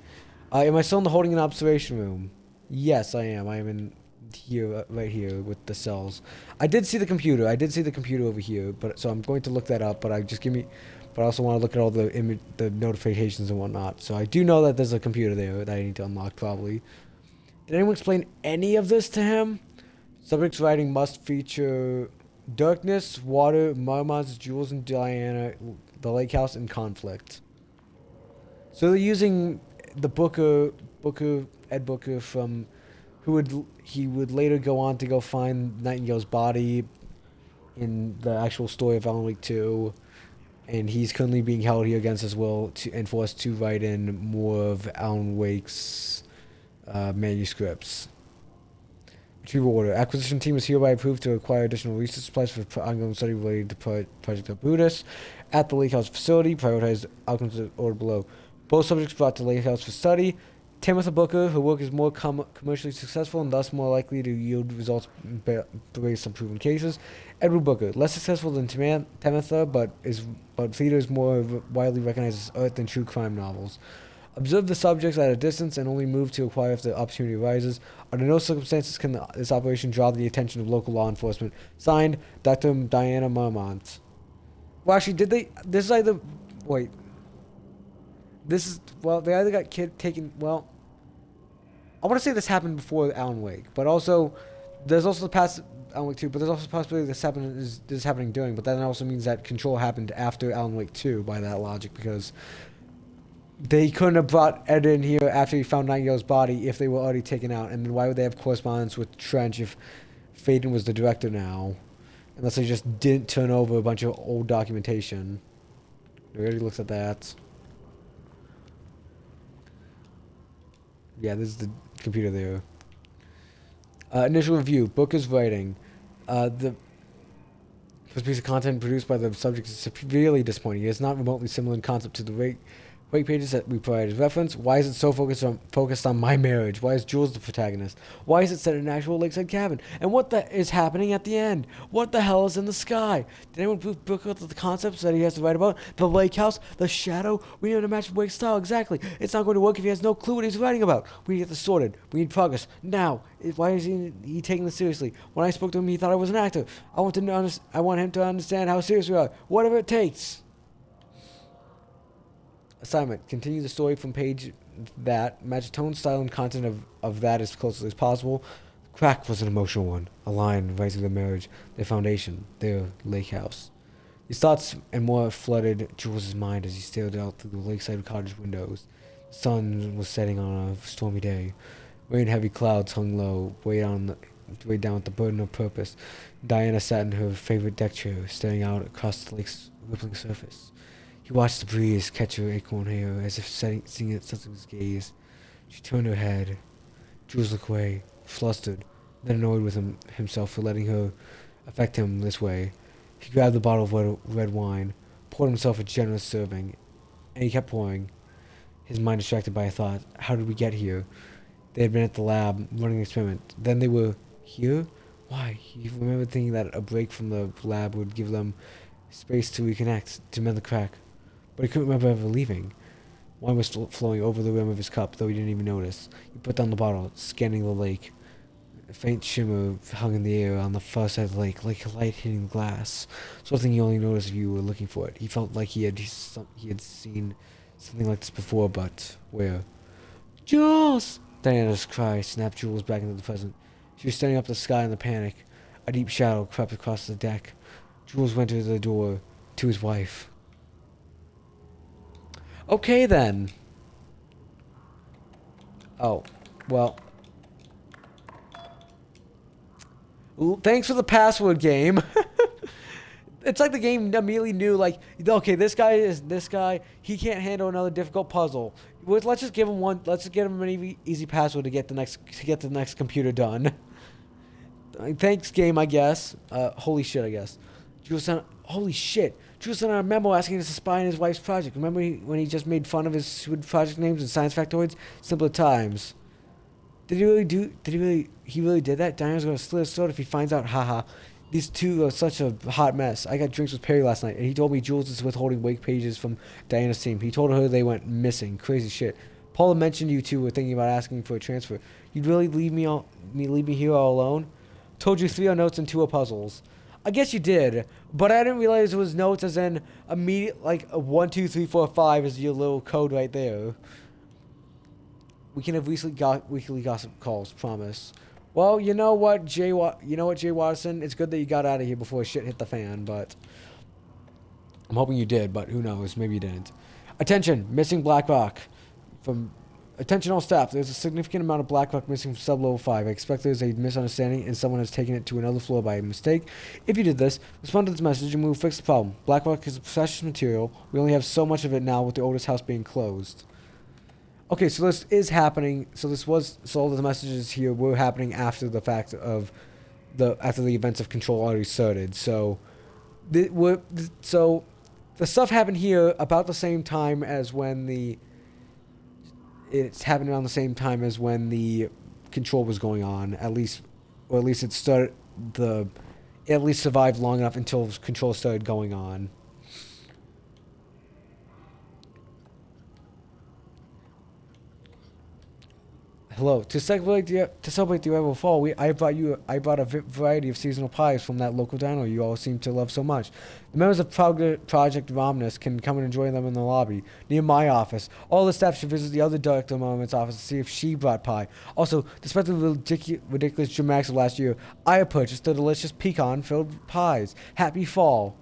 Am I still in the holding an observation room? Yes, I am. I am in here, right here, with the cells. I did see the computer. Over here, but so I'm going to look that up. But But I also want to look at all the notifications and whatnot. So I do know that there's a computer there that I need to unlock probably. Did anyone explain any of this to him? Subject's writing must feature darkness, water, Marmon's, Jules and Diana, the lake house, and conflict. So they're using the Ed Booker from he would later go on to go find Nightingale's body in the actual story of Alan Wake 2. And he's currently being held here against his will and forced to write in more of Alan Wake's manuscripts. Retrieval order. Acquisition team is hereby approved to acquire additional research supplies for ongoing study related to Project Arbutus at the Lake House facility. Prioritize outcomes ordered below. Both subjects brought to Lake House for study. Timothy Booker, her work is more commercially successful and thus more likely to yield results based on proven cases. Edward Booker, less successful than Timothy, but theater is more widely recognized as art than true crime novels. Observe the subjects at a distance and only move to acquire if the opportunity arises. Under no circumstances can this operation draw the attention of local law enforcement. Signed, Dr. Diana Marmont. Well, actually, did they? This is either. Wait. This is. Well, they either got taken. Well, I want to say this happened before Alan Wake, but also there's also the past Alan Wake 2, but there's also the possibility this is happening during. But that also means that Control happened after Alan Wake 2 by that logic, because They couldn't have brought Ed in here after he found Nightingale's body if they were already taken out. And then why would they have correspondence with Trench if Faden was the director now? Unless they just didn't turn over a bunch of old documentation. We already looked at that. Yeah, this is the computer there. Initial review. Book is writing. The first piece of content produced by the subject is severely disappointing. It is not remotely similar in concept to the wake pages that we provided as reference. Why is it so focused on my marriage? Why is Jules the protagonist? Why is it set in an actual lakeside cabin? And what the is happening at the end? What the hell is in the sky? Did anyone book out the concepts that he has to write about? The lake house? The shadow? We need to match Wake's style exactly. It's not going to work if he has no clue what he's writing about. We need to get this sorted. We need progress. Now. Why is he taking this seriously? When I spoke to him, he thought I was an actor. I want him to understand how serious we are. Whatever it takes. Assignment. Continue the story from page that. Match tone, style, and content of that as closely as possible. Crack was an emotional one. A line right through the marriage. Their foundation. Their lake house. These thoughts and more flooded Jules' mind as he stared out through the lakeside cottage windows. The sun was setting on a stormy day. Rain-heavy clouds hung low, way down with the burden of purpose. Diana sat in her favorite deck chair, staring out across the lake's rippling surface. He watched the breeze catch her acorn hair, as if seeing it sense his gaze. She turned her head. Jules looked away, flustered, then annoyed with himself for letting her affect him this way. He grabbed the bottle of red wine, poured himself a generous serving, and he kept pouring, his mind distracted by a thought. How did we get here? They had been at the lab, running an experiment. Then they were here? Why? He remembered thinking that a break from the lab would give them space to reconnect, to mend the crack. But he couldn't remember ever leaving. Wine was flowing over the rim of his cup, though he didn't even notice. He put down the bottle, scanning the lake. A faint shimmer hung in the air on the far side of the lake, like a light hitting the glass. Something you only noticed if you were looking for it. He felt like he had seen something like this before, but where? Jules! Diana's cry snapped Jules back into the present. She was staring up the sky in the panic. A deep shadow crept across the deck. Jules went to the door, to his wife. Okay, then. Oh, well. Thanks for the password, game. It's like the game immediately knew, like, okay, this guy. He can't handle another difficult puzzle. Let's just give him one. Let's just get him an easy password to get the next computer done. Thanks, game. I guess. Holy shit. I guess. Holy shit. Jules sent out a memo asking us to spy on his wife's project. Remember when he just made fun of his stupid project names and science factoids? Simpler times. Did he really did that? Diana's gonna slit his throat if he finds out. Haha. These two are such a hot mess. I got drinks with Perry last night, and he told me Jules is withholding wake pages from Diana's team. He told her they went missing. Crazy shit. Paula mentioned you two were thinking about asking for a transfer. You'd really leave me here all alone? Told you 3 are notes and 2 are puzzles. I guess you did, but I didn't realize it was notes as in immediate, like a 1, 2, 3, 4, 5 is your little code right there. We can have weekly gossip calls, promise. Well, you know what, Jay Watson? It's good that you got out of here before shit hit the fan, but I'm hoping you did, but who knows? Maybe you didn't. Attention, missing Black Rock. Attention all staff, there's a significant amount of Black Rock missing from sub-level 5. I expect there's a misunderstanding and someone has taken it to another floor by mistake. If you did this, respond to this message and we will fix the problem. Black Rock is a precious material. We only have so much of it now with the oldest house being closed. Okay, so this is happening. So all the messages here were happening after the fact of after the events of Control already started. So the stuff happened here about the same time as when it's happening around the same time as when the Control was going on, at least it survived long enough until Control started going on. Hello. To celebrate the arrival fall, I brought a variety of seasonal pies from that local diner you all seem to love so much. The members of Project Romnus can come and enjoy them in the lobby near my office. All the staff should visit the other director Moment's office to see if she brought pie. Also, despite the ridiculous dramatics of last year, I have purchased the delicious pecan-filled pies. Happy fall.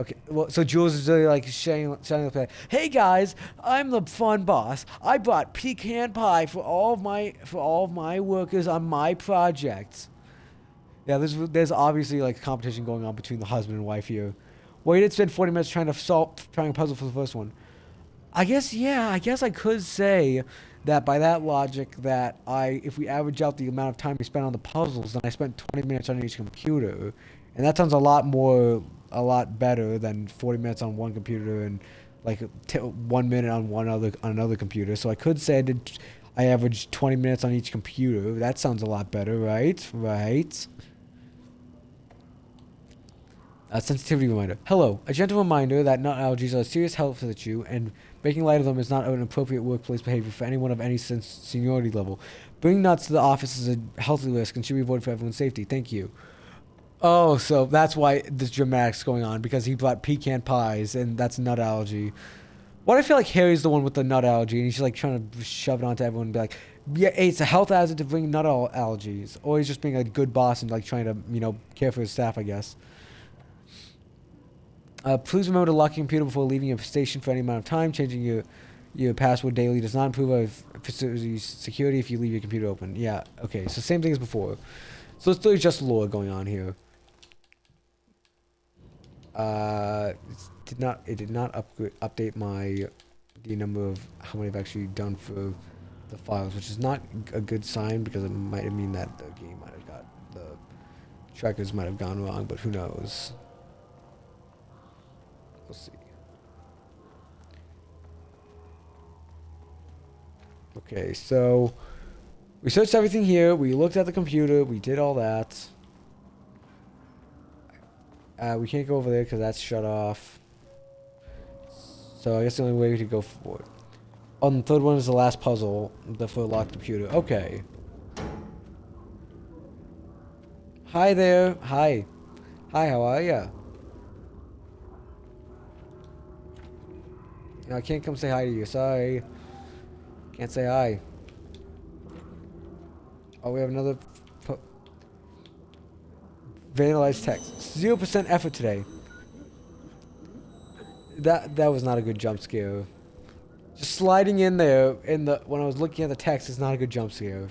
Okay, well, so Jules is really like showing up. Hey guys, I'm the fun boss. I brought pecan pie for all of my workers on my project. Yeah, there's obviously like competition going on between the husband and wife here. Well, you did spend 40 minutes trying a puzzle for the first one. I guess I could say that by that logic that if we average out the amount of time we spent on the puzzles, then I spent 20 minutes on each computer, and that sounds a lot better than 40 minutes on one computer and like 1 minute on another computer. So I could say I averaged 20 minutes on each computer. That sounds a lot better, right? Right. A sensitivity reminder. Hello. A gentle reminder that nut allergies are a serious health issue, and making light of them is not an appropriate workplace behavior for anyone of any seniority level. Bringing nuts to the office is a healthy risk and should be avoided for everyone's safety. Thank you. Oh, so that's why this dramatic's going on, because he brought pecan pies, and that's nut allergy. Why do I feel like Harry's the one with the nut allergy, and he's like trying to shove it onto everyone and be like, yeah, hey, it's a health hazard to bring nut allergies. Or he's just being a good boss and like trying to, care for his staff, I guess. Please remember to lock your computer before leaving your station for any amount of time. Changing your password daily does not improve our facility security if you leave your computer open. Yeah, okay, so same thing as before. So it's literally just lore going on here. It did not update the number of how many I've actually done for the files, which is not a good sign because it might mean that the game might have the trackers might have gone wrong, but who knows. We'll see. Okay, so we searched everything here. We looked at the computer. We did all that. We can't go over there because that's shut off. So I guess the only way we could go forward. Oh, the third one is the last puzzle. For the locked computer. Okay. Hi there. Hi. Hi, how are ya? No, I can't come say hi to you. Sorry. Can't say hi. Oh, we have another vandalized text. 0% effort today. That was not a good jump scare. Just sliding in there when I was looking at the text is not a good jump scare.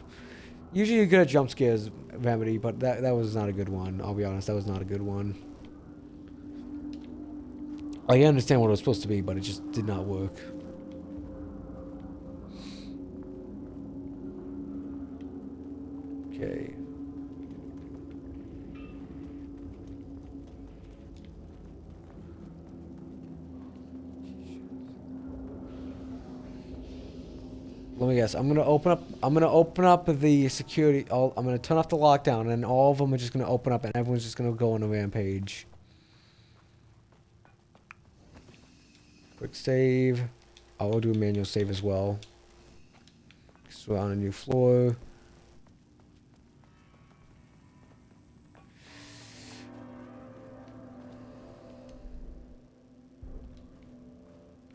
Usually you're good at jump scares, Remedy, but that was not a good one. I'll be honest, that was not a good one. I understand what it was supposed to be, but it just did not work. Okay. Let me guess. I'm gonna open up the security. I'm gonna turn off the lockdown, and all of them are just gonna open up, and everyone's just gonna go on a rampage. Quick save. I will do a manual save as well. So we're on a new floor.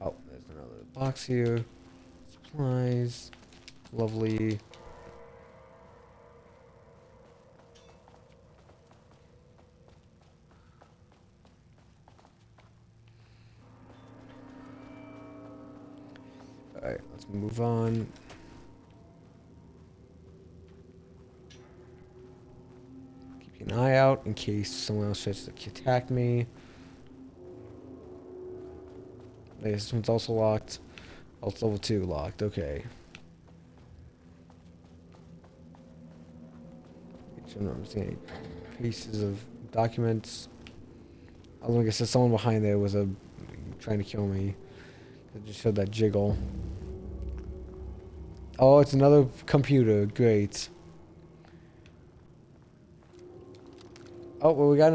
Oh, there's another box here. Supplies. Lovely. Alright, let's move on. Keep an eye out in case someone else tries to attack me. This one's also locked. Oh, it's level 2 locked, okay. I'm not seeing any pieces of documents. Oh, like I said, someone behind there was trying to kill me. It just showed that jiggle. Oh, it's another computer. Great. Oh, well, we got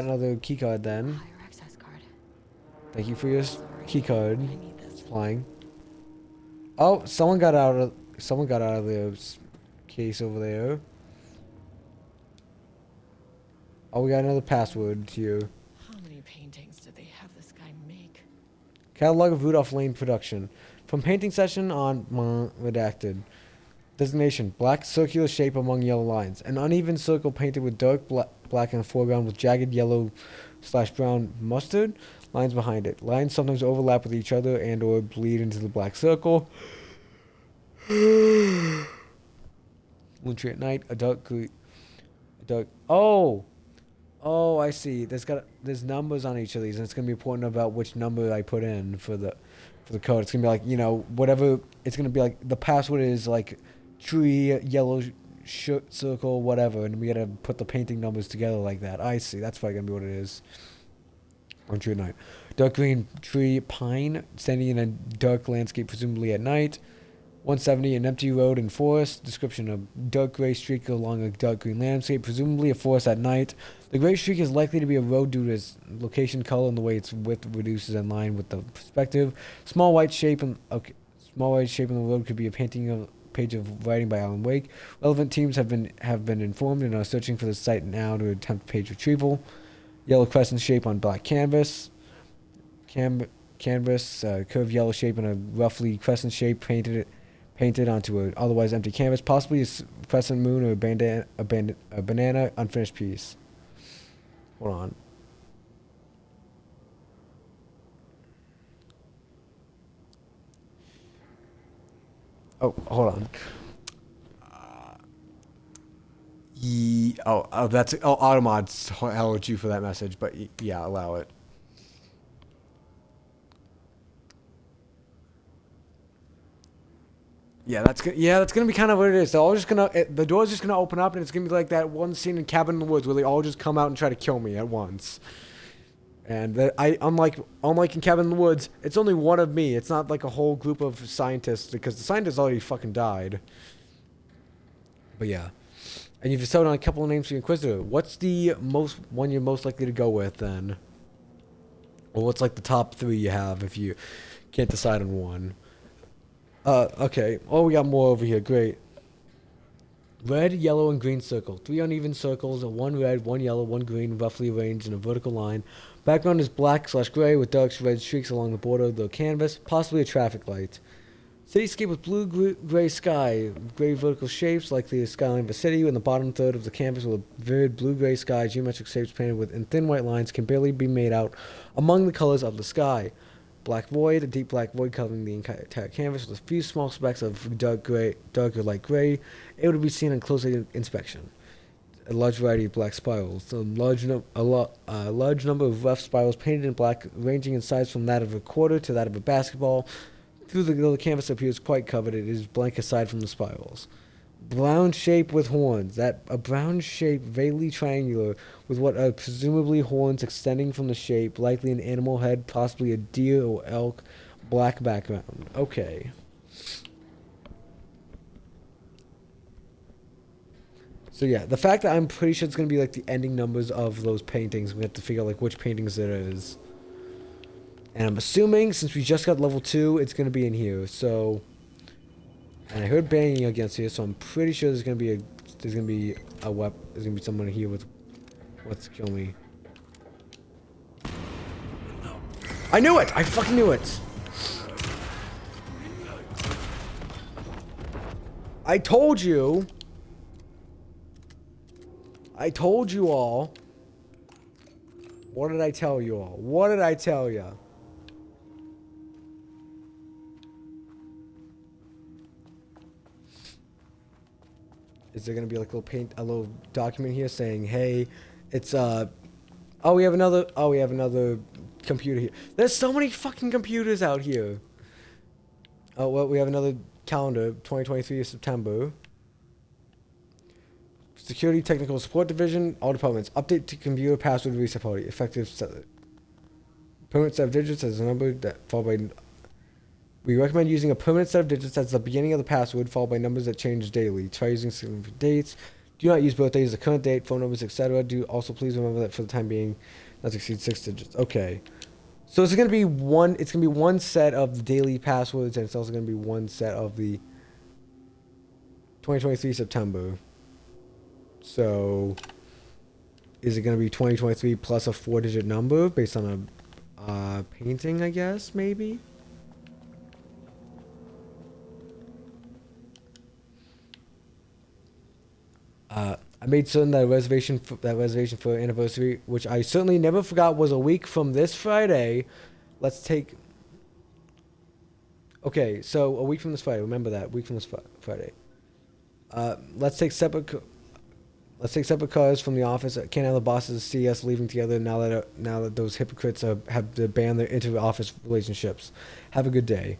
another key card then. Ah, your access card. Thank you for your key card. I need this. Flying. Oh, someone got out of the case over there. Oh, we got another password here. How many paintings did they have this guy make? Catalog of Rudolph Lane production. From painting session on redacted. Designation: black circular shape among yellow lines. An uneven circle painted with dark black in the foreground with jagged yellow slash brown mustard lines behind it. Lines sometimes overlap with each other and or bleed into the black circle. Moon tree at night, a dark. Oh, I see. There's numbers on each of these, and it's gonna be important about which number I put in for the code. It's gonna be like, you know, whatever. It's gonna be like the password is like tree, yellow circle, whatever, and we gotta put the painting numbers together like that. I see. That's probably gonna be what it is. On tree at night, dark green tree pine standing in a dark landscape, presumably at night. 170, an empty road and forest. Description: of dark gray streak along a dark green landscape, presumably a forest at night. The gray streak is likely to be a road due to its location, color, and the way its width reduces in line with the perspective. Small white shape in the road could be a page of writing by Alan Wake. Relevant teams have been informed and are searching for the site now to attempt page retrieval. Yellow crescent shape on black canvas. Curved yellow shape in a roughly crescent shape painted onto an otherwise empty canvas, possibly a crescent moon or a banana unfinished piece. Hold on. Oh, hold on. That's Automod's hell at you for that message, but yeah, allow it. Yeah, that's gonna be kind of what it is. They're all just the door's just gonna open up, and it's gonna be like that one scene in Cabin in the Woods where they all just come out and try to kill me at once. And unlike in Cabin in the Woods, it's only one of me. It's not like a whole group of scientists, because the scientists already fucking died. But yeah, and you've decided on a couple of names for your Inquisitor. What's the one you're most likely to go with then? Or what's like the top 3 you have if you can't decide on one? Okay. Oh, we got more over here. Great. Red, yellow, and green circle. 3 uneven circles, 1 red, 1 yellow, 1 green, roughly arranged in a vertical line. Background is black/gray with dark red streaks along the border of the canvas, possibly a traffic light. Cityscape with blue-gray sky, gray vertical shapes, likely the skyline of a city. In the bottom third of the canvas with a vivid blue-gray sky, geometric shapes painted in thin white lines can barely be made out among the colors of the sky. Black void, a deep black void covering the entire canvas with a few small specks of darker light gray, able to be seen on closer inspection. A large variety of black spirals. A large number of rough spirals painted in black, ranging in size from that of a quarter to that of a basketball. Through the canvas appears quite covered. It is blank aside from the spirals. Brown shape with horns. A brown shape, vaguely triangular, with what are presumably horns extending from the shape, likely an animal head, possibly a deer or elk. Black background. Okay. So yeah, the fact that I'm pretty sure it's going to be like the ending numbers of those paintings, we have to figure out like which paintings it is. And I'm assuming, since we just got level 2, it's going to be in here, so... And I heard banging against here, so I'm pretty sure there's going to be there's going to be someone here with... What's kill me. I knew it! I fucking knew it! I told you! I told you all! What did I tell you all? What did I tell you? Is there gonna be like a little document here saying, hey, it's we have another computer here. There's so many fucking computers out here. Oh well, we have another calendar, 2023 September. Security Technical Support Division, all departments. Update to computer password reset policy. Effective permanent set of digits as a number that followed by. We recommend using a permanent set of digits as the beginning of the password, followed by numbers that change daily. Try using significant dates. Do not use birthdays as the current date, phone numbers, etc. Do also please remember that for the time being, not to exceed 6 digits. Okay. So it's gonna be one. It's gonna be one set of the daily passwords, and it's also gonna be one set of the 2023 September. So, is it gonna be 2023 plus a 4-digit number based on a painting? I guess maybe. I made certain that reservation for anniversary, which I certainly never forgot, was a week from this Friday. Let's take. Okay, so a week from this Friday. Remember that week from this Friday. Let's take separate. Let's take separate cars from the office. I can't have the bosses see us leaving together now that those hypocrites have banned their inter-office relationships. Have a good day.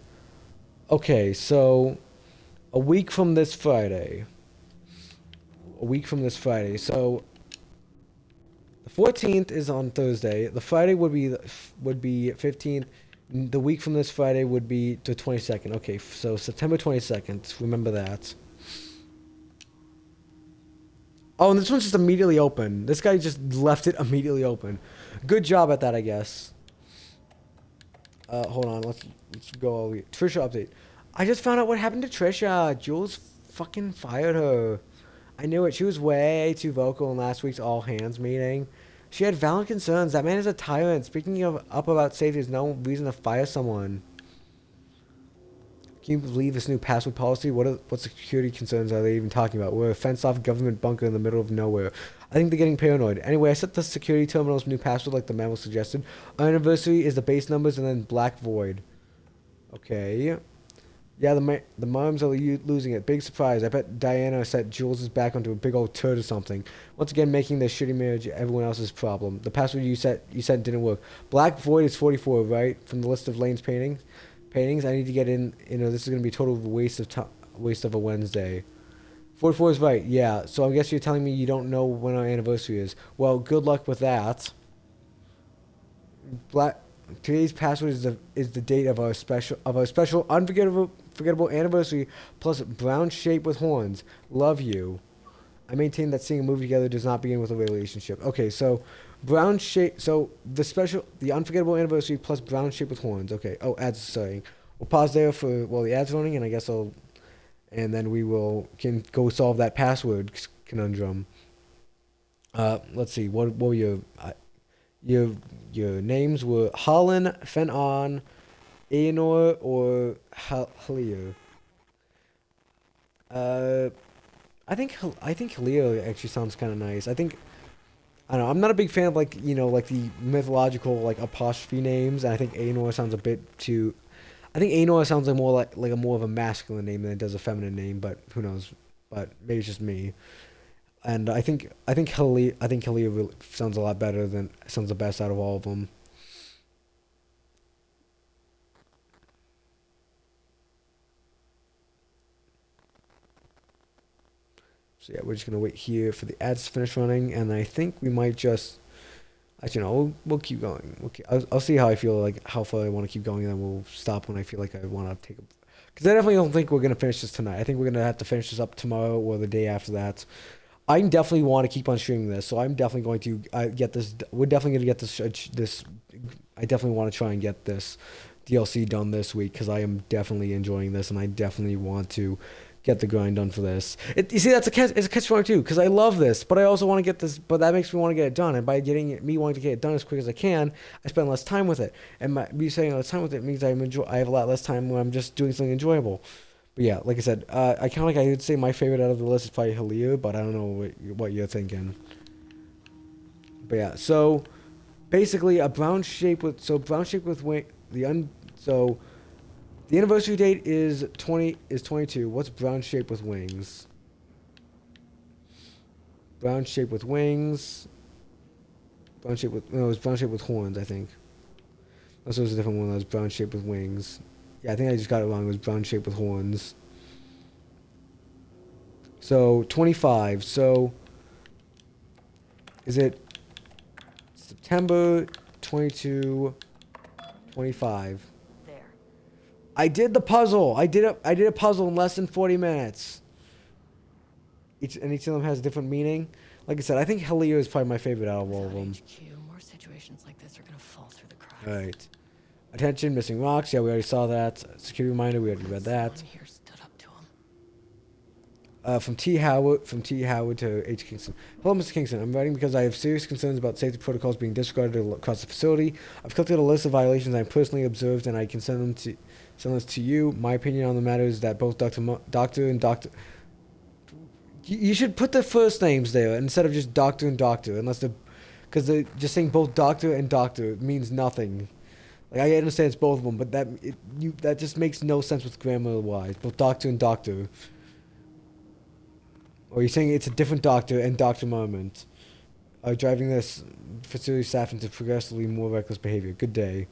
Okay, so a week from this Friday. A week from this Friday. So the 14th is on Thursday. The Friday would be 15th. The week from this Friday would be the 22nd. Okay, so September 22nd. Remember that. Oh, and this one's just immediately open. This guy just left it immediately open. Good job at that, I guess. Hold on. Let's go all the way. Trisha update. I just found out what happened to Trisha. Jules fucking fired her. I knew it. She was way too vocal in last week's all hands meeting. She had valid concerns. That man is a tyrant. Speaking of up about safety, there's no reason to fire someone. Can you believe this new password policy? What security concerns are they even talking about? We're a fenced-off government bunker in the middle of nowhere. I think they're getting paranoid. Anyway, I set the security terminal's new password like the memo suggested. Our anniversary is the base numbers and then black void. Okay. Yeah, the moms are losing it. Big surprise. I bet Diana set Jules' back onto a big old turd or something. Once again, making their shitty marriage everyone else's problem. The password you sent didn't work. Black void is 44, right? From the list of Lane's paintings. I need to get in. You know, this is gonna be a total waste of a Wednesday. 44 is right. Yeah. So I guess you're telling me you don't know when our anniversary is. Well, good luck with that. Today's password is the date of our special unforgettable anniversary plus brown shape with horns. Love you. I maintain that seeing a movie together does not begin with a relationship. Okay, so brown shape. So the unforgettable anniversary plus brown shape with horns. Okay. Oh, ads starting. We'll pause there for while the ads running, and I guess and then we can go solve that password conundrum. Let's see. What were your names were Holland, Fenon, Aenor, or Halir. I think Halir actually sounds kind of nice. I don't know. I'm not a big fan of like the mythological like apostrophe names, and I think Aenor sounds a bit too. I think Aenor sounds like a more of a masculine name than it does a feminine name, but who knows? But maybe it's just me. And I think Halir really sounds a lot better sounds the best out of all of them. So yeah, we're just gonna wait here for the ads to finish running, and I think we might just, actually no, we'll keep going. I'll see how I feel, like how far I want to keep going, and then we'll stop when I feel like I want to take a. Because I definitely don't think we're gonna finish this tonight. I think we're gonna have to finish this up tomorrow or the day after that. I definitely want to keep on streaming this, so I'm definitely going to get this. We're definitely going to get this. I definitely want to try and get this DLC done this week because I am definitely enjoying this, and I definitely want to get the grind done for this. You see, it's a catch-22 because I love this, but I also want to get this. But that makes me want to get it done, and by me wanting to get it done as quick as I can, I spend less time with it. And me spending less time with it means I have a lot less time when I'm just doing something enjoyable. But yeah, like I said, I would say my favorite out of the list is probably Halir, but I don't know what you're thinking. But yeah, so basically brown shape with wing. So the anniversary date is 22. What's brown shape with wings? Brown shape with wings. It was brown shape with horns, I think. This was a different one. That was brown shape with wings. Yeah, I think I just got it wrong. It was brown shape with horns. So 25. So is it September 22, 25? There. I did the puzzle. I did a puzzle in less than 40 minutes. Each of them has a different meaning. Like I said, I think Halir is probably my favorite out of all of them. HQ, more situations like this are gonna fall through the cracks. All right. Attention, missing rocks. Yeah, we already saw that. Security reminder. We already read that. Someone here stood up to him. From T. Howard to H. Kingston. Hello, Mr. Kingston. I'm writing because I have serious concerns about safety protocols being disregarded across the facility. I've collected a list of violations I personally observed, and I can send this to you. My opinion on the matter is that both Dr. You should put the first names there instead of just doctor and doctor, unless the, because just saying both doctor and doctor means nothing. Like I understand it's both of them, but that just makes no sense with grammar wise. Both doctor and doctor. Or you're saying it's a different doctor and Doctor Moment. Driving this facility staff into progressively more reckless behavior. Good day.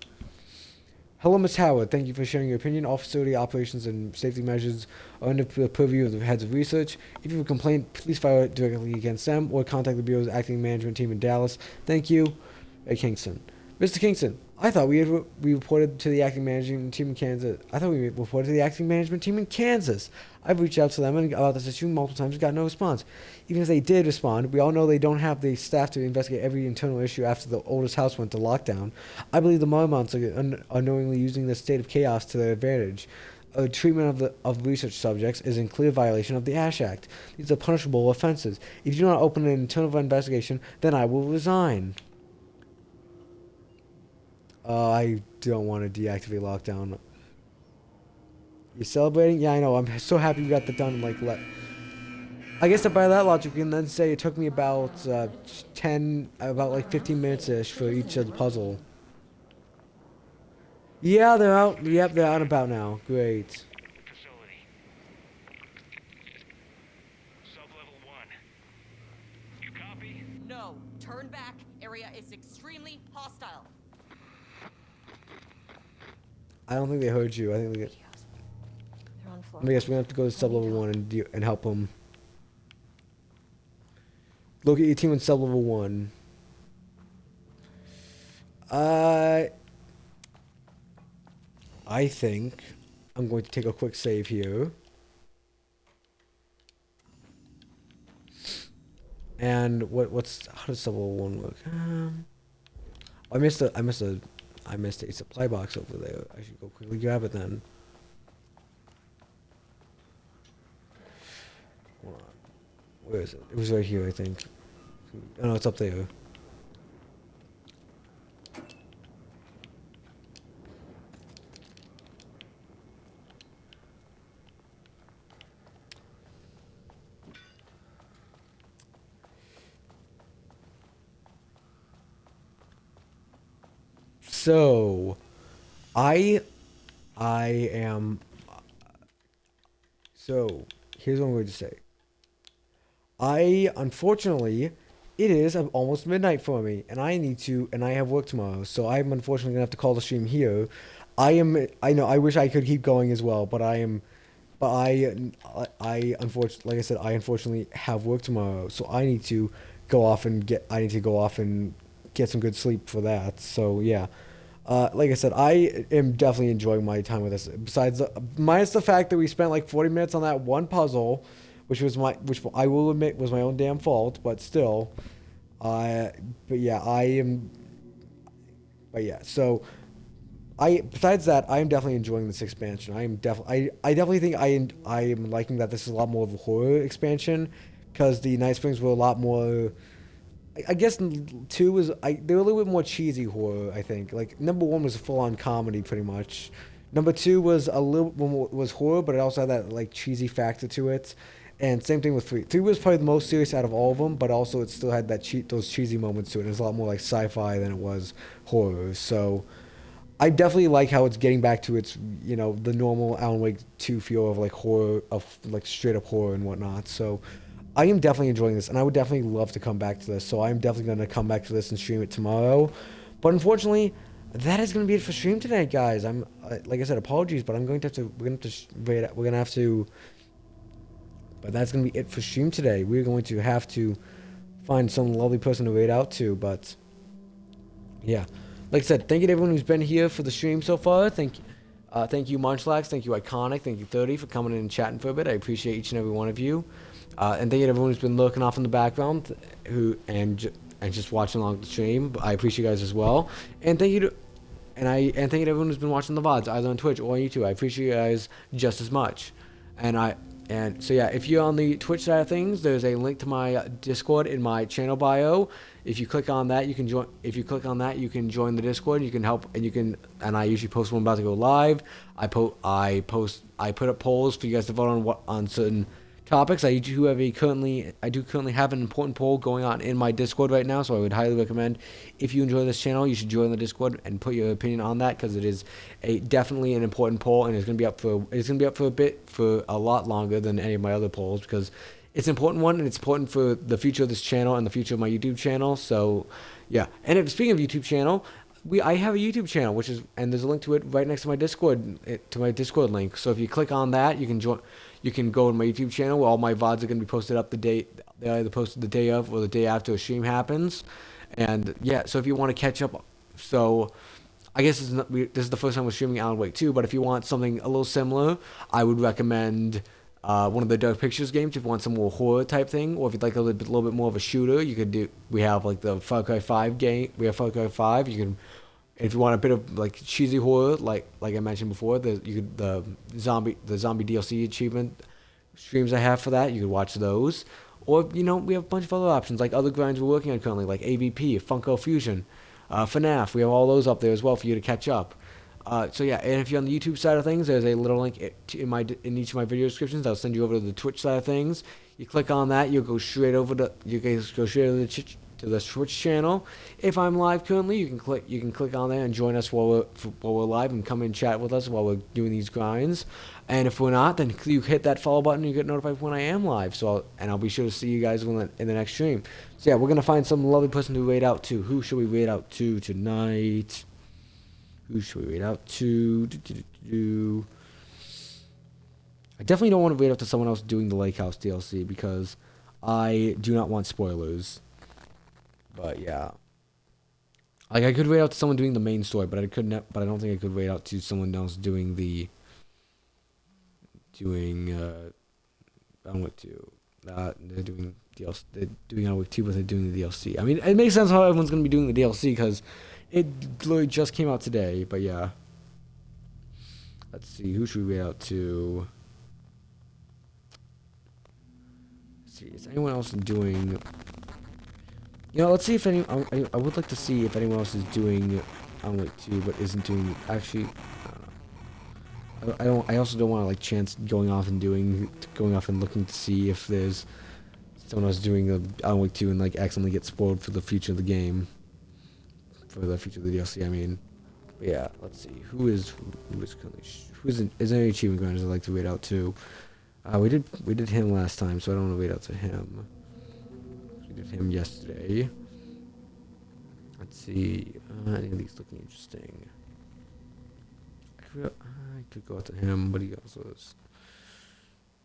Hello, Ms. Howard. Thank you for sharing your opinion. All facility operations and safety measures are under the purview of the heads of research. If you have a complaint, please file it directly against them or contact the Bureau's acting management team in Dallas. Thank you. Kingston. Mr. Kingston, I thought we reported to the acting management team in Kansas. I've reached out to them about this issue multiple times and got no response. Even if they did respond, we all know they don't have the staff to investigate every internal issue after the oldest house went to lockdown. I believe the Mormonts are unknowingly using this state of chaos to their advantage. Treatment of research subjects is in clear violation of the Ash Act. These are punishable offenses. If you do not open an internal investigation, then I will resign. I don't want to deactivate lockdown. You're celebrating? Yeah, I know. I'm so happy we got that done. I guess that by that logic, we can then say it took me about 15 minutes-ish for each of the puzzle. Yeah, they're out. Yep, they're out and about now. Great. Facility. Sublevel 1. You copy? No, turn back. Area is extremely hostile. I don't think they heard you. I think they. They're on floor. I guess we're gonna have to go to sublevel 1 and help them. Look at your team in sublevel 1. I think I'm going to take a quick save here. And how does sublevel 1 work? I missed a supply box over there. I should go quickly grab it then. Hold on. Where is it? It was right here, I think. Oh no, it's up there. So, so, here's what I'm going to say. Unfortunately, it is almost midnight for me, and I have work tomorrow, so I'm unfortunately going to have to call the stream here. I know, I wish I could keep going as well, but I unfortunately, like I said, I unfortunately have work tomorrow, so I need to go off and get some good sleep for that, so yeah. Like I said, I am definitely enjoying my time with this. Minus the fact that we spent like 40 minutes on that one puzzle, which I will admit was my own damn fault, but still. So besides that, I am definitely enjoying this expansion. I definitely think I am liking that this is a lot more of a horror expansion, because the Night Springs were a lot more. I guess 2 was they were a little bit more cheesy horror. I think like number 1 was a full-on comedy pretty much. Number 2 was a little was horror, but it also had that like cheesy factor to it. And same thing with 3. 3 was probably the most serious out of all of them, but also it still had those cheesy moments to it. It was a lot more like sci-fi than it was horror. So I definitely like how it's getting back to its the normal Alan Wake 2 feel of like horror, of like straight up horror and whatnot. So I am definitely enjoying this, and I would definitely love to come back to this. So I'm definitely going to come back to this and stream it tomorrow. But unfortunately, that is going to be it for stream tonight, guys. Like I said, apologies, but we're going to have to. But that's going to be it for stream today. We're going to have to find some lovely person to raid out to. But yeah, like I said, thank you to everyone who's been here for the stream so far. Thank you, Munchlax. Thank you, Iconic. Thank you, 30, for coming in and chatting for a bit. I appreciate each and every one of you. And thank you to everyone who's been lurking off in the background and just watching along the stream. I appreciate you guys as well. And thank you to everyone who's been watching the VODs, either on Twitch or on YouTube. I appreciate you guys just as much. And so yeah, if you're on the Twitch side of things, there's a link to my Discord in my channel bio. If you click on that, you can join. If you click on that, you can join the Discord. You can help, and I usually post when I'm about to go live. I put up polls for you guys to vote on certain topics. I do currently have an important poll going on in my Discord right now, so I would highly recommend, if you enjoy this channel, you should join the Discord and put your opinion on that, because it is definitely an important poll, and it's gonna be up for a lot longer than any of my other polls, because it's an important one, and it's important for the future of this channel and the future of my YouTube channel. So yeah, and speaking of YouTube channel, I have a YouTube channel, and there's a link to it right next to my Discord, link. So if you click on that, you can join. You can go to my YouTube channel where all my VODs are going to be posted up they're either posted the day of or the day after a stream happens. And yeah, so if you want to catch up, so I guess this is the first time we're streaming Alan Wake 2, but if you want something a little similar, I would recommend one of the Dark Pictures games if you want some more horror type thing, or if you'd like a little bit more of a shooter, we have like the Far Cry 5 game, we have Far Cry 5, if you want a bit of like cheesy horror, like I mentioned before, the zombie DLC achievement streams I have for that, you could watch those. Or we have a bunch of other options, like other grinds we're working on currently, like AVP, Funko Fusion, FNAF. We have all those up there as well for you to catch up. So yeah, and if you're on the YouTube side of things, there's a little link in each of my video descriptions. I'll send you over to the Twitch side of things. You click on that, you'll go straight over to the Twitch channel. If I'm live currently, you can click on there and join us while we're live, and come and chat with us while we're doing these grinds. And if we're not, then you hit that follow button and you get notified when I am live. So I'll be sure to see you guys in the next stream. So yeah, we're gonna find some lovely person to raid out to. Who should we raid out to tonight? Who should we raid out to? I definitely don't want to raid out to someone else doing the Lake House DLC, because I do not want spoilers. But yeah, like I could raid out to someone doing the main story, but I don't think I could raid out to someone else doing Alan Wake 2. They're doing DLC. They're doing Alan Wake 2, but they're doing the DLC. I mean, it makes sense how everyone's gonna be doing the DLC, because it literally just came out today. But yeah, let's see, who should we raid out to? Let's see, is anyone else doing? Let's see if I would like to see if anyone else is doing Alan Wake 2, but isn't doing. Actually, I don't know. I also don't want to like chance going off and looking to see if there's someone else doing the Alan Wake 2 and like accidentally get spoiled for the future of the game, for the future of the DLC. I mean, but yeah. Let's see is there any achievement grinders I'd like to wait out to? We did him last time, so I don't want to wait out to him. We did him yesterday. Let's see. Any of these looking interesting? I could go out to him, but he also is.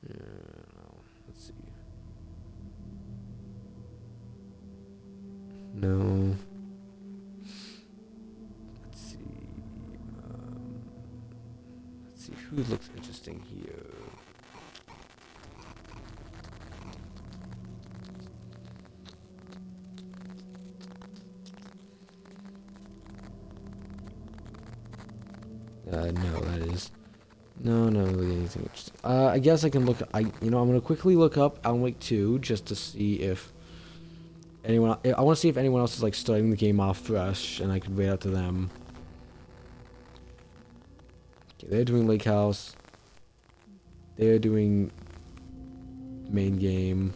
Yeah, no. Let's see. No. Let's see. Let's see who looks interesting here. No, that is not really anything interesting. I guess I can look. I'm gonna quickly look up Alan Wake 2 just to see if anyone. I want to see if anyone else is like starting the game off fresh, and I can wait out to them. Okay, they're doing Lake House. They're doing main game.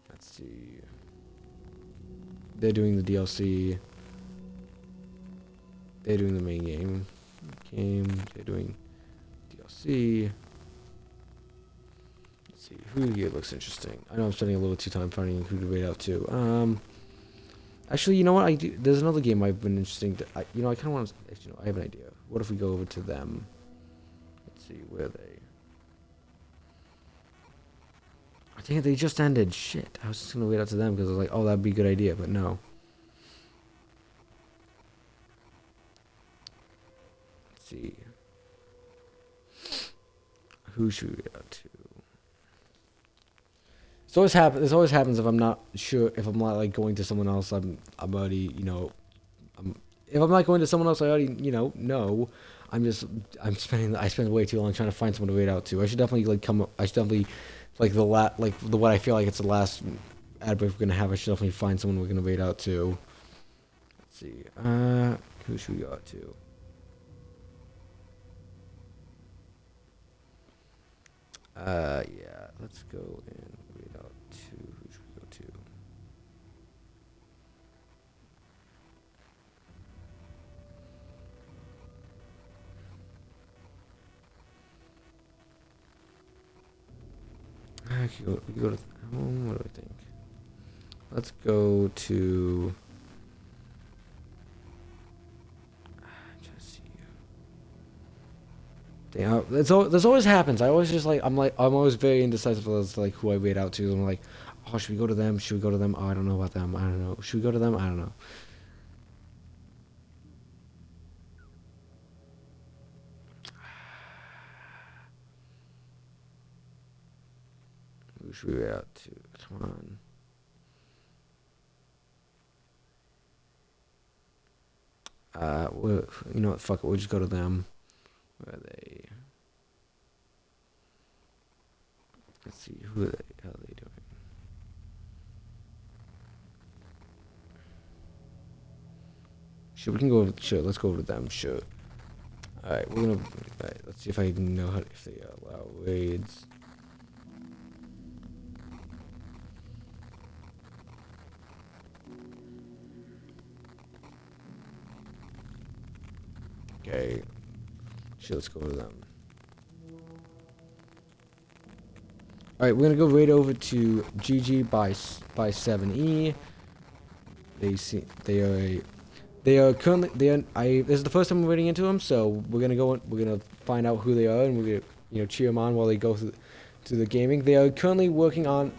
Let's see. They're doing the DLC. They're doing the main game. They're doing DLC. Let's see. Who here looks interesting? I know I'm spending a little too time finding who to wait out to. Actually, you know what? There's another game I've been interesting to. I kind of want to. I have an idea. What if we go over to them? Let's see. Where are they? I think they just ended. Shit. I was just gonna wait out to them because I was like, oh, that'd be a good idea, but no. See, who should we go to? This always happens if I'm not sure, if I'm not like going to someone else. I'm already, if I'm not going to someone else, I already know. I spend way too long trying to find someone to wait out to. I should definitely what I feel like it's the last ad break we're gonna have. I should definitely find someone we're gonna wait out to. Let's see, who should we go out to? Yeah, let's go and read out to, who should we go to? We can go to, what do I think? Let's go to, just see. Damn, this always happens. I always just like, I'm always very indecisive as to like who I wait out to. I'm like, oh, should we go to them? Should we go to them? Oh, I don't know about them. I don't know. Should we go to them? I don't know. Who should we wait out to? Come on. You know what? Fuck it. We'll just go to them. Where are they? Let's see. Who are they? How are they doing? Sure, we can go. Sure, let's go over to them. Sure. All right, we're gonna. All right, let's see if I know how if they allow raids. Okay. Sure, let's go to them. All right, we're gonna go right over to GG by 7E. They are currently this is the first time we're running into them, so we're gonna find out who they are, and we're gonna cheer them on while they go through the gaming. They are currently working on.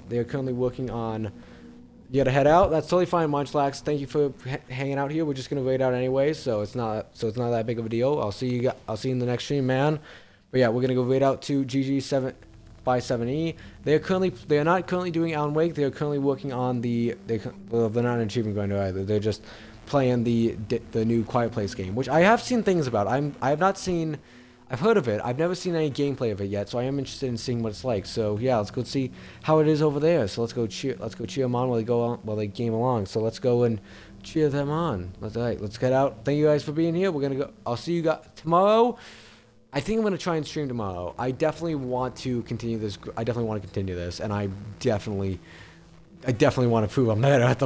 You gotta head out. That's totally fine, Munchlax. Thank you for hanging out here. We're just gonna raid out anyway, so it's not that big of a deal. I'll see you in the next stream, man. But yeah, we're gonna go raid out to GG by 7E. They are not currently doing Alan Wake. They are currently working on they're not an achievement grinder either. They're just playing the new Quiet Place game, which I have seen things about. I've heard of it. I've never seen any gameplay of it yet, so I am interested in seeing what it's like. So yeah, let's go see how it is over there. So let's go cheer them on while they game along. So let's go and cheer them on. Let's get out. Thank you guys for being here. We're gonna go. I'll see you guys tomorrow. I think I'm gonna try and stream tomorrow. I definitely want to continue this. And I definitely want to prove I'm better at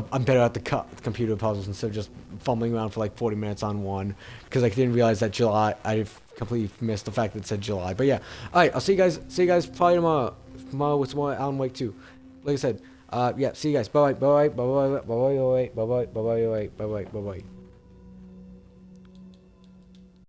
the computer puzzles instead of just fumbling around for like 40 minutes on one, because I didn't realize that July. I completely missed the fact that it said July. But yeah, all right. I'll see you guys probably tomorrow. Tomorrow with some more Alan Wake 2. Like I said, yeah. See you guys. Bye bye. Bye bye. Bye bye. Bye bye. Bye bye. Bye bye. Bye bye. Bye bye. Bye bye.